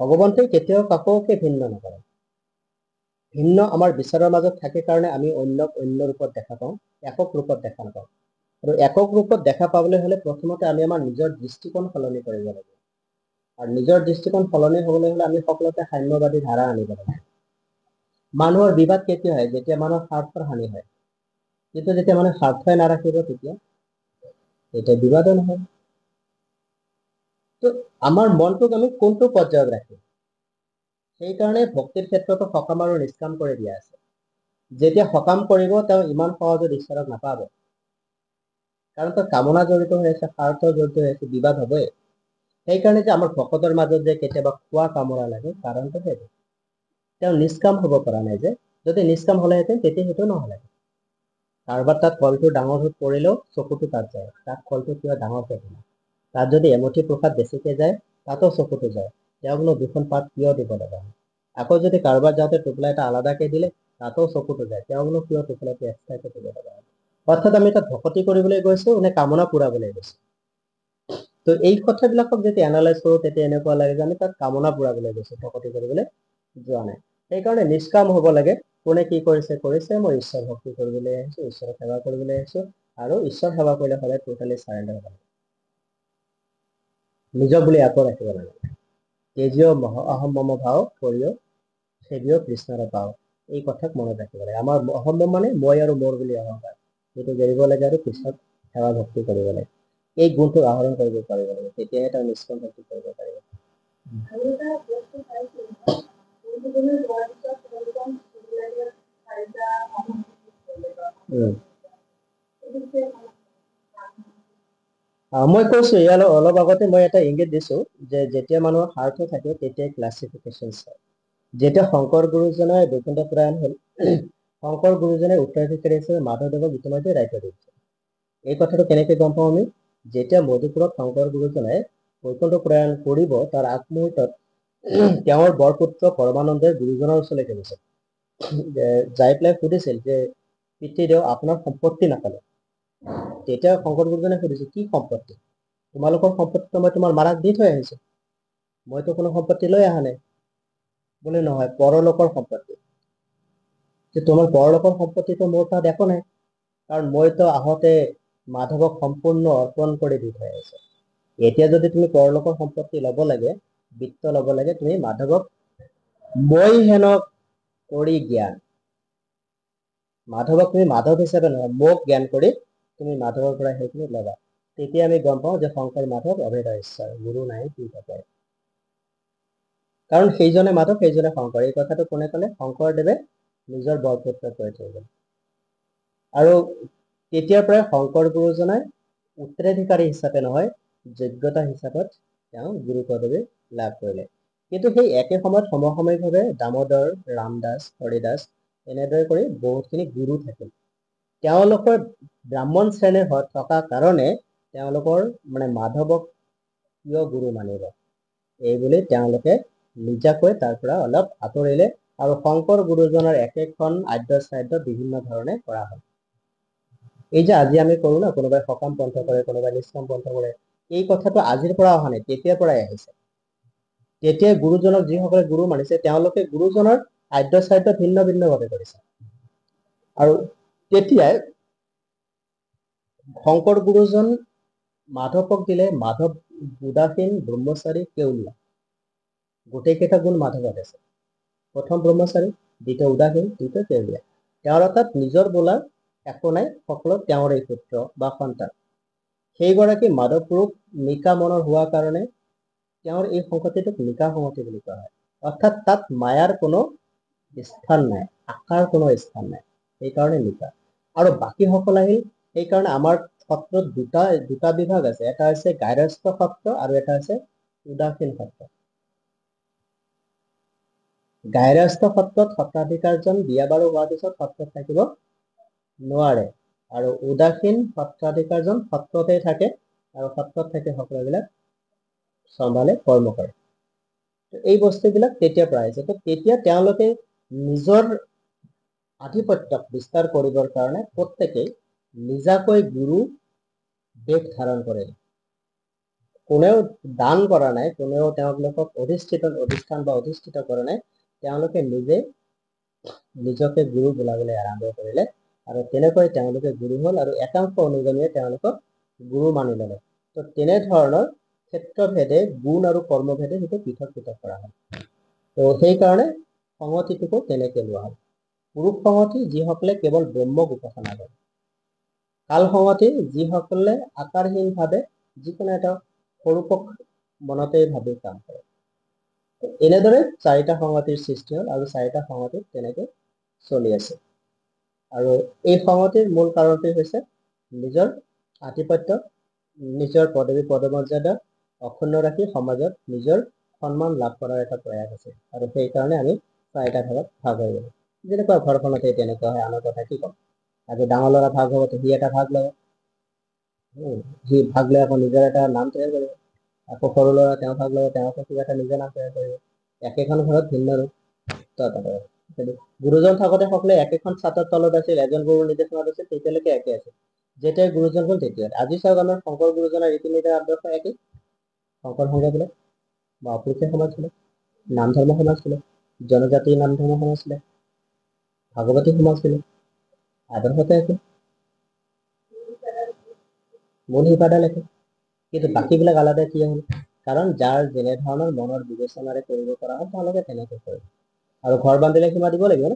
S1: ভগৱন্তই কেতিয়াও কাকোকে ভিন্ন নকৰে। ভিন্ন আমাৰ বিচাৰৰ মাজত থাকে কাৰণে আমি অন্যক অন্য ৰূপত দেখা পাওঁ, একক ৰূপত দেখা নাপাওঁ। আৰু একক ৰূপত দেখা পাবলৈ হ'লে প্ৰথমতে আমি আমাৰ নিজৰ দৃষ্টিকোণ সলনি কৰিব লাগিব। আৰু নিজৰ দৃষ্টিকোণ সলনি হ'বলৈ হ'লে আমি সকলোতে সাম্যবাদী ধাৰা আনিব লাগিব। মানুহৰ বিবাদ কেতিয়া হয়? যেতিয়া মানুহৰ স্বাৰ্থৰ হানি হয়। কিন্তু যেতিয়া মানুহে স্বাৰ্থই নাৰাখিব তেতিয়া বিবাদো নহয়। তো আমাৰ মনটোক আমি কোনটো পৰ্যায়ত ৰাখিম? সেইকাৰণে ভক্তিৰ ক্ষেত্ৰতো সকাম আৰু নিষ্কাম কৰি দিয়া আছে। যেতিয়া সকাম কৰিব তেওঁ ইমান সহজত ঈশ্বৰক নাপাব, কাৰণ তাৰ কামনা জড়িত হৈ আছে, স্বাৰ্থ জড়িত হৈ আছে, বিবাদ হ'বই। সেইকাৰণে যে আমাৰ ভকতৰ মাজত যে কেতিয়াবা খোৱা কামোৰা লাগে, কাৰণটো সেইটো। তেওঁ নিষ্কাম হ'ব পৰা নাই যে, যদি নিষ্কাম হ'লেহেঁতেন তেতিয়া সেইটো নহ'লে। কাৰোবাৰ তাত কলটো ডাঙৰ হৈ পৰিলেও চকুটো তাত যায়, তাত কলটো কিবা ডাঙৰ হৈ থাকে। তাত যদি এমুঠি প্ৰসাদ বেছিকে যায়, তাতো চকুটো যায়, তেওঁকনো দুখন পাত কিয় দিব লগা হয়। আকৌ যদি কাৰোবাৰ যাওঁতে টোপোলা এটা আলাদাকে দিলে, তাতো চকুটো যায়, তেওঁকনো কিয় টোপোলাটো এক্সট্ৰাকে দিব লগা হয়। অৰ্থাৎ আমি তাত ভকতি কৰিবলৈ গৈছো নে কামনা পুৰাবলৈ গৈছো। তো এই কথাবিলাকক যেতিয়া এনালাইজ কৰোঁ তেতিয়া এনেকুৱা লাগে যে আমি তাত কামনা পুৰাবলৈ গৈছো, ভকতি কৰিবলৈ যোৱা নাই। সেইকাৰণে নিষ্কাম হ'ব লাগে। কোনে কি কৰিছে কৰিছে, মই ঈশ্বৰ ভক্তি কৰিবলৈ আহিছো, ঈশ্বৰৰ সেৱা কৰিবলৈ আহিছো, আৰু ঈশ্বৰ সেৱা কৰিলে সদায় টোটেলি চাৰেণ্ডাৰ হ'ব লাগে। নিজক বুলি একো ৰাখিব লাগে। তেজিও অহম মম ভাও কৰিও সেবিও কৃষ্ণৰ পাও, এই কথাক মনত ৰাখিব লাগে। আমাৰ অহম মানে মই আৰু মোৰ বুলি অহংকাৰ, সেইটো এৰিব লাগে আৰু কৃষ্ণক সেৱা ভক্তি কৰিব লাগে। এই গুণটো আহৰণ কৰিব পাৰিব লাগে, তেতিয়াহে তেওঁ নিষ্কাম ভক্তি কৰিব পাৰিব। মই কৈছো ইয়াৰ অলপ আগতে মই এটা ইংগিত দিছো যে যেতিয়া মানুহৰ হাৰ্টে থাকে তেতিয়াই ক্লাছিফিকেশ্যন চায়। যেতিয়া শংকৰ গুৰুজনে বৈকুণ্ঠ প্ৰয়াণ হ'ল, শংকৰ গুৰুজনে উত্তৰাধিকাৰী হিচাপে মাধৱদেৱক ইতিমধ্যে দায়িত্ব দিছে। এই কথাটো কেনেকে গম পাওঁ আমি? যেতিয়া মধুপুৰত শংকৰ গুৰুজনে বৈকুণ্ঠ প্ৰয়াণ কৰিব, তাৰ আগমুহূৰ্তত তেওঁৰ বৰপুত্ৰ পৰমানন্দে গুৰুজনৰ ওচৰলৈ গৈছিল, যাই পেলাই সুধিছিল যে পিতৃদেৱ আপোনাৰ সম্পত্তি নাপালে। তেতিয়া শংকৰ গুৰুজনে সুধিছে কি সম্পত্তি? তোমালোকৰ সম্পত্তিটো মই তোমাৰ মাৰাক দি থৈ আহিছো, মইতো কোনো সম্পত্তি লৈ অহা নাই। বোলে নহয়, পৰলোকৰ সম্পত্তি। তোমাৰ পৰলোকৰ সম্পত্তিটো মোৰ তাত একো নাই, কাৰণ মইতো আহোঁতে মাধৱক সম্পূৰ্ণ অৰ্পণ কৰি দি থৈ আহিছো। এতিয়া যদি তুমি পৰলোকৰ সম্পত্তি ল'ব লাগে, বিত্ত ল'ব লাগে, তুমি মাধৱক মই হেনক কৰি জ্ঞান, মাধৱক তুমি মাধৱ হিচাপে নহয়, মোক জ্ঞান কৰি তুমি মাধৱৰ পৰা সেইখিনি ল'বা। তেতিয়া আমি গম পাওঁ যে শংকৰ মাধৱ অভেদ ঈশ্বৰ, গুৰু নাই কি থাকে। কাৰণ সেইজনে মাধৱ সেইজনে শংকৰ, এই কথাটো কোনে ক'লে? শংকৰদেৱে নিজৰ বৰপুত্ৰক কৈ থৈ গ'ল। আৰু তেতিয়াৰ পৰাই শংকৰ গুৰুজনে উত্তৰাধিকাৰী হিচাপে নহয়, যোগ্যতা হিচাপত তেওঁ গুৰু পদবী লাভ কৰিলে। কিন্তু সেই একে সময়ত সমসাময়িকভাৱে দামোদৰ, ৰামদাস, হৰিদাস এনেদৰে কৰি বহুতখিনি গুৰু থাকিল। তেওঁলোকৰ ব্ৰাহ্মণ শ্ৰেণীৰ থকা কাৰণে তেওঁলোকৰ মানে মাধৱক কিয় গুৰু মানিব, এইবুলি তেওঁলোকে নিজাকৈ তাৰ পৰা অলপ আঁতৰিলে, আৰু শংকৰ গুৰুজনৰ একেখন আদ্য শ্ৰাদ্ধ বিভিন্ন ধৰণে কৰা হয়। এই যে আজি আমি কৰো না, কোনোবাই সকাম পন্থ কৰে, কোনোবাই নিষ্কাম পন্থ কৰে, এই কথাটো আজিৰ পৰা অহা নাই, তেতিয়াৰ পৰাই আহিছে। তেতিয়াই গুৰুজনক যিসকলে গুৰু মানিছে তেওঁলোকে গুৰুজনৰ আদ্য শ্ৰাদ্ধ ভিন্ন ভিন্নভাৱে কৰিছে। আৰু তেতিয়াই শংকৰ গুৰুজন মাধৱক দিলে মাধৱ উদাসীন, ব্ৰহ্মচাৰী, কেউলীয়া, গোটেইকেইটা গুণ মাধৱত আছে। প্ৰথম ব্ৰহ্মচাৰী, দ্বিতীয় উদাসীন, তৃতীয় কেউলীয়া। তেওঁৰ তাত নিজৰ বোলা একো নাই, সকলো তেওঁৰে পুত্ৰ বা সন্তান। সেইগৰাকী মাধৱ পুৰুষ নিকা মনৰ হোৱা কাৰণে তেওঁৰ এই সংগতিটোক নিকা সংগতি বুলি কোৱা হয়। অৰ্থাৎ তাত মায়াৰ কোনো স্থান নাই, আকাৰ কোনো স্থান নাই, সেইকাৰণে নিকা। আৰু বাকীসকল আহিল, সেইকাৰণে আমাৰ সত্ৰত দুটা বিভাগ আছে, এটা হৈছে গাৰ্হস্থ্য সত্ৰ আৰু এটা হৈছে উদাসীন সত্ৰ। গাৰ্হস্থ্য সত্ৰত সত্ৰাধিকাৰজন বিয়া বাৰু হোৱাৰ পিছত সত্ৰত থাকিব নোৱাৰে, আৰু উদাসীন সত্ৰাধিকাৰজন সত্ৰতে থাকে, আৰু সত্ৰত থাকি সকলোবিলাক চম্ভালে, কৰ্ম কৰে। এই বস্তুবিলাক তেতিয়াৰ পৰা আহিছে। তো তেতিয়া তেওঁলোকে নিজৰ আধিপত্যক বিস্তাৰ কৰিবৰ কাৰণে প্ৰত্যেকেই নিজাকৈ গুৰু বেশ ধাৰণ কৰে। কোনেও দান কৰা নাই, কোনেও তেওঁলোকক অধিষ্ঠান বা অধিষ্ঠিত কৰা নাই, তেওঁলোকে নিজে নিজকে গুৰু বোলাবলৈ আৰম্ভ কৰিলে, আৰু তেনেকৈ তেওঁলোকে গুৰু হ'ল, আৰু একাংশ অনুগামীয়ে তেওঁলোকক গুৰু মানি ল'লে। তো তেনেধৰণৰ ক্ষেত্ৰভেদে গুণ আৰু কৰ্মভেদে সেইটো পৃথক পৃথক কৰা হয়। তো সেইকাৰণে সংগতিটোকো তেনেকৈ লোৱা হয়। পুৰুষ সংগতি যিসকলে কেৱল ব্ৰহ্মক উপাসনা কৰে, কাল সংগতি যিসকলে আকাৰহীনভাৱে যিকোনো এটা সৰুপক মনতে ভাবি কাম কৰে। এনেদৰে চাৰিটা সংগতিৰ সৃষ্টি হ'ল, আৰু চাৰিটা সংগতি তেনেকৈ চলি আছে। আৰু এই সংগতিৰ মূল কাৰণটো হৈছে নিজৰ আধিপত্য, নিজৰ পদবী পদমৰ্যাদা অক্ষুণ্ণ ৰাখি সমাজত নিজৰ সন্মান লাভ কৰাৰ এটা প্ৰয়াস আছে। আৰু সেইকাৰণে আমি চাৰিটা ভাগত ভাগ হৈ গ'লো। যেনেকুৱা ঘৰখনতে তেনেকুৱা হয়, আনৰ কথা কি ক'ম। আজি ডাঙৰ ল'ৰা ভাগ হ'ব, সি এটা ভাগ ল'ব, সি ভাগ লৈ আকৌ নিজৰ এটা নাম তৈয়াৰ কৰিব। আকৌ সৰু ল'ৰা তেওঁ ভাগ ল'ব, তেওঁ আকৌ কিবা এটা নিজৰ নাম তৈয়াৰ কৰিব। একেখন ঘৰত ভিন্ন ৰূপ। গুৰুজন থাকোঁতে সকলোৱে একেখন ছাতৰ তলত আছিল, এজন গুৰুৰ নিৰ্দেশনাত আছিল, তেতিয়ালৈকে একে আছিল। যেতিয়াই গুৰুজন হ'ল তেতিয়া। আজি চাওক আমাৰ শংকৰ গুৰুজনাৰ ৰীতি নীতিৰ আদৰ্শ একেই। শংকৰ সংঘবিলাক বা অপৰিচয় সমাজ ছিল, নাম ধৰ্ম সমাজ ছিল, জনজাতি নাম ধৰ্ম সমাজ ছিল, ভাগৱতী সমাজ ছিল, আদৰ্শতে একে, মূল শিপাডাল একে। কিন্তু বাকীবিলাক আলাদা কিয় হ'ল? কাৰণ যাৰ যেনে ধৰণৰ মনৰ বিবেচনাৰে কৰিব পৰা হয় তেওঁলোকে তেনেকৈ কৰে। আৰু ঘৰ বান্ধিলে সীমা দিব লাগিব ন।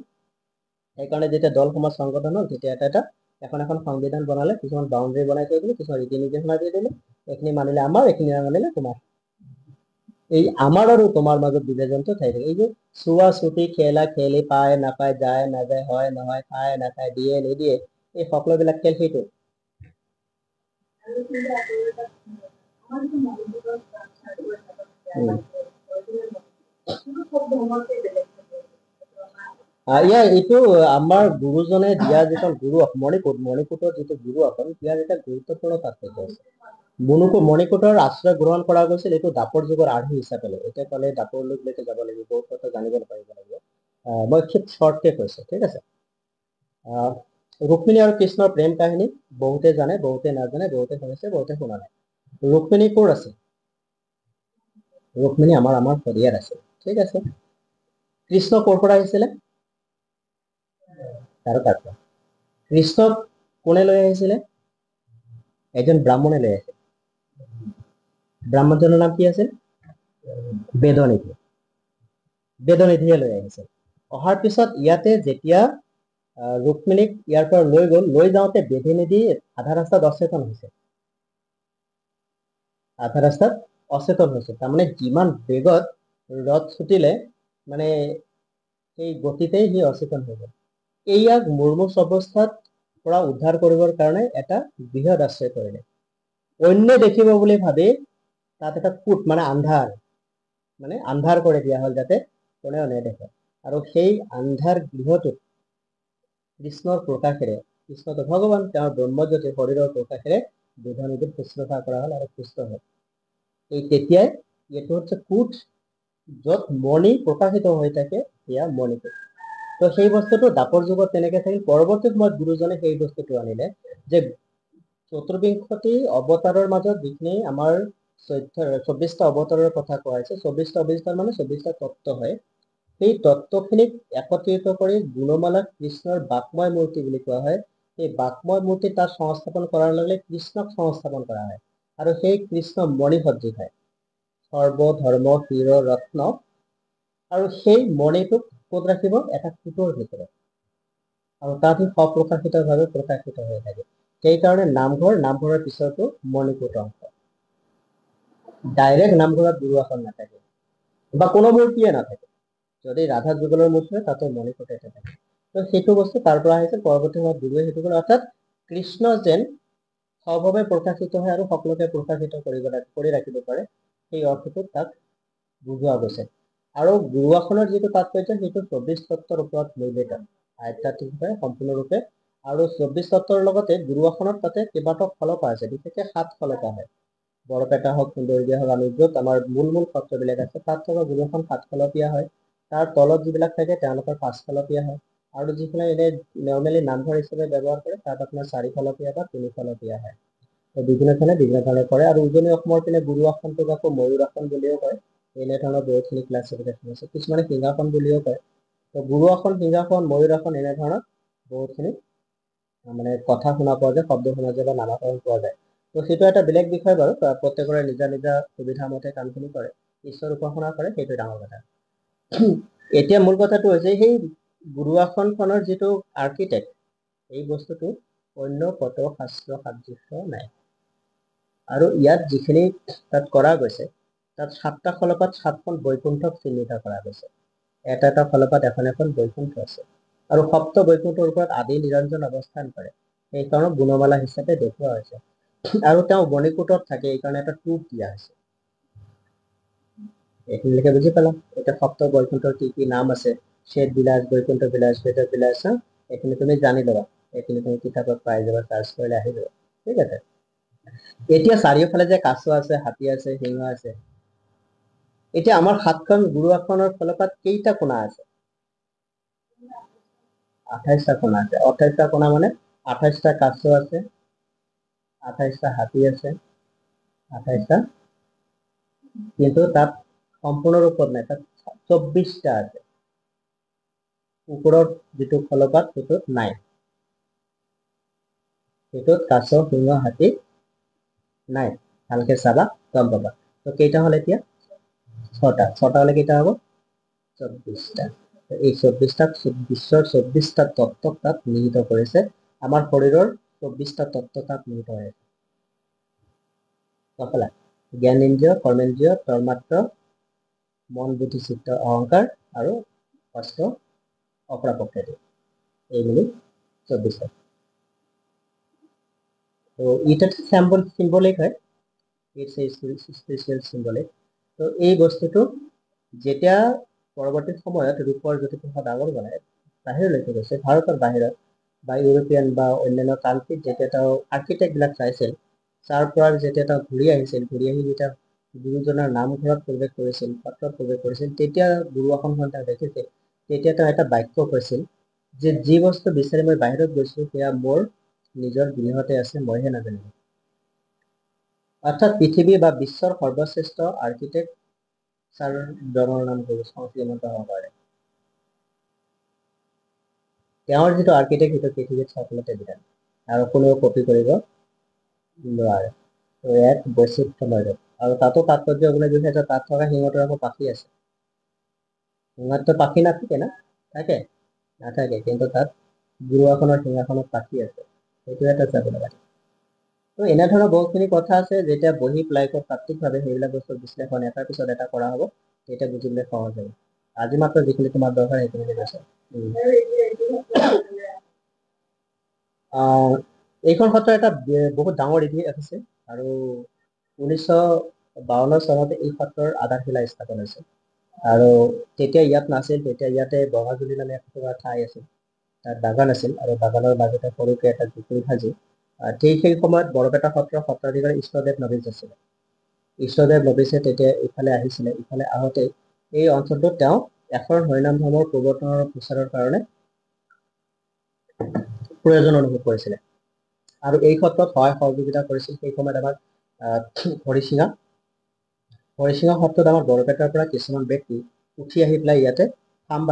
S1: সেইকাৰণে যেতিয়া দল সমাজ সংগঠন হ'ল তেতিয়া এটা এখন সংবিধান বনালে, কিছুমান বাউণ্ডেৰী বনাই থৈ দিলে, কিছুমান ৰীতি নিৰ্দেশনা দি দিলে, এইখিনি মানিলে আমাৰ, এইখিনি নামানিলে তোমাৰ। এই আমাৰ আৰু তোমাৰ মাজত বিভাজনটো থাকি থাকে। এই যে চুৱা চুটি খেলা খেলি পায় নাপায়, যায় নাযায়, হয় নহয়, খায় নাখায়, দিয়ে নিদিয়ে, এই সকলোবিলাক খেল সেইটো। এইটো আমাৰ গুৰুজনে দিয়া যিখন গুৰু মণিকূটৰ যিটো গুৰু আসন, ইয়াৰ এটা গুৰুত্বপূৰ্ণ পাৰ্থক্য আছে। মণিকূটৰ আশ্ৰয় গ্ৰহণ কৰা গৈছিল, এইটো দাপৰ যুগৰ আৰ্হি হিচাপে লয়। এতিয়া ক'লে দাপৰ লোকলৈকে যাব লাগিব, বহুত কথা জানিব পাৰিব লাগিব। মই খুব শ্বৰ্টকে কৈছো, ঠিক আছে। ৰুক্মিণী আৰু কৃষ্ণৰ প্ৰেম কাহিনী বহুতে জানে, বহুতে নাজানে, বহুতে শুনিছে, বহুতে শুনা নাই। ৰুক্মিণী ক'ৰ আছে? ৰুক্মিণী আমাৰ শদিয়াত আছে, ঠিক আছে। কৃষ্ণ ক'ৰ পৰা আহিছিলে? কৃষ্ণক কোনে লৈ আহিছিলে? এজন ব্ৰাহ্মণে লৈ আহিছিল। ব্ৰাহ্মণজনৰ নাম কি আছিল? বেদনিধি। বেদনিধিয়ে লৈ আহিছিল। অহাৰ পিছত ইয়াতে যেতিয়া ৰুক্মিণীক ইয়াৰ পৰা লৈ গ'ল, লৈ যাওঁতে বেদনিধি আধা ৰাস্তাত অচেতন হৈছে। তাৰমানে যিমান বেগত ৰথ ছুটিলে, মানে সেই গতিতেই সি অচেতন হৈ গ'ল। ইয়াক মুৰ্মুষ অৱস্থাত পৰা উদ্ধাৰ কৰিবৰ কাৰণে এটা বৃহৎ আশ্ৰয় কৰিলে। অন্য দেখিব বুলি ভাবি তাত এটা কুট মানে আন্ধাৰ কৰি দিয়া হ'ল, যাতে কোনেও নেদেখে। আৰু সেই আন্ধাৰ গৃহটোত কৃষ্ণৰ প্ৰকাশেৰে, কৃষ্ণটো ভগৱান, তেওঁৰ ব্ৰহ্মজ্যোতি শৰীৰৰ প্ৰকাশেৰে বেদনিধিক শুশ্ৰূষা কৰা হ'ল আৰু সুস্থ হ'ল। এই তেতিয়াই এইটো হচ্ছে কুট, য'ত মণি প্ৰকাশিত হৈ থাকে, সেয়া মণিকূট। তো সেই বস্তুটো দাপৰ যুগত তেনেকে থাকিল। পৰৱৰ্তী সময়ত গুৰুজনে সেই বস্তুটো আনিলে যে 24 অৱতাৰৰ মাজত যিখিনি আমাৰ 24টা অৱতাৰৰ কথা কোৱা হৈছে, 24টা অৱতাৰ মানে 24টা তত্ত্ব হয়। সেই তত্ত্বখিনিক একত্ৰিত কৰি গুণমালাক কৃষ্ণৰ বাকময় মূৰ্তি বুলি কোৱা হয়। সেই বাকময় মূৰ্তি তাত সংস্থাপন কৰাৰ লগে কৃষ্ণক সংস্থাপন কৰা হয়। আৰু সেই কৃষ্ণ মণিসদৃশ হয়, সৰ্ব ধৰ্ম শিৰ ৰত্ন। আৰু সেই মণিটোক ক'ত ৰাখিব? এটা কুটৰ ভিতৰত, আৰু তাত সি সপ্ৰকাশিতভাৱে প্ৰকাশিত হৈ থাকে। সেইকাৰণে নামঘৰৰ পিছতো মণিকূট অংশ। ডাইৰেক্ট নামঘৰত গুৰু আসন নাথাকে বা কোনো মূৰ্তিয়ে নাথাকে। যদি ৰাধা যুগলৰ মূৰ্তি হয়, তাতো মণিকূটে থাকে। তো সেইটো বস্তু তাৰ পৰা আহিছে। পৰৱৰ্তী সময়ত গুৰুৱে সেইটো কৰে, অৰ্থাৎ কৃষ্ণ যেন সভাৱে প্ৰকাশিত হয় আৰু সকলোকে প্ৰকাশিত কৰি ৰাখিব পাৰে, সেই অৰ্থটোত তাক বুজোৱা গৈছে। আৰু গুৰু আসনৰ যিটো তাৎপৰ্য, সেইটো 24 তত্ত্বৰ ওপৰত নিৰ্মিত, আধ্যাত্মিকভাৱে সম্পূৰ্ণৰূপে। আৰু 24 তত্ত্বৰ লগতে গুৰু আসনত তাতে কেইবাটাও খলপা আছে, বিশেষকৈ 7 খলপা হয়। বৰপেটা হওক, সুন্দৰীদিয়া হওক, আমি য'ত আমাৰ মূল সত্ৰবিলাক আছে, তাত থকা গুৰু আসন 7 খলপীয়া হয়। তাৰ তলত যিবিলাক থাকে তেওঁলোকৰ 5 খলপীয়া হয়। আৰু যিখিনি এনে নৰ্মেলি নামঘৰ হিচাপে ব্যৱহাৰ কৰে, তাত আপোনাৰ 4 খলপীয়া বা 3 খলপীয়া হয়। বিভিন্ন ধৰণে কৰে। আৰু উজনি অসমৰ পিনে গুৰু আসনটোক আকৌ ময়ূৰ আসন বুলিও কয়। এনেধৰণৰ বহুতখিনি ক্লাছিফিকেশ্যন আছে। কিছুমানে সিংহাসন বুলিও কয়। তো গুৰু আসন, সিংহাসন, ময়ূৰ আসন, এনেধৰণৰ বহুতখিনি মানে কথা শুনা পোৱা যায়, শব্দ শুনা যায় বা নামাকৰণ পোৱা যায়। তো সেইটো এটা বেলেগ বিষয় বাৰু। প্ৰত্যেকৰে নিজা নিজা সুবিধা মতে কামখিনি কৰে, ঈশ্বৰ উপাসনা কৰে, সেইটো ডাঙৰ কথা। এতিয়া মূল কথাটো হৈছে, সেই গুৰু আসনখনৰ যিটো আৰ্কিটেক্ট, এই বস্তুটো অন্য কত শাস্ত্ৰ সাদৃশ্য নাই। আৰু ইয়াত যিখিনি তাত কৰা গৈছে, তাত 7টা খলপাত 7খন বৈকুণ্ঠক চিহ্নিত কৰা গৈছে। এটা খলপাত এখন বৈকুণ্ঠ আছে। আৰু সপ্ত বৈকুণ্ঠৰ ওপৰত আদি নিৰঞ্জন অৱস্থান কৰে, সেইকাৰণে গুণমালা হিচাপে দেখুওৱা হৈছে। আৰু তেওঁ মণিকূটত থাকে, এইকাৰণে এটা টুপ দিয়া হৈছে। এইখিনিলৈকে বুজি পালাম। এতিয়া সপ্ত বৈকুণ্ঠৰ কি কি নাম আছে, শ্বেত বিলাস, বৈকুণ্ঠ বিলাস, বেদ বিলাস, এইখিনি তুমি জানি ল'বা। এইখিনি তুমি কিতাপত পাই যাবা, চাৰ্চ কৰিলে আহি যাব, ঠিক আছে। এতিয়া চাৰিওফালে যে কাছ আছে, হাতী আছে, সিংহ আছে, এতিয়া আমাৰ 7খন গুৰু আসনৰ খলপাত কেইটা কোণা আছে? 28টা কোণা আছে। 28টা কোণা মানে 28টা কাছ আছে, 28টা হাতী আছে, 28টা, কিন্তু তাত সম্পূৰ্ণ ৰূপত নাই, তাত 24টা আছে। ওপৰৰ যিটো ফলপাত সেইটোত নাই, সেইটোত কাছ সিংহ হাতী নাই। ভালকে চাবা গম পাবা। তো কেইটা হল এতিয়া? 6টা। 6টা হলে কেইটা হব? 24টা। এই 24টা বিশ্বৰ 24টা তত্ত্বক তাত নিহিত কৰিছে। আমাৰ শৰীৰৰ 24টা তত্ত্ব তাত নিহিত হৈ আছে। সকলা জ্ঞান ইন্দ্ৰিয়, কৰ্মেন্দ্ৰিয়, তন্মাত্ৰ, মন, বুদ্ধি, চিত্ত, অহংকাৰ আৰু অষ্ট অপ্ৰাপক্তি, এইগুলি 24টা। তো এটা সিম্বলিক হয়, ইটস এ স্পেশাল সিম্বলিক। তো এই বস্তুটো যেতিয়া পৰৱৰ্তী সময়ত ৰূপৰ জ্যোতিপ্ৰভা ডাঙৰ বনায় বাহিৰলৈকে গৈছে, ভাৰতৰ বাহিৰত বা ইউৰোপিয়ান বা অন্যান্য কাণ্ট্ৰিত যেতিয়া তেওঁ আৰ্কিটেক্টবিলাক চাইছিল, তাৰ পৰা যেতিয়া তেওঁ ঘূৰি আহিছিল, ঘূৰি আহি যেতিয়া গুৰুজনাৰ নামঘৰত প্ৰৱেশ কৰিছিল, সত্ৰত প্ৰৱেশ কৰিছিল, তেতিয়া গুৰু আসনখন তেওঁ দেখিছিল। তেতিয়া তেওঁ এটা বাক্য কৈছিল যে যি বস্তু বিচাৰি মই বাহিৰত গৈছো সেয়া মোৰ নিজৰ গৃহতে আছে, মইহে নাজানো। অৰ্থাৎ পৃথিৱী বা বিশ্বৰ সৰ্বশ্ৰেষ্ঠ আৰ্কিটেক্ট ছাৰ জনৰ নাম শ্ৰীমন্ত শংকৰদেৱ। তেওঁৰ যিটো আৰ্কিটেক্ট সেইটো পৃথিৱীত সকলোতে বিধান, আৰু কোনেও কপি কৰিব নোৱাৰে। তো এক বৈচিত্ৰ্যময়। আৰু তাতো তাৎপৰ্য বোলে যদি তাত থকা সিংহটোৰ আকৌ পাখি আছে। সিংহততো পাখি নাথাকে না, থাকে নাথাকে, কিন্তু তাত গুৰু আসনৰ সিংহাসনত পাখি আছে, সেইটো এটা চাব লগা। তো এনেধৰণৰ বহুতখিনি কথা আছে, যেতিয়া বহি প্লাইকত তাত্ত্বিকভাৱে সেইবিলাক বস্তুৰ বিশ্লেষণ এটাৰ পিছত এটা কৰা হ'ব, তেতিয়া বুজিবলৈ সহজ হ'ব। আজি মাত্ৰ যিখিনি তোমাৰ দৰকাৰ সেইখিনি কৈছে। এইখন সত্ৰ এটা বহুত ডাঙৰ ইতিহাস আছে, আৰু 1952 চনতে এই সত্ৰৰ আধাৰশিলা স্থাপন হৈছে। আৰু তেতিয়া ইয়াত নাছিল, তেতিয়া ইয়াতে বগাজুলি নামে এটা ঠাই আছিল, তাত বাগান আছিল, আৰু বাগানৰ মাজতে সৰুকে এটা জুপুৰি সাজি ঠিক সেই সময়ত বৰপেটা সত্ৰাধিকাৰী ইষ্টদেৱ নৱীজ আছিলে। ইষ্টদেৱ নৱীজে তেতিয়া ইফালে আহিছিলে, ইফালে আহোঁতে এই অঞ্চলটোত তেওঁ এখন হৰিনাম ধৰ্মৰ প্ৰৱৰ্তনৰ প্ৰচাৰৰ কাৰণে প্ৰয়োজন অনুভৱ কৰিছিলে। আৰু এই ক্ষেত্ৰত সহায় সহযোগিতা কৰিছিল সেই সময়ত আমাৰ হৰিচিঙা সত্ৰত আমাৰ বৰপেটাৰ পৰা কিছুমান ব্যক্তি উঠি আহি পেলাই ইয়াতে পাম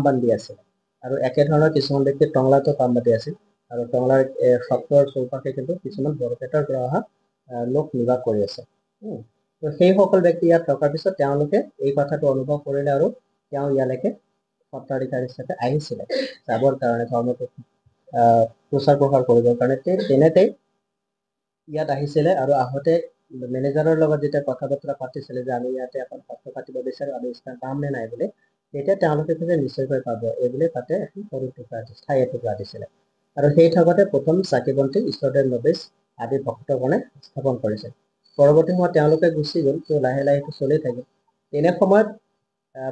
S1: বান্ধি আছিল। আৰু একেধৰণৰ কিছুমান ব্যক্তি টংলাতো পাম বান্ধি আছিল, আৰু টংলাৰ সত্ৰৰ চৌপাশে কিন্তু কিছুমান বৰপেটাৰ পৰা অহা লোক নিবাস কৰি আছে। তো সেইসকল ব্যক্তি ইয়াত থকাৰ পিছত তেওঁলোকে এই কথাটো অনুভৱ কৰিলে, আৰু তেওঁ ইয়ালৈকে সত্ৰাধিকাৰী হিচাপে আহিছিলে যাবৰ কাৰণে, ধৰ্মটো প্ৰচাৰ প্ৰসাৰ কৰিবৰ কাৰণে। তেনেতেই ইয়াত আহিছিলে, আৰু আহোঁতে মেনেজাৰৰ লগত যেতিয়া কথা বতৰা পাতিছিলে যে আমি ইয়াতে এখন সত্ৰ পাতিব বিচাৰোঁ, আমি স্থান পাম নে নাই বুলি, তেতিয়া তেওঁলোকে যে নিশ্চয়কৈ পাব এইবুলি তাতে এখন সৰু ঠাই এটুকুৰা দিছিলে। আৰু সেই ঠাইতে প্ৰথম চাকি বন্তি ইষ্টদেৱ নৱীজ আদি ভক্তগণে স্থাপন কৰিছিল। পৰৱৰ্তী সময়ত তেওঁলোকে গুচি গ'ল, তো লাহে লাহে এইটো চলি থাকে। তেনে সময়ত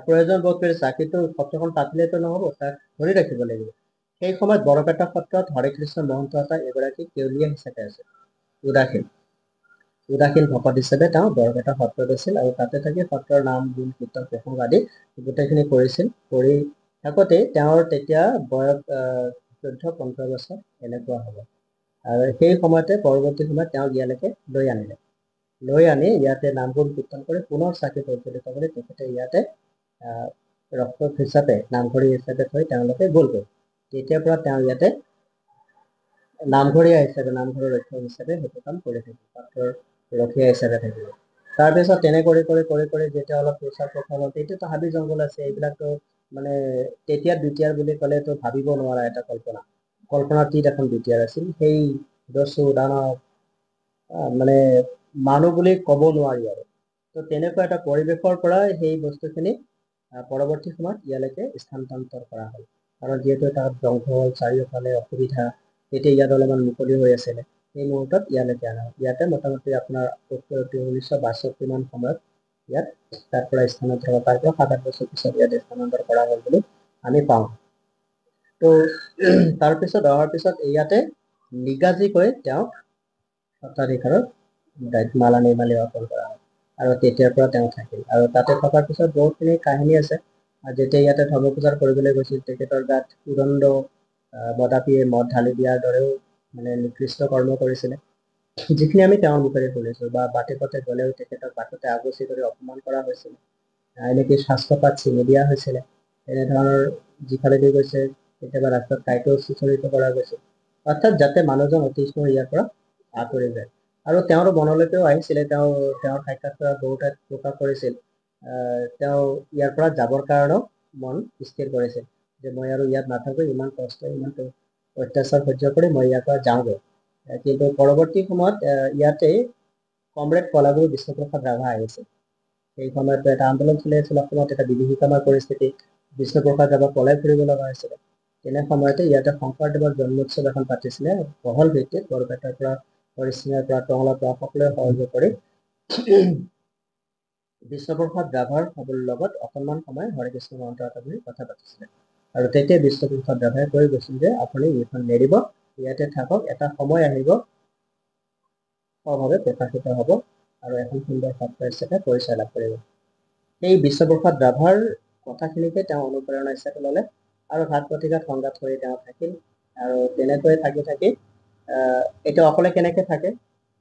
S1: প্ৰয়োজন বোধ কৰি চাকিটো সত্ৰখন পাতিলেতো নহ'ব, তাক ধৰি ৰাখিব লাগিব। সেই সময়ত বৰপেটা সত্ৰত হৰে কৃষ্ণ মহন্ত এটা এগৰাকী কেউলীয়া হিচাপে আছে, উদাসীন ভকত হিচাপে তেওঁ বৰপেটা সত্ৰত আছিল, আৰু তাতে থাকি সত্ৰৰ নাম গুণ কীৰ্তন প্ৰসংগ আদি গোটেইখিনি কৰিছিল। কৰি থাকোঁতে তেওঁৰ তেতিয়া বয়স 14-15 বছৰ এনেকুৱা হ'ব। আৰু সেই সময়তে পৰৱৰ্তী সময়ত তেওঁ ইয়ালৈকে লৈ আনি ইয়াতে নাম গুণ কীৰ্তন কৰি পুনৰ চাকি প্ৰজ্বলিত কৰি তেখেতে ইয়াতে ৰক্ষক হিচাপে, নামঘৰী হিচাপে থৈ তেওঁলোকে গ'ল। তেতিয়াৰ পৰা তেওঁ ইয়াতে নামঘৰীয়া হিচাপে, নামঘৰৰ ৰক্ষক হিচাপে সেইটো কাম কৰি থাকিব, সত্ৰৰ ৰখীয়া হিচাপে থাকিব। তাৰপিছত তেনে কৰি যেতিয়া অলপ প্ৰচাৰ প্ৰসাৰ হ'ল, তেতিয়াতো হাবি জংঘল আছে, এইবিলাকতো মানে তেতিয়া দ্বিতীয়াৰ বুলি ক'লেতো ভাবিব নোৱাৰা এটা কল্পনাতীত এখন দ্বিতীয়াৰ আছিল। সেই দস্যু দানৱ মানে মানুহ বুলি ক'ব নোৱাৰি আৰু। তো তেনেকুৱা এটা পৰিৱেশৰ পৰা সেই বস্তুখিনি পৰৱৰ্তী সময়ত ইয়ালৈকে স্থানান্তৰ কৰা হ'ল। কাৰণ যিহেতু তাত জংঘল, চাৰিওফালে অসুবিধা, তেতিয়া ইয়াত অলপমান মুকলি হৈ আছিলে, সেই মুহূৰ্তত ইয়ালৈকে অনা হ'ল। ইয়াতে মোটামুটি আপোনাৰ 1962 মান সময়ত ইয়াত তাৰ পৰা স্থানান্তৰ কৰা, তাৰ পৰা 7-8 বছৰ পিছত ইয়াত স্থানান্তৰ কৰা হ'ল বুলি আমি পাওঁ। তো তাৰপিছত অহাৰ পিছত ইয়াতে নিগাজিকৈ তেওঁক সত্ৰাধিকাৰৰ মালা নিৰ্মালি অৰ্পণ কৰা হয়, আৰু তেতিয়াৰ পৰা তেওঁ থাকিল। আৰু তাতে থকাৰ পিছত বহুতখিনি কাহিনী আছে। যেতিয়া ইয়াতে ধৰ্ম প্ৰচাৰ কৰিবলৈ গৈছিল, তেখেতৰ গাত উদণ্ড মদাপিয়ে মদ ঢালি দিয়াৰ দৰেও মানে নিকৃষ্ট কৰ্ম কৰিছিলে, যিখিনি আমি তেওঁৰ মুখেৰে শুনিছো। বা বাটে পথে গ'লেও তেখেতক বাটতে আগুচি কৰি অপমান কৰা হৈছিল, এনেকৈ স্বাস্থ্যপাত ছিঙি দিয়া হৈছিলে। এনেধৰণৰ যিফালেদি গৈছে কেতিয়াবা ৰাস্তাত কাঁইটো চিচৰিত কৰা গৈছিল, অৰ্থাৎ যাতে মানুহজন অতিষ্ঠ হৈ ইয়াৰ পৰা আঁতৰি যায়। আৰু তেওঁৰ মনলৈকেও আহিছিলে, তেওঁৰ সাক্ষাৎকাৰত বহু ঠাইত প্ৰকাশ কৰিছিল, তেওঁ ইয়াৰ পৰা যাবৰ কাৰণেও মন স্থিৰ কৰিছিল যে মই আৰু ইয়াত নাথাকো, ইমান কষ্ট ইমান অত্যাচাৰ সহ্য কৰি মই ইয়াৰ পৰা যাওঁগৈ। কিন্তু পৰৱৰ্তী সময়ত ইয়াতে কমৰেড কলাগুৰু বিষ্ণুপ্ৰসাদ ৰাভা আহিছিল। সেই সময়ত এটা আন্দোলন চলি আছিল অসমত, এটা বিভীষিকাময় পৰিস্থিতি, বিষ্ণুপ্ৰসাদ ৰাভা পলাই ফুৰিব লগা হৈছিলে। তেনে সময়তে ইয়াতে শংকৰদেৱৰ জন্মোৎসৱ এখন পাতিছিলে বহল ভিত্তিত, বৰপেটাৰ পৰা হৰিচিঙাৰ পৰা টংলাৰ পৰা সকলোৱে সহযোগ কৰি বিষ্ণুপ্ৰসাদ ৰাভাৰ লগত অকণমান সময় হৰিকৃষ্ণ মহন্ত আপুনি কথা পাতিছিলে। আৰু তেতিয়া বিষ্ণুপ্ৰসাদ ৰাভাই কৈ গৈছিল যে আপুনি এইখন নেৰিব, ইয়াতে থাকক, এটা সময় আহিব স্বভাৱে প্ৰকাশিত হ'ব আৰু এখন সুন্দৰ সত্ৰ হিচাপে পৰিচয় লাভ কৰিব। সেই বিষ্ণুপ্ৰসাদ ৰাভাৰ কথাখিনিকে তেওঁ অনুপ্ৰেৰণা হিচাপে ল'লে আৰু ঘাট প্ৰতিঘাত সংঘাত কৰি তেওঁ থাকিল। আৰু তেনেকৈ থাকি থাকি এতিয়া অকলে কেনেকৈ থাকে,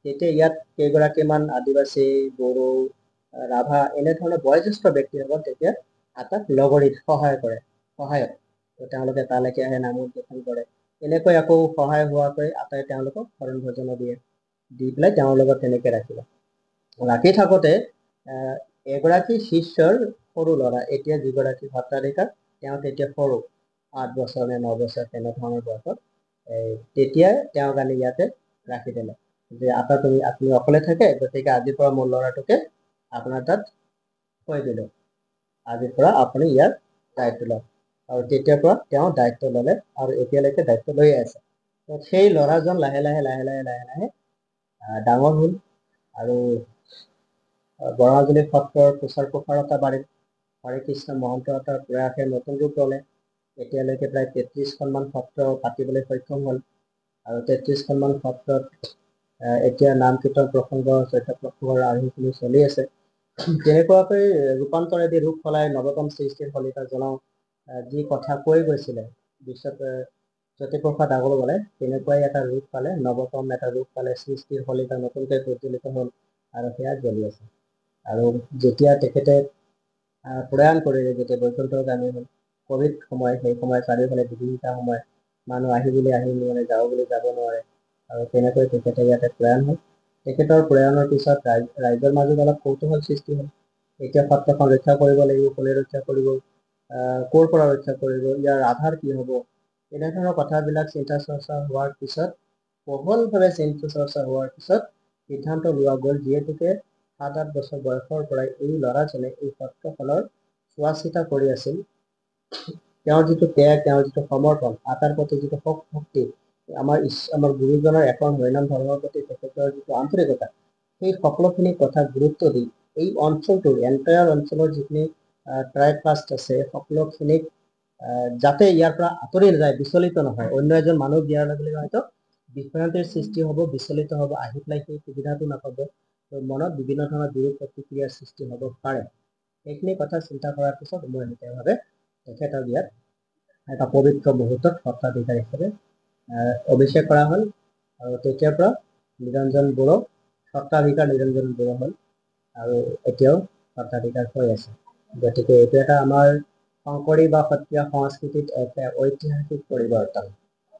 S1: তেতিয়া ইয়াত কেইগৰাকীমান আদিবাসী, বড়ো, ৰাভা এনেধৰণৰ বয়োজ্যেষ্ঠ ব্যক্তিসকল তেতিয়া আটাক লগৰীত সহায়ক তেওঁলোকে তালৈকে আহে, নাম উদ্বোধন কৰে। এনেকৈ আকৌ সহায় হোৱাকৈ আটাই তেওঁলোকক শৰণ ভোজনো দিয়ে, দি পেলাই তেওঁৰ লগত তেনেকৈ ৰাখিলে। ৰাখি থাকোঁতে এগৰাকী শিষ্যৰ সৰু ল'ৰা, এতিয়া যিগৰাকী সত্ৰাধিকাৰ, তেওঁ তেতিয়া সৰু 8 বছৰ নে 9 বছৰ তেনেধৰণৰ বয়সত, তেতিয়াই তেওঁক আনি ইয়াতে ৰাখি দিলে যে আপুনি অকলে থাকে, গতিকে আজিৰ পৰা মোৰ ল'ৰাটোকে আপোনাৰ তাত থৈ দিলো, আজিৰ পৰা আপুনি ইয়াৰ দায়িত্ব লওক। আৰু তেতিয়াৰ পৰা তেওঁ দায়িত্ব ল'লে আৰু এতিয়ালৈকে দায়িত্ব লৈয়ে আছে। সেই ল'ৰাজন লাহে লাহে ডাঙৰ হ'ল আৰু বৰঙাজুলি সত্ৰৰ প্ৰচাৰ প্ৰসাৰতা বাঢ়িল। হৰিকৃষ্ণ মহন্তৰ প্ৰয়াসে নতুন ৰূপ ল'লে। এতিয়ালৈকে প্ৰায় 33খনমান সত্ৰ পাতিবলৈ সক্ষম হ'ল আৰু 33খনমান সত্ৰত এতিয়া নাম কীৰ্তন প্ৰসংগ, চৈত্য প্ৰসংগৰ আৰ্হিখিনি চলি আছে। তেনেকুৱাকৈ ৰূপান্তৰেদি ৰূপ সলাই নৱতম সৃষ্টিৰ ফলিতা জনাওঁ যি কথা কৈ গৈছিলে জ্যোতিপ্ৰসাদ আগৰৱালাই, তেনেকুৱাই এটা ৰূপ পালে, নৱতম এটা ৰূপ পালে, সৃষ্টিৰ ফলিতা নতুনকৈ প্ৰজ্বলিত হ'ল আৰু সেয়া জ্বলি আছে। আৰু যেতিয়া তেখেতে প্ৰয়াণ কৰিলে, যেতিয়া বৈকুণ্ঠগামী হ'ল, ক'ভিড সময়, সেই সময় চাৰিওফালে বিভীষিকা সময়, মানুহ আহি বুলি যাব বুলি যাব নোৱাৰে। আৰু তেনেকৈ তেখেতে ইয়াতে প্ৰয়াণ হ'ল। তেখেতৰ প্ৰয়াণৰ পিছত ৰাইজৰ মাজত অলপ কৌতূহল সৃষ্টি হ'ল। এতিয়া সত্ৰখন ৰক্ষা কৰিব লাগিব, কোনে ৰক্ষা কৰিব, ক'ৰ পৰা ৰক্ষা কৰিব, ইয়াৰ আধাৰ কি হ'ব, এনেধৰণৰ কথাবিলাক চিন্তা চৰ্চা হোৱাৰ পিছত, বহুলভাৱে চিন্তা চৰ্চা হোৱাৰ পিছত সিদ্ধান্ত লোৱা গ'ল, যিহেতুকে 7-8 বছৰ বয়সৰ পৰাই এই ল'ৰাজনে এই সত্ৰখনৰ চোৱা চিতা কৰি আছিল। তেওঁৰ যিটো ত্যাগ, তেওঁৰ যিটো সমৰ্পণ, আটাৰ প্ৰতি যিটো শক্তি, আমাৰ গুৰুজনৰ এখন হৰিনাম ধৰ্মৰ প্ৰতি তেখেতৰ যিটো আন্তৰিকতা, সেই সকলোখিনি কথা গুৰুত্ব দি এই অঞ্চলটোৰ এণ্টায়াৰ অঞ্চলৰ যিখিনি ট্ৰাইব কাষ্ট আছে, সকলোখিনিক যাতে ইয়াৰ পৰা আঁতৰি নাযায়, বিচলিত নহয়, অন্য এজন মানুহ দিয়াৰ লগে লগে হয়তো বিভ্ৰান্তিৰ সৃষ্টি হ'ব, বিচলিত হ'ব, আহি পেলাই সেই সুবিধাটো নাপাব, মনত বিভিন্ন ধৰণৰ বিৰূপ প্ৰতিক্ৰিয়াৰ সৃষ্টি হ'ব পাৰে। সেইখিনি কথা চিন্তা কৰাৰ পিছত উমৈহতীয়াভাৱে তেখেতক ইয়াত এটা পবিত্ৰ মুহূৰ্তত সত্ৰাধিকাৰ হিচাপে অভিষেক কৰা হ'ল। আৰু তেতিয়াৰ পৰা নিৰঞ্জন বড়ো সত্ৰাধিকাৰ নিৰঞ্জন বড়ো হ'ল আৰু এতিয়াও সত্ৰাধিকাৰ হৈ আছে। গতিকে এইটো এটা আমাৰ শংকৰী বা সত্ৰীয়া সংস্কৃতিত এটা ঐতিহাসিক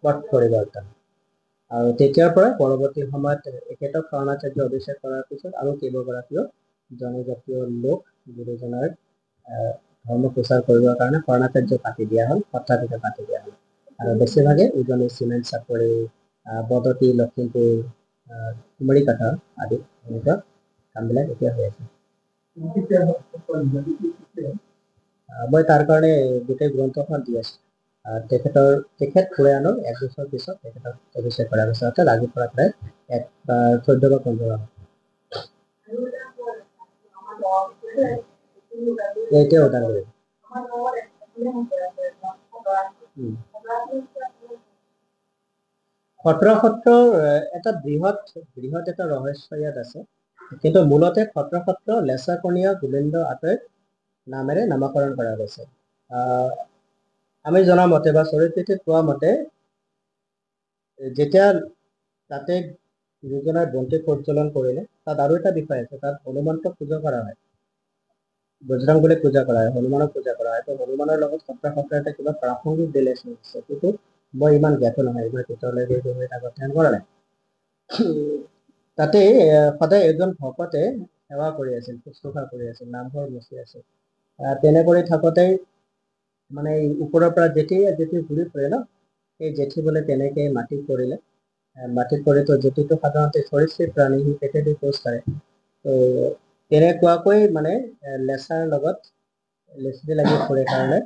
S1: পথ পৰিৱৰ্তন। আৰু তেতিয়াৰ পৰা পৰৱৰ্তী সময়ত এখেতক শৰণাচাৰ্য অভিষেক কৰাৰ পিছত আৰু কেইবাগৰাকীও জনজাতীয় লোক গুৰুজনাৰ ধৰ্ম প্ৰচাৰ কৰিবৰ কাৰণে শৰণাচাৰ্য পাতি দিয়া হ'ল, সত্ৰাধিকাৰ পাতি দিয়া হ'ল। আৰু বেছিভাগে উজনি, চিমেণ্ট চাপৰি, বদতি, লখিমপুৰ, কুমাৰীকাটা আদি এনেকুৱা কামবিলাক এতিয়া হৈ আছে। মই তাৰ কাৰণে গোটেই গ্ৰন্থখন দি আছোঁ। তেখেত প্ৰয়াণৰ 1 বছৰ পিছত তেখেতক অভিষেক কৰা হৈছে, অৰ্থাৎ আজিৰ পৰা প্ৰায় 14 বা 15 মাহ। এতিয়া ওদালগুৰি সত্ৰৰ এটা বৃহৎ এটা ৰহস্য ইয়াত আছে। কিন্তু মূলতে সত্ৰ লেচাকণীয়া গোবিন্দ আতৈৰ নামেৰে নামাকৰণ কৰা গৈছে। আমি জনা মতে বা চৰিত্ৰটিত কোৱা মতে যেতিয়া তাতে গুৰুজনাৰ বন্তি প্ৰজ্বলন কৰিলে তাত আৰু এটা বিষয় আছে, তাত হনুমানক পূজা কৰা হয়, বজৰং বলীক পূজা কৰা হয়, হনুমানক পূজা কৰা হয়। তো হনুমানৰ লগত সত্ৰ এটা কিবা প্ৰাসংগিক ৰিলেশ্যন আছে, কিন্তু মই ইমান জ্ঞাত নহয়, মই ভিতৰলৈকে গৈ তাক অধ্যয়ন কৰা নাই। তাতে সদায় এজন ভকতে সেৱা কৰি আছিল, শুশ্ৰূষা কৰি আছিল, নামঘৰ মচি আছিল। তেনে কৰি থাকোঁতে মানে ওপৰৰ পৰা জেঠি ঘূৰি ফুৰে ন, সেই জেঠি বোলে তেনেকে মাটিত পৰিলে। মাটিত পৰি তো জেঠিটো সাধাৰণতে সৰীসৃপ প্ৰাণী, সি পেটেদি খোজ কাঢ়ে। তো তেনেকুৱাকৈ মানে লেচাৰ লগত লেচি লাগি ফুৰে কাৰণে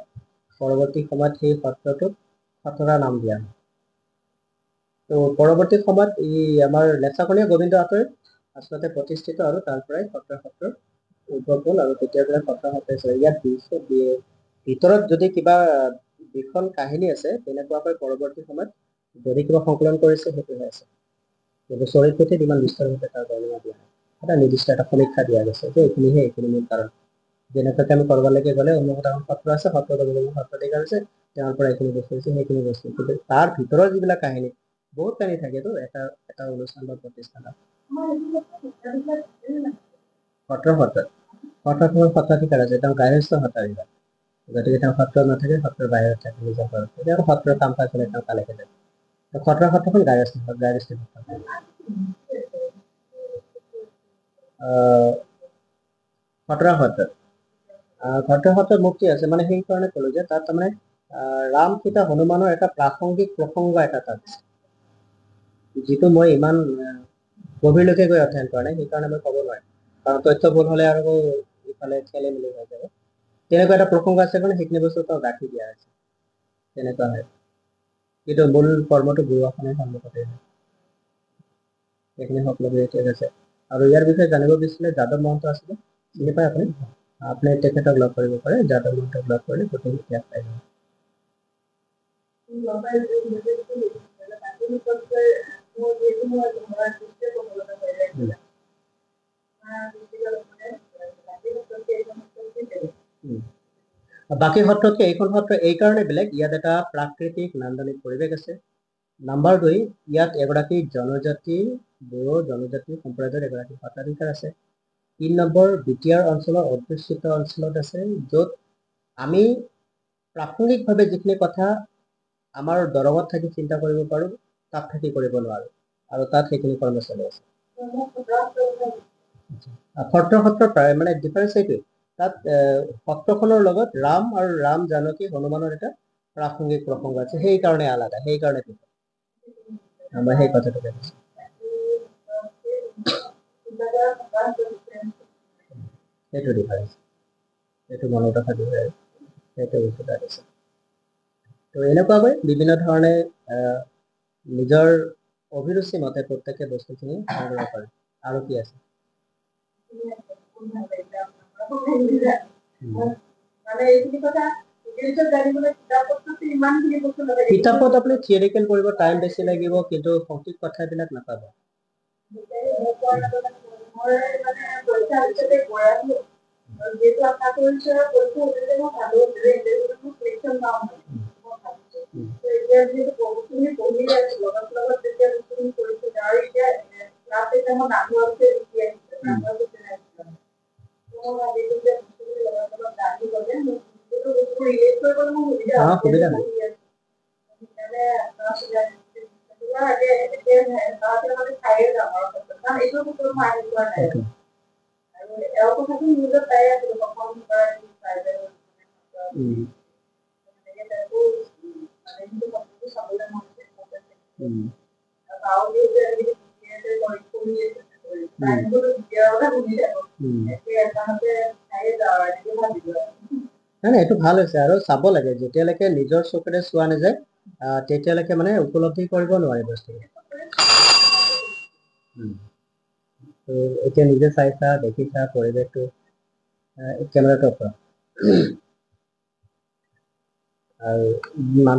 S1: পৰৱৰ্তী সময়ত সেই সত্ৰটোক খটৰা নাম দিয়া হয়। তো পৰৱৰ্তী সময়ত আমাৰ লেচাকণীয়া গোবিন্দ আঁতৰে আচলতে প্ৰতিষ্ঠিত, আৰু তাৰ পৰাই সত্ৰৰ উদ্ভৱ হ'ল, আৰু তেতিয়াৰ পৰাই সত্ৰ ইয়াত ভিতৰত যদি কিবা বিষণ কাহিনী আছে তেনেকুৱাকৈ পৰৱৰ্তী সময়ত যদি কিবা সংকলন কৰিছে সেইটোহে আছে, কিন্তু চৰিত্ৰটিত ইমান বিস্তাৰভাৱে তাৰ বৰ্ণনা দিয়া হয়। এটা নিৰ্দিষ্ট এটা সমীক্ষা দিয়া গৈছে যে এইখিনি মূল কাৰণ। যেনেকুৱাকে আমি কৰবালৈকে গ'লে অমুকত এখন সত্ৰ আছে, সত্ৰাধিকাৰ আছে, তেওঁৰ পৰা এইখিনি বস্তু হৈছে, সেইখিনি বস্তু, কিন্তু তাৰ ভিতৰৰ যিবিলাক কাহিনী, বহুত কাহিনী থাকেতো এটা অনুষ্ঠান বা প্ৰতিষ্ঠানত। সত্ৰাধিকাৰ আছে, তেওঁ গায়স্থ সত্ৰাধিকাৰ, গতিকে তেওঁ সত্ৰত নাথাকে, সত্ৰৰ বাহিৰত থাকে নিজৰ ঘৰত, তেতিয়া সত্ৰৰ কাম কাজ হ'লে তেওঁ তালৈকে যায়। সত্ৰখন গায়স্থ খটৰা সত্ৰত মুক্তি আছে, মানে সেইকাৰণে ক'লো যে তাত তাৰমানে ৰাম সীতা হনুমানৰ এটা প্ৰাসংগিক প্ৰসংগ এটা তাত আছে, যিটো মই ইমান গভীৰলৈকে গৈ অধ্যয়ন কৰা নাই, সেইকাৰণে মই ক'ব নোৱাৰিম, কাৰণ তথ্য ভুল হ'লে আৰু ইফালে খেলি মেলি হৈ যাব। তেনেকুৱা এটা প্ৰসংগ আছে কাৰণে সেইখিনি বস্তু তাত ৰাখি দিয়া হৈছে, তেনেকুৱা হয়। কিন্তু মূল কৰ্মটো গুৰুৱাসনৰ সন্মুখতে হয়, সেইখিনি সকলোকে ঠিক আছে। আৰু ইয়াৰ বিষয়ে জানিব বিচাৰিলে যাদৱ মহন্ত আছিলে, চিনি পায় আপুনি তেখেতক লগ কৰিব পাৰে, যাদৱ মহন্তক লগ কৰিলে গোটেই ইতিহাস পাই যাব। বাকী সত্ৰতকে এইখন সত্ৰ এই কাৰণে বেলেগ, ইয়াত এটা প্ৰাকৃতিক নান্দনিক পৰিৱেশ আছে। নাম্বাৰ 2, ইয়াত এগৰাকী বড়ো জনজাতি সম্প্ৰদায়ৰ এগৰাকী সত্ৰাধিকাৰ আছে। 3 নম্বৰ, বিটিআৰ অঞ্চলৰ অধ্যুষিত অঞ্চলত আছে, য'ত আমি প্ৰাসংগিকভাৱে যিখিনি কথা আমাৰ দৰঙত থাকি চিন্তা কৰিব পাৰোঁ, তাত থাকি কৰিব নোৱাৰোঁ, আৰু তাত সেইখিনি কৰ্ম চলি আছে। সত্ৰ প্ৰায় মানে ডিফাৰেঞ্চ সেইটোৱে, তাত সত্ৰখনৰ লগত ৰাম আৰু ৰাম জানকী হনুমানৰ এটা প্ৰাসংগিক প্ৰসংগ আছে, সেইকাৰণে আলাদা, সেইকাৰণে মই সেই কথাটো কৈছোঁ। সেইটো ডিফাৰেঞ্চ, সেইটো মনত ৰখাটো সেইটো বস্তুটা আছে। তো এনেকুৱাকৈ বিভিন্ন ধৰণে নিজৰ অভিৰুচি মতে প্ৰত্যেকে বস্তুখিনি সংগ্ৰহ কৰে। আৰু কি আছে? কিতাপত আপুনি থিয়ৰিকেল কৰিব টাইম বেছি লাগিব, কিন্তু সঠিক কথাবিলাক নাপাব। সুবিধা নাই। নাই এইটো ভাল হৈছে, আৰু চাব লাগে, যেতিয়ালৈকে নিজৰ চকুৰে চোৱা নাযায় তেতিয়ালৈকে মানে উপলব্ধি কৰিব নোৱাৰি বস্তুটো। এতিয়া নিজে চাইছা, দেখিছা পৰিৱেশটো, কেমেৰাটো আৰু মানুহ